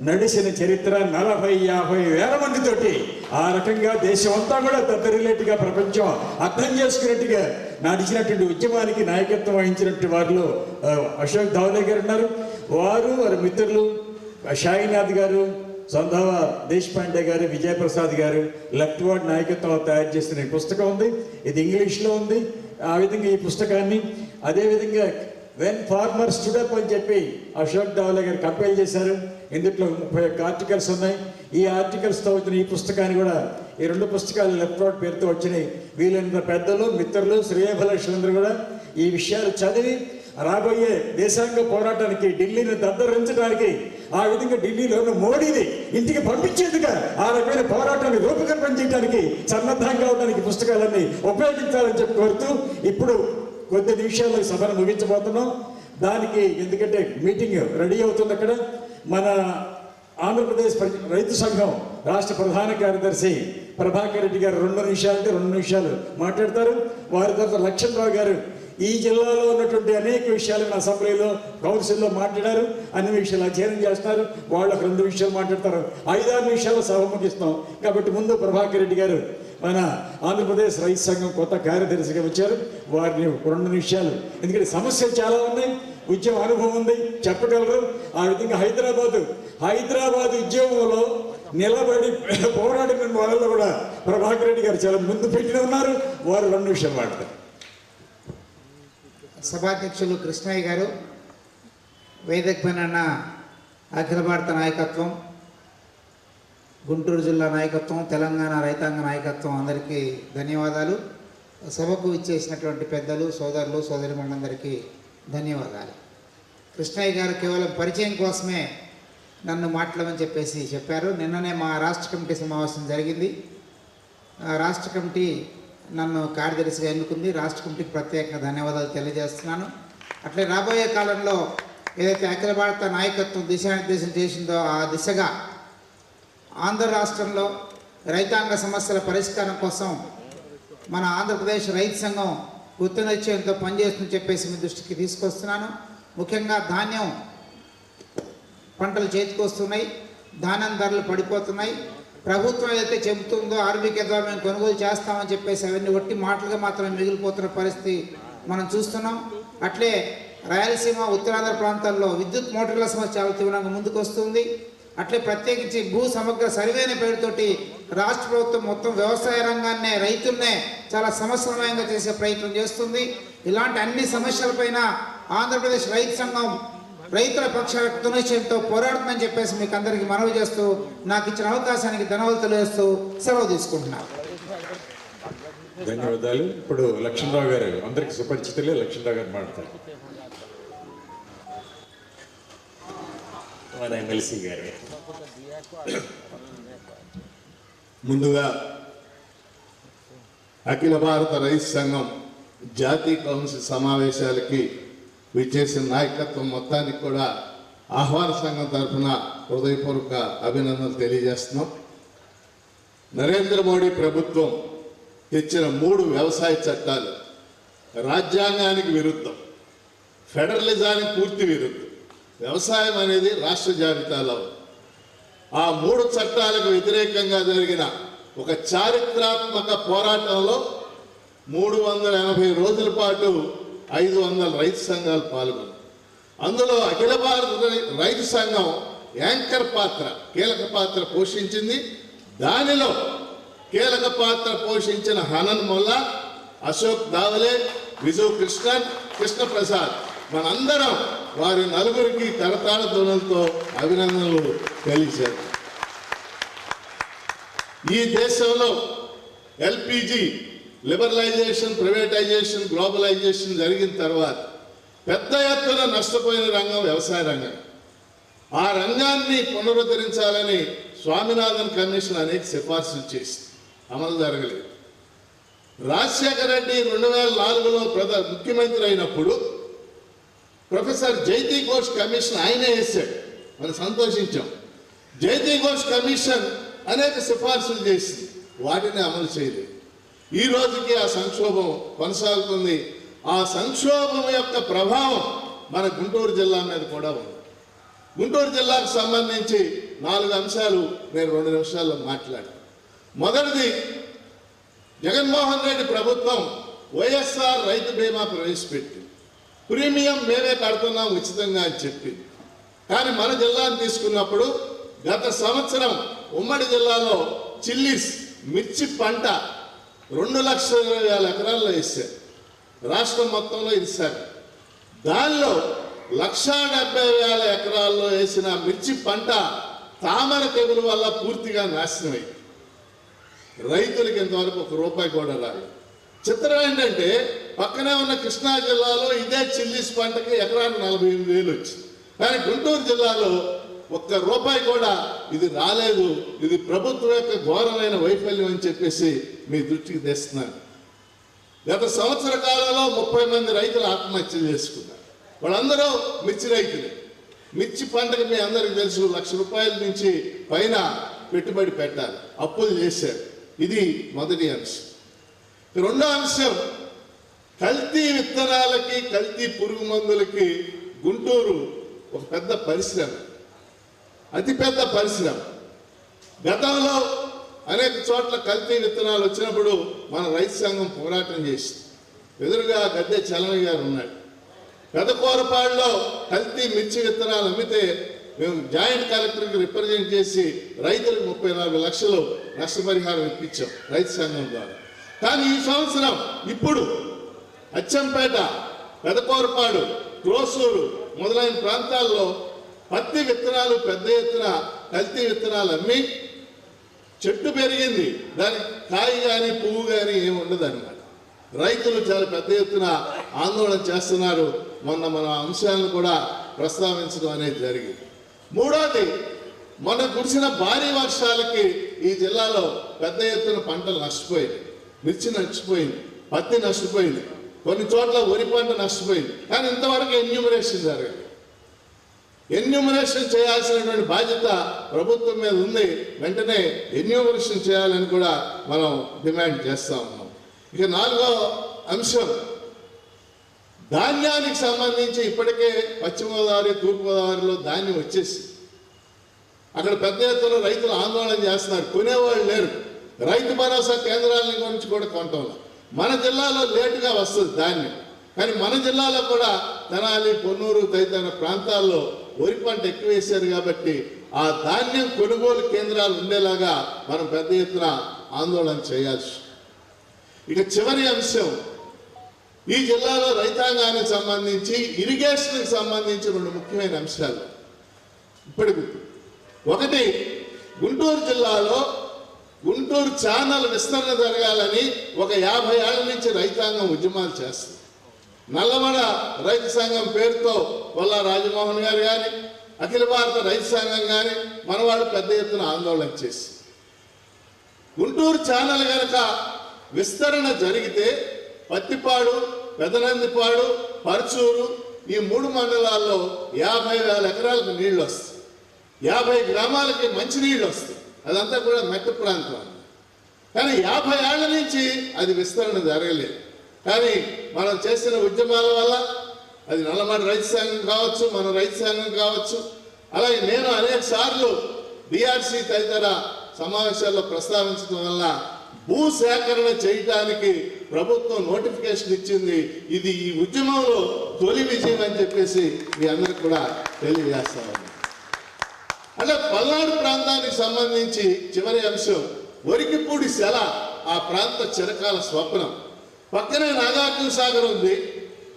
నడిచిన చరిత్ర 40-50 వేల మందితోటి ఆ రకంగా దేశం అంతా కూడా దత్తరిలేట్టుగా ప్రపంచం అర్థం చేసుకున్నట్టుగా నడిచినటువంటి ఉద్యమానికి నాయకత్వం వహించినటువంటి వారిలో అశోక్ ధవలే గారు ఉన్నారు. వారి మిత్రులు షాయినాథ్ గారు, సంధవ దేశపాండే గారు, విజయప్రసాద్ గారు లెఫ్ట్ వర్డ్ నాయకత్వం తయారు చేసిన ఈ పుస్తకం ఉంది. ఇది ఇంగ్లీష్లో ఉంది. ఆ విధంగా ఈ పుస్తకాన్ని, అదేవిధంగా వెన్ ఫార్మర్ స్టూడ్ అప్ అని చెప్పి అశోక్ ధవలే గారు కంపైల్ చేశారు. ఇందులో 31 ఆర్టికల్స్ ఉన్నాయి. ఈ ఆర్టికల్స్తో వచ్చిన ఈ పుస్తకాన్ని కూడా, ఈ 2 పుస్తకాలు లెఫ్ట్ వర్డ్ పేరుతో వచ్చినాయి. వీళ్ళందరూ పెద్దలు, మిత్రులు, శ్రేయభిలాషులందరూ కూడా ఈ విషయాలు చదివి రాబోయే దేశాంగ పోరాటానికి ఢిల్లీని దద్దరించడానికి, ఆ విధంగా ఢిల్లీలో ఉన్న మోడీని ఇంటికి పంపించేందుగా ఆ రకమైన పోరాటాన్ని రూపకల్పన చేయడానికి సన్నద్ధంగా ఉండడానికి పుస్తకాలన్నీ ఉపయోగించాలని చెప్పి కోరుతూ, ఇప్పుడు కొద్ది నిమిషాల్లో సభను ముగించబోతున్నాం. దానికి ఎందుకంటే మీటింగ్ రెడీ అవుతుంది. అక్కడ మన ఆంధ్రప్రదేశ్ రైతు సంఘం రాష్ట్ర ప్రధాన కార్యదర్శి ప్రభాకర్ రెడ్డి గారు 2 నిమిషాలు మాట్లాడతారు. వారి తర్వాత లక్ష్మణరావు గారు ఈ జిల్లాలో ఉన్నటువంటి అనేక విషయాలను అసెంబ్లీలో, కౌన్సిల్లో మాట్లాడారు. అన్ని విషయాలు అధ్యయనం చేస్తున్నారు. వాళ్ళకు 2 నిమిషాలు మాట్లాడతారు. 5-6 నిమిషాలు సభ ముగిస్తాం. కాబట్టి ముందు ప్రభాకర్ రెడ్డి గారు మన ఆంధ్రప్రదేశ్ రైతు సంఘం కొత్త కార్యదర్శిగా వచ్చారు. వారిని 2 నిమిషాలు, ఎందుకంటే సమస్యలు చాలా ఉన్నాయి, ఉద్యమ అనుభవం ఉంది, చెప్పగలరు. ఆ విధంగా హైదరాబాద్ ఉద్యమంలో నిలబడి పోరాడిన వాళ్ళలో కూడా ప్రభాకర్ రెడ్డి గారు చాలా ముందు పెట్టిన ఉన్నారు. వారు 2 నిమిషాలు మాట్లాడతారు. సభాధ్యక్షులు కృష్ణయ్య గారు, వేదిక పైన అఖిల భారత నాయకత్వం, గుంటూరు జిల్లా నాయకత్వం, తెలంగాణ రైతాంగ నాయకత్వం, అందరికీ ధన్యవాదాలు. సభకు ఇచ్చేసినటువంటి పెద్దలు, సోదరులు, సోదరిమణులందరికీ ధన్యవాదాలు. కృష్ణయ్య గారు కేవలం పరిచయం కోసమే నన్ను మాట్లాడమని చెప్పేసి చెప్పారు. నిన్ననే మా రాష్ట్ర కమిటీ సమావేశం జరిగింది. రాష్ట్ర కమిటీ నన్ను కార్యదర్శిగా ఎన్నుకుంది. రాష్ట్ర కమిటీకి ప్రత్యేక ధన్యవాదాలు తెలియజేస్తున్నాను. అట్లే రాబోయే కాలంలో ఏదైతే అఖిల భారత నాయకత్వం దిశానిర్దేశం చేసిందో ఆ దిశగా ఆంధ్ర రాష్ట్రంలో రైతాంగ సమస్యల పరిష్కారం కోసం మన ఆంధ్రప్రదేశ్ రైతు సంఘం కృతనిశ్చయంతో పనిచేస్తుందని చెప్పేసి మీ దృష్టికి తీసుకొస్తున్నాను. ముఖ్యంగా ధాన్యం పంటలు చేతికొస్తున్నాయి, ధాన్యం ధరలు పడిపోతున్నాయి. ప్రభుత్వం ఏదైతే చెబుతుందో ఆర్బీకే ద్వారా మేము కొనుగోలు చేస్తామని చెప్పేసి అవన్నీ ఒట్టి మాటలుగా మాత్రమే మిగిలిపోతున్న పరిస్థితి మనం చూస్తున్నాం. అట్లే రాయలసీమ, ఉత్తరాంధ్ర ప్రాంతాల్లో విద్యుత్ మోటార్ల సమస్య చాలా తీవ్రంగా ముందుకు వస్తుంది. అట్లే ప్రత్యేకించి భూ సమగ్ర సర్వే అనే పేరుతోటి రాష్ట్ర ప్రభుత్వం మొత్తం వ్యవసాయ రంగాన్నే, రైతుల్నే చాలా సమస్యమయంగా చేసే ప్రయత్నం చేస్తుంది. ఇలాంటి అన్ని సమస్యలపైన ఆంధ్రప్రదేశ్ రైతు సంఘం రైతుల పక్షాల కృతనిశ్చయంతో పోరాడుతుందని చెప్పేసి మీకు అందరికీ మనవి చేస్తూ నాకు ఇచ్చిన అవకాశానికి ధన్యవాదాలు తెలియజేస్తూ సెలవు తీసుకుంటున్నాను. ధన్యవాదాలు. ఇప్పుడు లక్ష్మణరావు గారు, అందరికి సుపరిచితులే, లక్ష్మణరావు గారు మాట్లాడతారు. మన ఎమ్మెల్సీ గారు. ముందుగా అఖిల భారత రైతు సంఘం జాతీయ కౌన్సిల్ సమావేశాలకి విచ్చేసిన నాయకత్వం మొత్తానికి కూడా ఆహ్వాన సంఘం తరఫున హృదయపూర్వక అభినందనలు తెలియజేస్తున్నాం. నరేంద్ర మోడీ ప్రభుత్వం తెచ్చిన 3 వ్యవసాయ చట్టాలు రాజ్యాంగానికి విరుద్ధం, ఫెడరలిజానికి పూర్తి విరుద్ధం. వ్యవసాయం అనేది రాష్ట్ర జాబితాలో ఆ 3 చట్టాలకు వ్యతిరేకంగా జరిగిన ఒక చారిత్రాత్మక పోరాటంలో 380 రోజుల పాటు 500 రైతు సంఘాలు పాల్గొన్నాయి. అందులో అఖిల భారత రైతు సంఘం యాంకర్ పాత్ర, కీలక పాత్ర పోషించింది. దానిలో కీలక పాత్ర పోషించిన హనన్ మొల్లా, అశోక్ దావలే, విజు కృష్ణన్, కృష్ణప్రసాద్, మనందరం వారి నలుగురికి కరతాళ ధ్వనులతో అభినందనలు తెలియజేశారు. ఈ దేశంలో ఎల్పిజి లిబరలైజేషన్, ప్రైవేటైజేషన్, గ్లోబలైజేషన్ జరిగిన తర్వాత పెద్ద ఎత్తున నష్టపోయిన రంగం వ్యవసాయ రంగం. ఆ రంగాన్ని పునరుద్ధరించాలని స్వామినాథన్ కమిషన్ అనేక సిఫార్సులు చేసింది, అమలు జరగలేదు. రాజశేఖర రెడ్డి 2004లో ముఖ్యమంత్రి అయినప్పుడు ప్రొఫెసర్ జైతీ ఘోష్ కమిషన్ ఆయనే వేశాడు, మనం సంతోషించాం. జైతీ ఘోష్ కమిషన్ అనేక సిఫార్సులు చేసింది, వాటిని అమలు చేయలేదు. ఈ రోజుకి ఆ సంక్షోభం కొనసాగుతుంది. ఆ సంక్షోభం యొక్క ప్రభావం మన గుంటూరు జిల్లా మీద కూడా ఉంది. గుంటూరు జిల్లాకు సంబంధించి 4 అంశాలు నేను 2 నిమిషాల్లో మాట్లాడాను. మొదటిది, జగన్మోహన్ రెడ్డి ప్రభుత్వం వైఎస్ఆర్ రైతు బీమా ప్రవేశపెట్టింది. ప్రీమియం మేమే కడుతున్నాం ఉచితంగా అని చెప్పి. కానీ మన జిల్లాను తీసుకున్నప్పుడు గత సంవత్సరం ఉమ్మడి జిల్లాలో చిల్లీస్, మిర్చి పంట 2,20,000 ఎకరాల్లో వేశారు. రాష్ట్రం మొత్తంలో ఇస్తారు. దానిలో 1,70,000 ఎకరాల్లో వేసిన మిర్చి పంట తామర తెగులు వల్ల పూర్తిగా నాశనమైంది. రైతులకి ఇంతవరకు ₹1 కూడా రాలేదు. చిత్రం ఏంటంటే పక్కనే ఉన్న కృష్ణా జిల్లాలో ఇదే చిల్లీస్ పంటకి ఎకరానికి 48,000 వచ్చింది. కానీ గుంటూరు జిల్లాలో ₹1 కూడా ఇది రాలేదు. ఇది ప్రభుత్వం యొక్క ఘోరమైన వైఫల్యం అని చెప్పేసి మీ దృష్టికి తెస్తున్నాను. గత సంవత్సర కాలంలో 30 మంది రైతులు ఆత్మహత్యలు చేసుకున్నారు. వాళ్ళందరూ మిర్చి రైతులే. మిర్చి పంటకు మీ అందరికీ తెలుసు, ₹1,00,000 నుంచి పైన పెట్టుబడి పెట్టాలి, అప్పులు చేశారు. ఇది మొదటి అంశం. రెండో అంశం, కల్తీ విత్తనాలకి, కల్తీ పురుగు మందులకి గుంటూరు ఒక పెద్ద పరిశ్రమ, అతిపెద్ద పరిశ్రమ. గతంలో అనేక చోట్ల కల్తీ విత్తనాలు వచ్చినప్పుడు మన రైతు సంఘం పోరాటం చేసింది. ఎదురుగా గద్దె చలమయ్య గారు ఉన్నాడు. పెదకూరపాడులో కల్తీ మిర్చి విత్తనాలు అమ్మితే మేము జాయింట్ కలెక్టర్కి రిప్రజెంట్ చేసి రైతులకు 34 లక్షలు నష్టపరిహారం ఇప్పించాం రైతు సంఘం ద్వారా. కానీ ఈ సంవత్సరం ఇప్పుడు అచ్చంపేట, పెదకూరపాడు, క్రోసూరు మొదలైన ప్రాంతాల్లో పత్తి విత్తనాలు పెద్ద ఎత్తున కల్తీ విత్తనాలు అమ్మి చెట్టు పెరిగింది, దానికి కాయ కానీ పువ్వు కానీ ఏమి ఉండదు అనమాట. రైతులు చాలా పెద్ద ఎత్తున ఆందోళన చేస్తున్నారు. మొన్న మన అంశాలను కూడా ప్రస్తావించడం అనేది జరిగింది. మూడోది, మొన్న కురిసిన భారీ వర్షాలకి ఈ జిల్లాలో పెద్ద ఎత్తున పంటలు నష్టపోయింది. మిర్చి నష్టపోయింది, పత్తి నష్టపోయింది, కొన్ని చోట్ల వరి పంట నష్టపోయింది. కానీ ఇంతవరకు ఎన్యూమరేషన్ జరగదు. ఎన్యూమరేషన్ చేయాల్సినటువంటి బాధ్యత ప్రభుత్వం మీద ఉంది. వెంటనే ఎన్యూమరేషన్ చేయాలని కూడా మనం డిమాండ్ చేస్తా ఉన్నాం. ఇక 4వ అంశం, ధాన్యానికి సంబంధించి ఇప్పటికే పశ్చిమ గోదావరి, తూర్పు గోదావరిలో ధాన్యం వచ్చేసి అక్కడ పెద్ద ఎత్తున రైతులు ఆందోళన చేస్తున్నారు. కొనేవాళ్ళు లేరు. రైతు భరోసా కేంద్రాల గురించి కూడా కొంటాం. మన జిల్లాలో లేటుగా వస్తుంది ధాన్యం. కానీ మన జిల్లాలో కూడా తెనాలి, పొన్నూరు తదితర ప్రాంతాల్లో వరి పంట ఎక్కువ వేశారు కాబట్టి ఆ ధాన్యం కొనుగోలు కేంద్రాలు ఉండేలాగా మనం పెద్ద ఎత్తున ఆందోళన చేయాల్సి. ఇక చివరి అంశం, ఈ జిల్లాలో రైతాంగానికి సంబంధించి ఇరిగేషన్కి సంబంధించి 2 ముఖ్యమైన అంశాలు ఇప్పటికి. ఒకటి, గుంటూరు జిల్లాలో గుంటూరు ఛానల్ విస్తరణ జరగాలని ఒక 50 ఏళ్ల నుంచి రైతాంగం ఉద్యమాలు చేస్తుంది. నల్లమడ రైతు సంఘం పేరుతో వల్ల రాజమోహన్ గారు కానీ, అఖిల భారత రైతు సంఘం కానీ మనవాళ్ళు పెద్ద ఎత్తున ఆందోళన చేసి గుంటూరు ఛానల్ కనుక విస్తరణ జరిగితే పత్తిపాడు, పెదనందిపాడు, పర్చూరు ఈ 3 మండలాల్లో 50,000 ఎకరాలకు నీళ్లు వస్తాయి. 50 గ్రామాలకి మంచినీళ్ళు వస్తాయి. అదంతా కూడా మెట్ట ప్రాంతం. కానీ 50 ఏళ్ల నుంచి అది విస్తరణ జరగలేదు. కానీ మనం చేసిన ఉద్యమాల వల్ల, అది నల్లమడ రైతు సంఘం కావచ్చు, మన రైతు సంఘం కావచ్చు, అలాగే నేను అనేక సార్లు బీఆర్సీ తదితర సమావేశాల్లో ప్రస్తావించడం వల్ల భూ సేకరణ చేయడానికి ప్రభుత్వం నోటిఫికేషన్ ఇచ్చింది. ఇది ఈ ఉద్యమంలో తొలి విజయం అని చెప్పేసి మీ అందరికి కూడా తెలియజేస్తాను. అంటే పల్నాడు ప్రాంతానికి సంబంధించి చివరి అంశం, వరికిపూడి సెల ఆ ప్రాంత చిరకాల స్వప్నం. పక్కనే నాగార్జున సాగర్ ఉంది.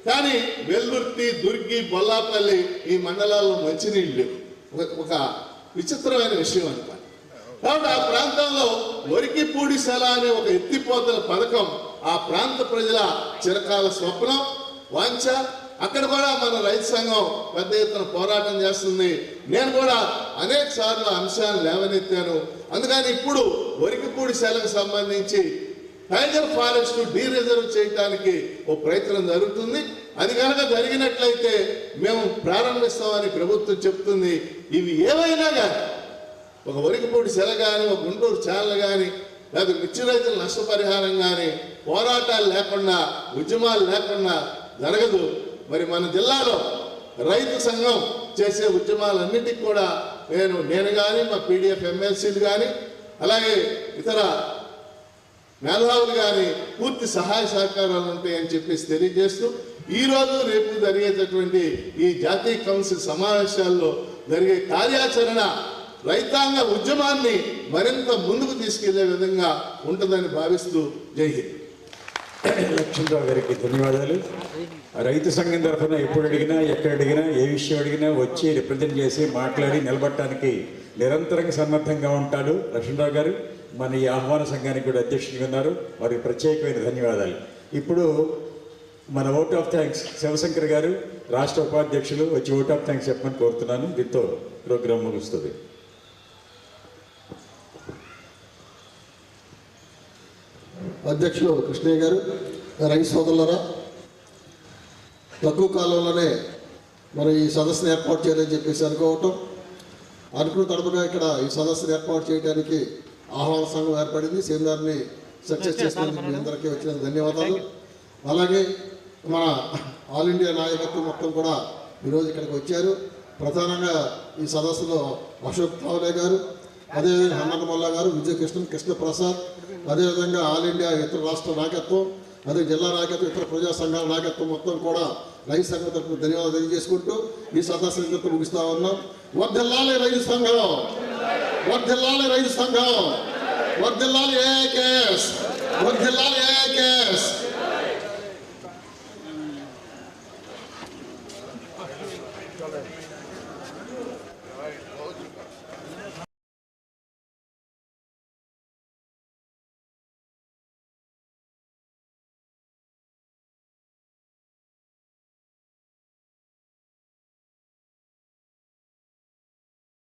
కానీ వెల్లుర్తి, దుర్గి, బొల్లాపల్లి ఈ మండలాల్లో మంచినీళ్ళు లేవు. ఒక విచిత్రమైన విషయం అనమాట. కాబట్టి ఆ ప్రాంతంలో వరికిపూడి సెల అనే ఒక ఎత్తిపోతల పథకం ఆ ప్రాంత ప్రజల చిరకాల స్వప్నం, వాంఛ. అక్కడ కూడా మన రైతు సంఘం పెద్ద ఎత్తున పోరాటం చేస్తుంది. నేను కూడా అనేక సార్లు అంశాలు లేవనెత్తాను. అందుకని ఇప్పుడు వరికిపూడి సెలకు సంబంధించి టైగర్ ఫారెస్ట్ డీరిజర్వ్ చేయడానికి ఓ ప్రయత్నం జరుగుతుంది. అది కనుక జరిగినట్లయితే మేము ప్రారంభిస్తామని ప్రభుత్వం చెప్తుంది. ఇవి ఏవైనా కానీ, ఒక వరికిపూడి సెల కానీ, ఒక గుంటూరు ఛానల్ కానీ, లేదా మిర్చి రైతుల నష్టపరిహారం కానీ పోరాటాలు లేకుండా, ఉద్యమాలు లేకుండా జరగదు. మరి మన జిల్లాలో రైతు సంఘం చేసే ఉద్యమాలన్నిటికీ కూడా నేను కానీ, మా పీడిఎఫ్ ఎమ్మెల్సీలు కానీ, అలాగే ఇతర మేధావులు కానీ పూర్తి సహాయ సహకారాలు ఉంటాయని చెప్పేసి తెలియజేస్తూ, ఈరోజు రేపు జరిగేటటువంటి ఈ జాతీయ కౌన్సిల్ సమావేశాల్లో జరిగే కార్యాచరణ రైతాంగ ఉద్యమాన్ని మరింత ముందుకు తీసుకెళ్లే విధంగా ఉంటుందని భావిస్తూ జై హింద్. లక్ష్మణరావు గారికి ధన్యవాదాలు. రైతు సంఘం తరఫున ఎప్పుడు అడిగినా, ఎక్కడ అడిగినా, ఏ విషయం అడిగినా వచ్చి రిప్రజెంట్ చేసి మాట్లాడి నిలబడటానికి నిరంతరంగా సన్నద్ధంగా ఉంటాడు లక్ష్మణరావు గారు. మన ఈ ఆహ్వాన సంఘానికి కూడా అధ్యక్షుడిగా ఉన్నారు. వారికి ప్రత్యేకమైన ధన్యవాదాలు. ఇప్పుడు మన ఓట్ ఆఫ్ థ్యాంక్స్ శివశంకర్ గారు, రాష్ట్ర ఉపాధ్యక్షులు, వచ్చి ఓట్ ఆఫ్ థ్యాంక్స్ చెప్పమని కోరుతున్నాను. దీంతో ప్రోగ్రాం ముగుస్తుంది. అధ్యక్షులు కృష్ణయ్య గారు, రైతు సోదరులరా, తక్కువ కాలంలోనే మరి ఈ సదస్సును ఏర్పాటు చేయాలని చెప్పేసి అనుకున్న తరపుగా ఇక్కడ ఈ సదస్సును ఏర్పాటు చేయడానికి ఆహ్వాన సంఘం ఏర్పడింది. సెమినార్ని సక్సెస్ చేసినందుకు మీ అందరికీ వచ్చిన ధన్యవాదాలు. అలాగే మన ఆల్ ఇండియా నాయకత్వం మొత్తం కూడా ఈరోజు ఇక్కడికి వచ్చారు. ప్రధానంగా ఈ సదస్సులో అశోక్ తావ్లే గారు, అదేవిధంగా హన్నమల్లా గారు, కృష్ణప్రసాద్, అదేవిధంగా ఆల్ ఇండియా ఇతర రాష్ట్ర నాయకత్వం, అదే జిల్లా నాయకత్వం, ఇతర ప్రజా సంఘాల నాయకత్వం మొత్తం కూడా రైతు సంఘం తరఫున ధన్యవాదాలు తెలియజేసుకుంటూ ఈ సదస్సు ఇంతతో ముగిస్తా ఉన్నాం. వర్ధిల్లాలి రైతు సంఘం, వర్ధిల్లాలి రైతు సంఘం, వర్ధిల్లాలి ఏకేఎస్, వర్ధిల్లాలి ఏకేఎస్.